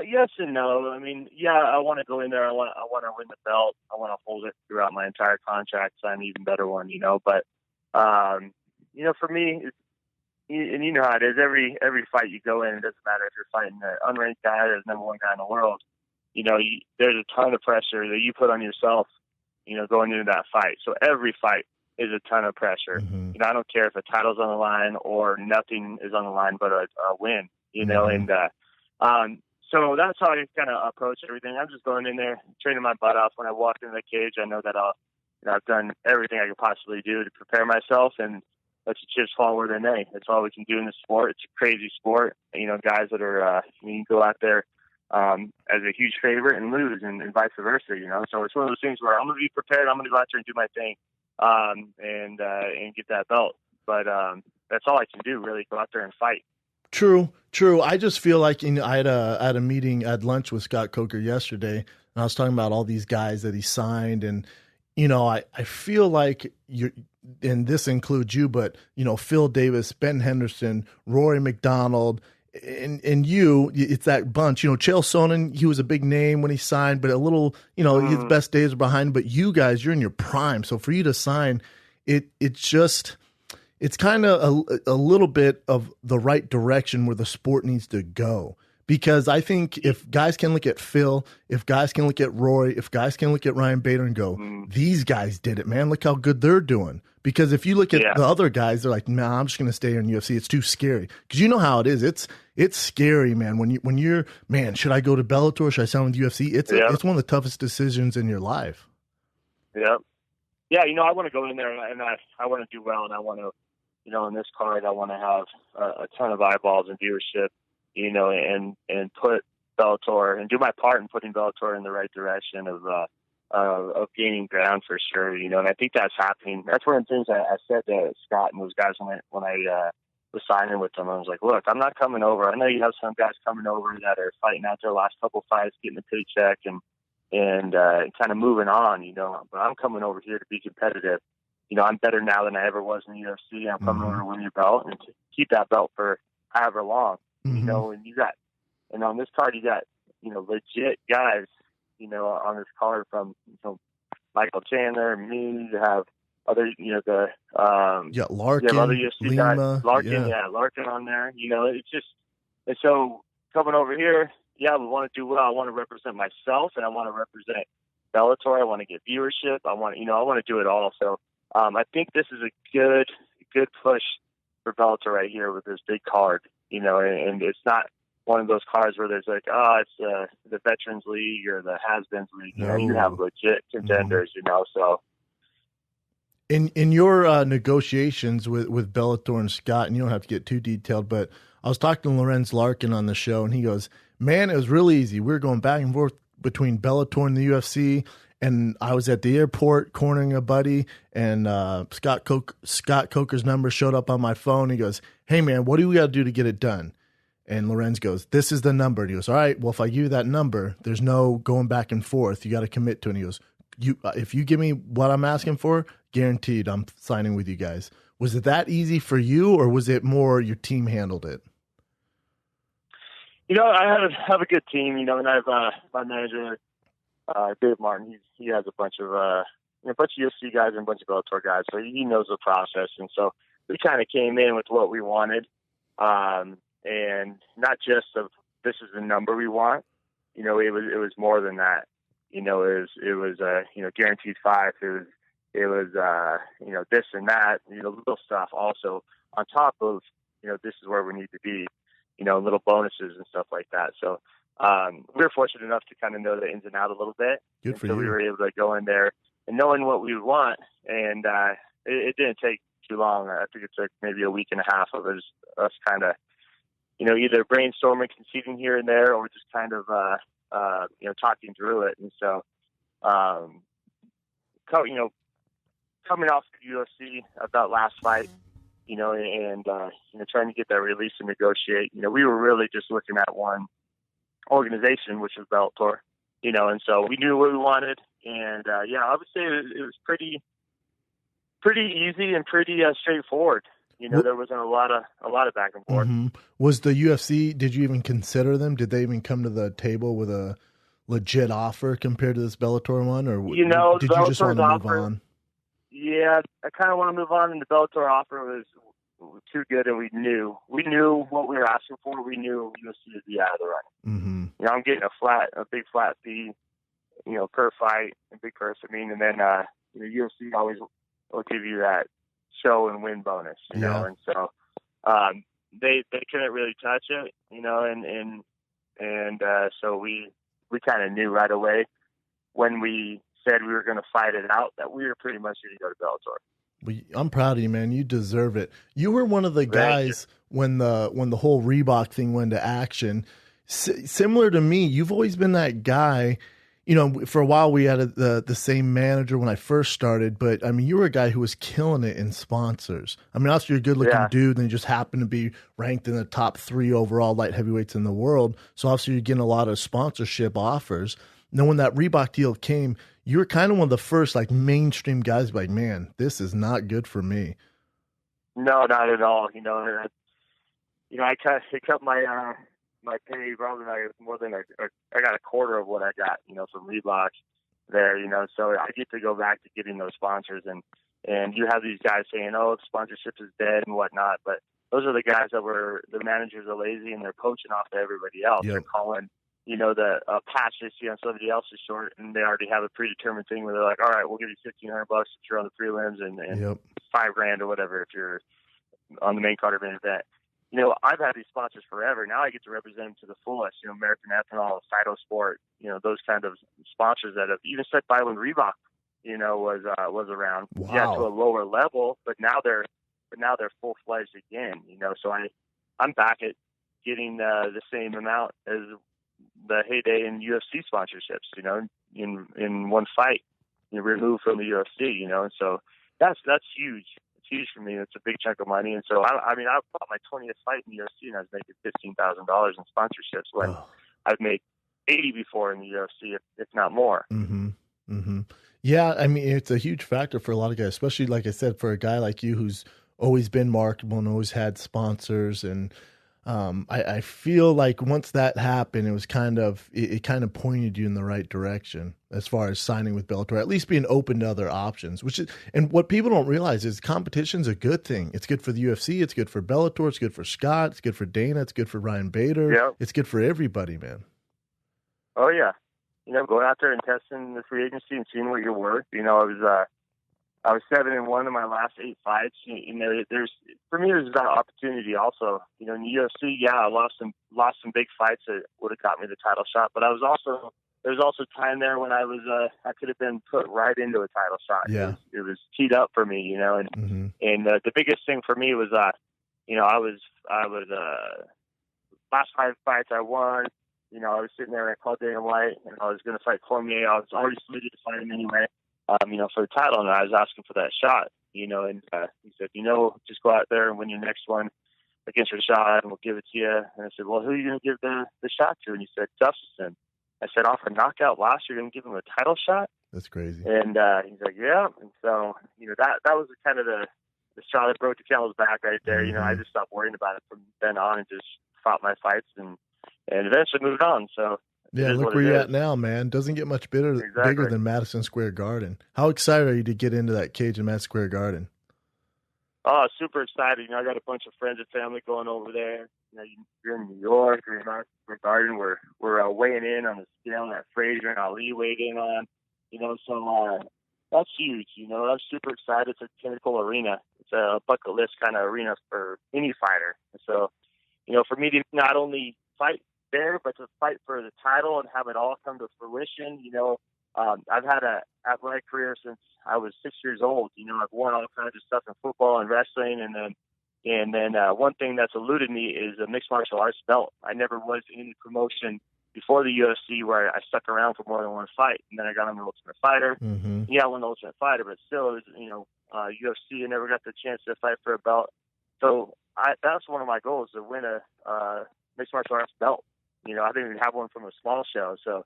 Yes and no. I mean, I want to go in there. I want to win the belt. I want to hold it throughout my entire contract, sign an even better one, But, for me, and you know how it is. Every fight you go in, it doesn't matter if you're fighting an unranked guy or the number 1 guy in the world. There's a ton of pressure that you put on yourself, going into that fight. So every fight is a ton of pressure. I don't care if a title's on the line or nothing is on the line but a win. And so that's how I kind of approach everything. I'm just going in there, training my butt off. When I walk in the cage, I know that I've done everything I could possibly do to prepare myself and let the chips fall where they may. That's all we can do in this sport. It's a crazy sport. Guys that are, you can go out there as a huge favorite and lose and vice versa, So it's one of those things where I'm going to be prepared. I'm going to go out there and do my thing and get that belt. But that's all I can do, really, go out there and fight. True. I just feel like I had a meeting, I had lunch with Scott Coker yesterday, and I was talking about all these guys that he signed, and I feel like and this includes you, but Phil Davis, Ben Henderson, Rory McDonald, and it's that bunch. Chael Sonnen, he was a big name when he signed, but a little, his best days are behind him. But you guys, you're in your prime, so for you to sign, it's kind of a little bit of the right direction where the sport needs to go. Because I think if guys can look at Phil, if guys can look at Rory, if guys can look at Ryan Bader and go, these guys did it, man. Look how good they're doing. Because if you look at the other guys, they're like, nah, I'm just going to stay in UFC. It's too scary. Because you know how it is. It's scary, man. When you're, man, should I go to Bellator? Should I sign with UFC? It's one of the toughest decisions in your life. Yeah. Yeah, I want to go in there, and I want to do well, and I want to, in this card, I want to have a ton of eyeballs and viewership, and put Bellator and do my part in putting Bellator in the right direction of gaining ground for sure, and I think that's happening. That's one of the things I said to Scott and those guys when I was signing with them. I was like, look, I'm not coming over. I know you have some guys coming over that are fighting out their last couple fights, getting a paycheck and kind of moving on, but I'm coming over here to be competitive. I'm better now than I ever was in the UFC. I'm coming over to win your belt and to keep that belt for however long, and on this card, you got, legit guys, on this card from, Michael Chandler, me, you have other, Larkin, you have other UFC Lima, guys, Larkin on there, it's just, and so coming over here, we want to do well. I want to represent myself, and I want to represent Bellator. I want to get viewership. I want to do it all. So, I think this is a good push for Bellator right here with this big card, and it's not one of those cards where there's like, it's the Veterans League or the Has-Beens League. You have legit contenders, so. In your negotiations with Bellator and Scott, and you don't have to get too detailed, but I was talking to Lorenz Larkin on the show, and he goes, man, it was really easy. We were going back and forth between Bellator and the UFC, and I was at the airport cornering a buddy, and Scott Coker's number showed up on my phone. He goes, hey, man, what do we got to do to get it done? And Lorenz goes, this is the number. And he goes, all right, well, if I give you that number, there's no going back and forth. You got to commit to it. And he goes, if you give me what I'm asking for, guaranteed I'm signing with you guys. Was it that easy for you, or was it more your team handled it? I have a good team, and I have my manager, Dave Martin. He has a bunch of UFC guys and a bunch of Bellator guys, so he knows the process. And so we kind of came in with what we wanted, and not just of this is the number we want. It was more than that. It was guaranteed fight. It was this and that. Little stuff also on top of this is where we need to be. Little bonuses and stuff like that. So we were fortunate enough to kind of know the ins and outs a little bit. Good for you. So we were able to go in there and knowing what we would want. And it didn't take too long. I think it took maybe a week and a half of us kind of, either brainstorming, conceding here and there, or just kind of, talking through it. And so, coming off the UFC of that last fight, and trying to get that release and negotiate. We were really just looking at one organization, which was Bellator. And so we knew what we wanted, and I would say it was pretty easy and pretty straightforward. There wasn't a lot of back and forth. Mm-hmm. Was the UFC? Did you even consider them? Did they even come to the table with a legit offer compared to this Bellator one, or did you just want to move on? Yeah, I kind of want to move on. And the Bellator offer was too good, and we knew what we were asking for. We knew UFC would be out of the running. Mm-hmm. I'm getting a big flat fee, per fight, a big purse. And then UFC always will give you that show and win bonus, know. And so they couldn't really touch it, and so we kind of knew right away when we said we were going to fight it out that we were pretty much going to go to Bellator. I'm proud of you, man. You deserve it. You were one of the guys when the whole Reebok thing went into action. Similar to me, you've always been that guy. you know, for a while we had the same manager when I first started, but I mean, you were a guy who was killing it in sponsors. I mean, obviously you're a good looking dude, and you just happen to be ranked in the top 3 overall light heavyweights in the world. So obviously you're getting a lot of sponsorship offers. And then when that Reebok deal came, you were kind of one of the first like mainstream guys, like, man, this is not good for me. No, not at all. I cut my pay probably like more than I got a quarter of what I got, from Reebok there, so I get to go back to getting those sponsors, and you have these guys saying, oh, sponsorship is dead and whatnot, but those are the guys that the managers are lazy and they're poaching off to everybody else. Yep. They're calling, the patch they see on somebody else's short, and they already have a predetermined thing where they're like, all right, we'll give you $1,500 if you're on the prelims and yep. $5,000 or whatever if you're on the main card of an event. I've had these sponsors forever. Now I get to represent them to the fullest. American Ethanol, Cytosport, those kind of sponsors that have even set by when Reebok, was around. Wow. Yeah, to a lower level, but now they're full fledged again. So I'm back at getting the same amount as the heyday in UFC sponsorships. In one fight, removed from the UFC. And so that's huge. Huge for me. It's a big chunk of money, and so I bought my 20th fight in the UFC, and I was making $15,000 in sponsorships when I've made 80 before in the UFC, if not more. Mm-hmm. Mm-hmm. Yeah, I mean, it's a huge factor for a lot of guys, especially like I said, for a guy like you who's always been marketable and always had sponsors, and I feel like once that happened, it kind of pointed you in the right direction as far as signing with Bellator, at least being open to other options, and what people don't realize is competition's a good thing. It's good for the UFC. It's good for Bellator. It's good for Scott. It's good for Dana. It's good for Ryan Bader. Yep. It's good for everybody, man. Oh yeah. Going out there and testing the free agency and seeing what you're worth. I was 7-1 in my last 8 fights. For me, there's about opportunity also. In the UFC, I lost some big fights that would have got me the title shot, but there's also time there when I could have been put right into a title shot. Yeah. It was teed up for me, and mm-hmm. and the biggest thing for me was I was last 5 fights I won. I was sitting there and I called Dana White, and I was going to fight Cormier. I was already slated to fight him anyway. For the title, and I was asking for that shot, and he said, just go out there and win your next one against Rashad, and we'll give it to you. And I said, well, who are you going to give the shot to? And he said, Gustafson. I said, off a knockout loss, you're going to give him a title shot? That's crazy. And he's like, yeah. And so, that was kind of the straw that broke the camel's back right there. Mm-hmm. I just stopped worrying about it from then on and just fought my fights and eventually moved on. So, yeah, look where you're at now, man. Doesn't get much bigger than Madison Square Garden. How excited are you to get into that cage in Madison Square Garden? Oh, super excited. I got a bunch of friends and family going over there. You're in New York, you're in Madison Square Garden. We're weighing in on the scale that Frazier and Ali weighed in on. So that's huge. I'm super excited. It's a pinnacle arena. It's a bucket list kind of arena for any fighter. So, for me to not only fight there, but to fight for the title and have it all come to fruition. I've had an athletic career since I was 6 years old. I've won all kinds of stuff in football and wrestling, and then one thing that's eluded me is a mixed martial arts belt. I never was in any promotion before the UFC where I stuck around for more than one fight, and then I got on the Ultimate Fighter. Mm-hmm. Yeah, I won the Ultimate Fighter, but still, it was, UFC. I never got the chance to fight for a belt. So that's one of my goals, to win a mixed martial arts belt. I didn't even have one from a small show. So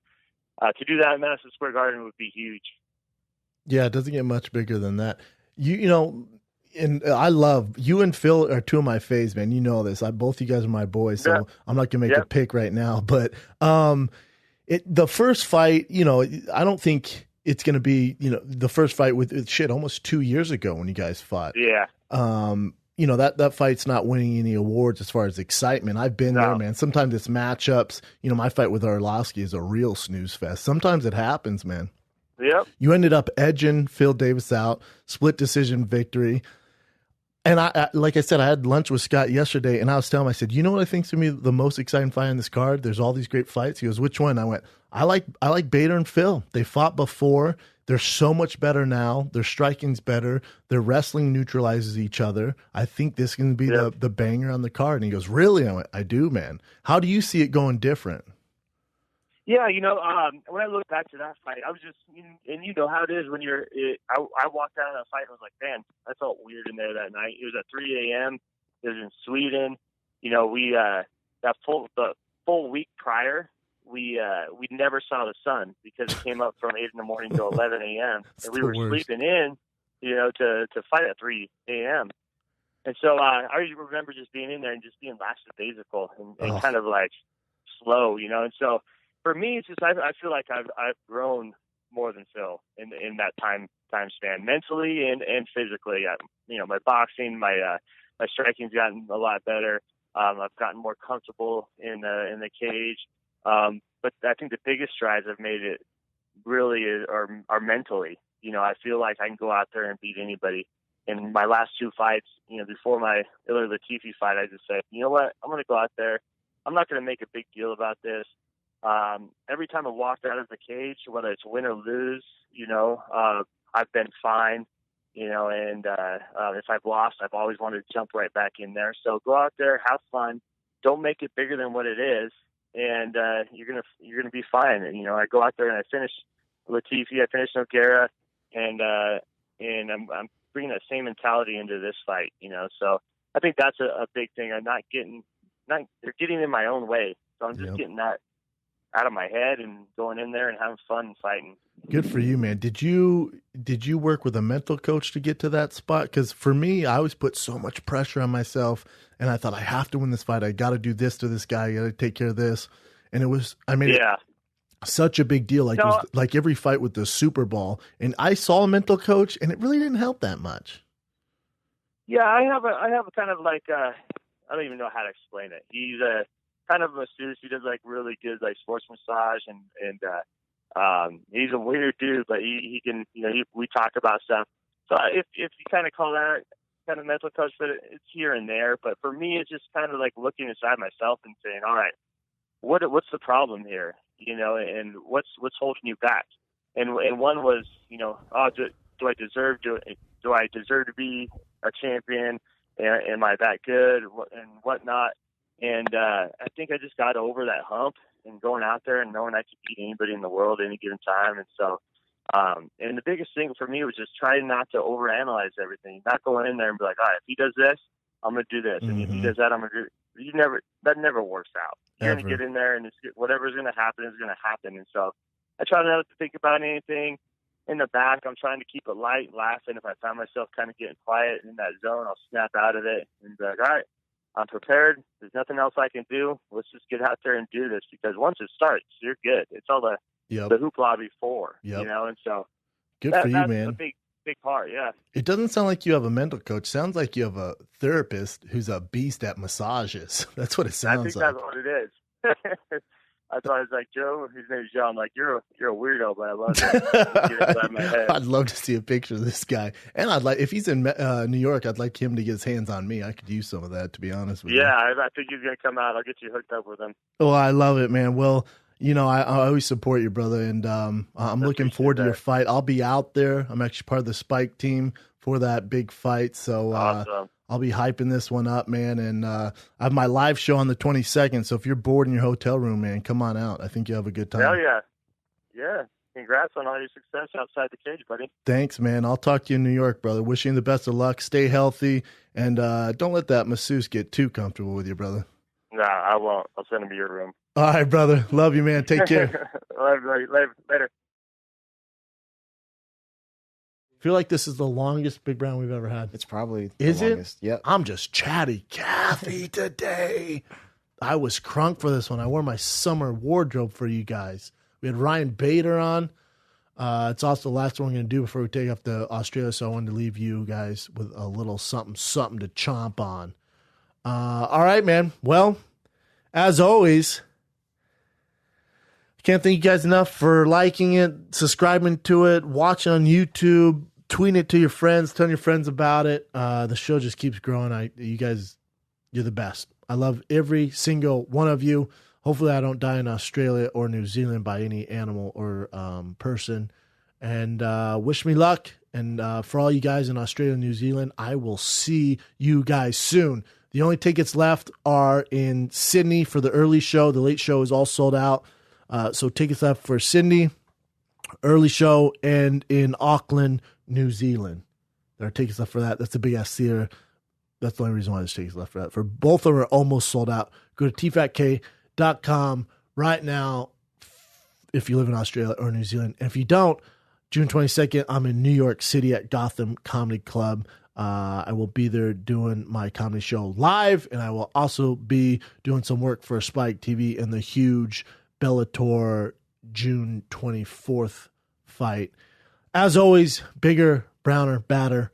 to do that in Madison Square Garden would be huge. Yeah, it doesn't get much bigger than that. And I love you and Phil are two of my faves, man. You know this. Both you guys are my boys, so I'm not gonna make a pick right now. But the first fight, I don't think it's gonna be, the first fight with almost 2 years ago when you guys fought. Yeah. That fight's not winning any awards as far as excitement. I've been there, man. Sometimes it's matchups. My fight with Arlovsky is a real snooze fest. Sometimes it happens, man. Yep. You ended up edging Phil Davis out, split decision victory. And I like I said, I had lunch with Scott yesterday, and I was telling him, I said, you know what I think's going to be the most exciting fight on this card? There's all these great fights. He goes, which one? I went, I like Bader and Phil. They fought before. They're so much better now. Their striking's better. Their wrestling neutralizes each other. I think this is going to be the banger on the card. And he goes, really? I went, I do, man. How do you see it going different? Yeah, when I look back to that fight, I was just, and you know how it is when I walked out of that fight and was like, man, I felt weird in there that night. It was at 3 a.m. It was in Sweden. We the full week prior, we never saw the sun because it came up from 8 in the morning to 11 a.m. and we were sleeping in, to fight at 3 a.m. And so I remember just being in there and just being lackadaisical and kind of like slow, and so. For me, it's just I feel like I've grown more than Phil in that time span, mentally and physically. My boxing, my striking's gotten a lot better. I've gotten more comfortable in the cage. But I think the biggest strides I've made it really are mentally. I feel like I can go out there and beat anybody. In my last two fights, before my Ilir Latifi fight, I just said, you know what, I'm going to go out there. I'm not going to make a big deal about this. Every time I walked out of the cage, whether it's win or lose, I've been fine, and if I've lost, I've always wanted to jump right back in there. So go out there, have fun, don't make it bigger than what it is, and you're gonna be fine. And I go out there and I finish Latifi, I finish Nogueira, and I'm bringing that same mentality into this fight. So I think that's a big thing. I'm they're getting in my own way, so I'm just getting that out of my head and going in there and having fun and fighting. Good for you, man. Did you work with a mental coach to get to that spot? Because for me, I always put so much pressure on myself, and I thought I have to win this fight. I got to do this to this guy. I got to take care of this. And I made it such a big deal. It was like every fight with the Super Bowl. And I saw a mental coach, and it really didn't help that much. Yeah, I have a kind of like I don't even know how to explain it. He's kind of a masseuse. He does like really good like sports massage and he's a weird dude, but he can we talk about stuff. So if you kind of call that kind of mental coach, but it's here and there. But for me, it's just kind of like looking inside myself and saying, all right, what's the problem here? And what's holding you back? And one was do I deserve to be a champion? Am I that good and whatnot? And I think I just got over that hump and going out there and knowing I could beat anybody in the world at any given time. And so, and the biggest thing for me was just trying not to overanalyze everything, not going in there and be like, all right, if he does this, I'm going to do this. And if he does that, I'm going to do that never works out. You're going to get in there and whatever's going to happen is going to happen. And so I try not to think about anything in the back. I'm trying to keep it light, laughing. If I find myself kind of getting quiet in that zone, I'll snap out of it and be like, all right, I'm prepared. There's nothing else I can do. Let's just get out there and do this, because once it starts, you're good. It's all the hoopla before, and so good for you, man. That's a big part, yeah. It doesn't sound like you have a mental coach. Sounds like you have a therapist who's a beast at massages. That's what it sounds like. I think that's what it is. I thought it was like, Joe, his name is Joe. I'm like, you're a weirdo, but I love it. I'd love to see a picture of this guy. And if he's in New York, I'd like him to get his hands on me. I could use some of that, to be honest with you. Yeah, I think he's going to come out. I'll get you hooked up with him. Oh, I love it, man. Well, I always support you, brother. And I'm looking forward to your fight. I'll be out there. I'm actually part of the Spike team for that big fight. So awesome. I'll be hyping this one up, man. And I have my live show on the 22nd. So if you're bored in your hotel room, man, come on out. I think you'll have a good time. Hell yeah. Yeah. Congrats on all your success outside the cage, buddy. Thanks, man. I'll talk to you in New York, brother. Wishing you the best of luck. Stay healthy. And don't let that masseuse get too comfortable with you, brother. Nah, I won't. I'll send him to your room. All right, brother. Love you, man. Take care. Later. I feel like this is the longest big round we've ever had. It's probably the longest. Yep. I'm just chatty Cathy today. I was crunk for this one. I wore my summer wardrobe for you guys. We had Ryan Bader on. It's also the last one we're going to do before we take off to Australia, so I wanted to leave you guys with a little something to chomp on. All right, man. Well, as always, can't thank you guys enough for liking it, subscribing to it, watching on YouTube, tweeting it to your friends, telling your friends about it. The show just keeps growing. You guys, you're the best. I love every single one of you. Hopefully I don't die in Australia or New Zealand by any animal or person. And wish me luck. And for all you guys in Australia and New Zealand, I will see you guys soon. The only tickets left are in Sydney for the early show. The late show is all sold out. So tickets left for Sydney, early show, and in Auckland, New Zealand. There are tickets left for that. That's a big ass theater. That's the only reason why there's tickets left for that. For both of them are almost sold out. Go to tfatk.com right now if you live in Australia or New Zealand. And if you don't, June 22nd, I'm in New York City at Gotham Comedy Club. I will be there doing my comedy show live, and I will also be doing some work for Spike TV in the huge Bellator June 24th fight. As always, bigger, browner, badder.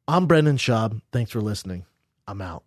I'm Brendan Schaub. Thanks for listening. I'm out.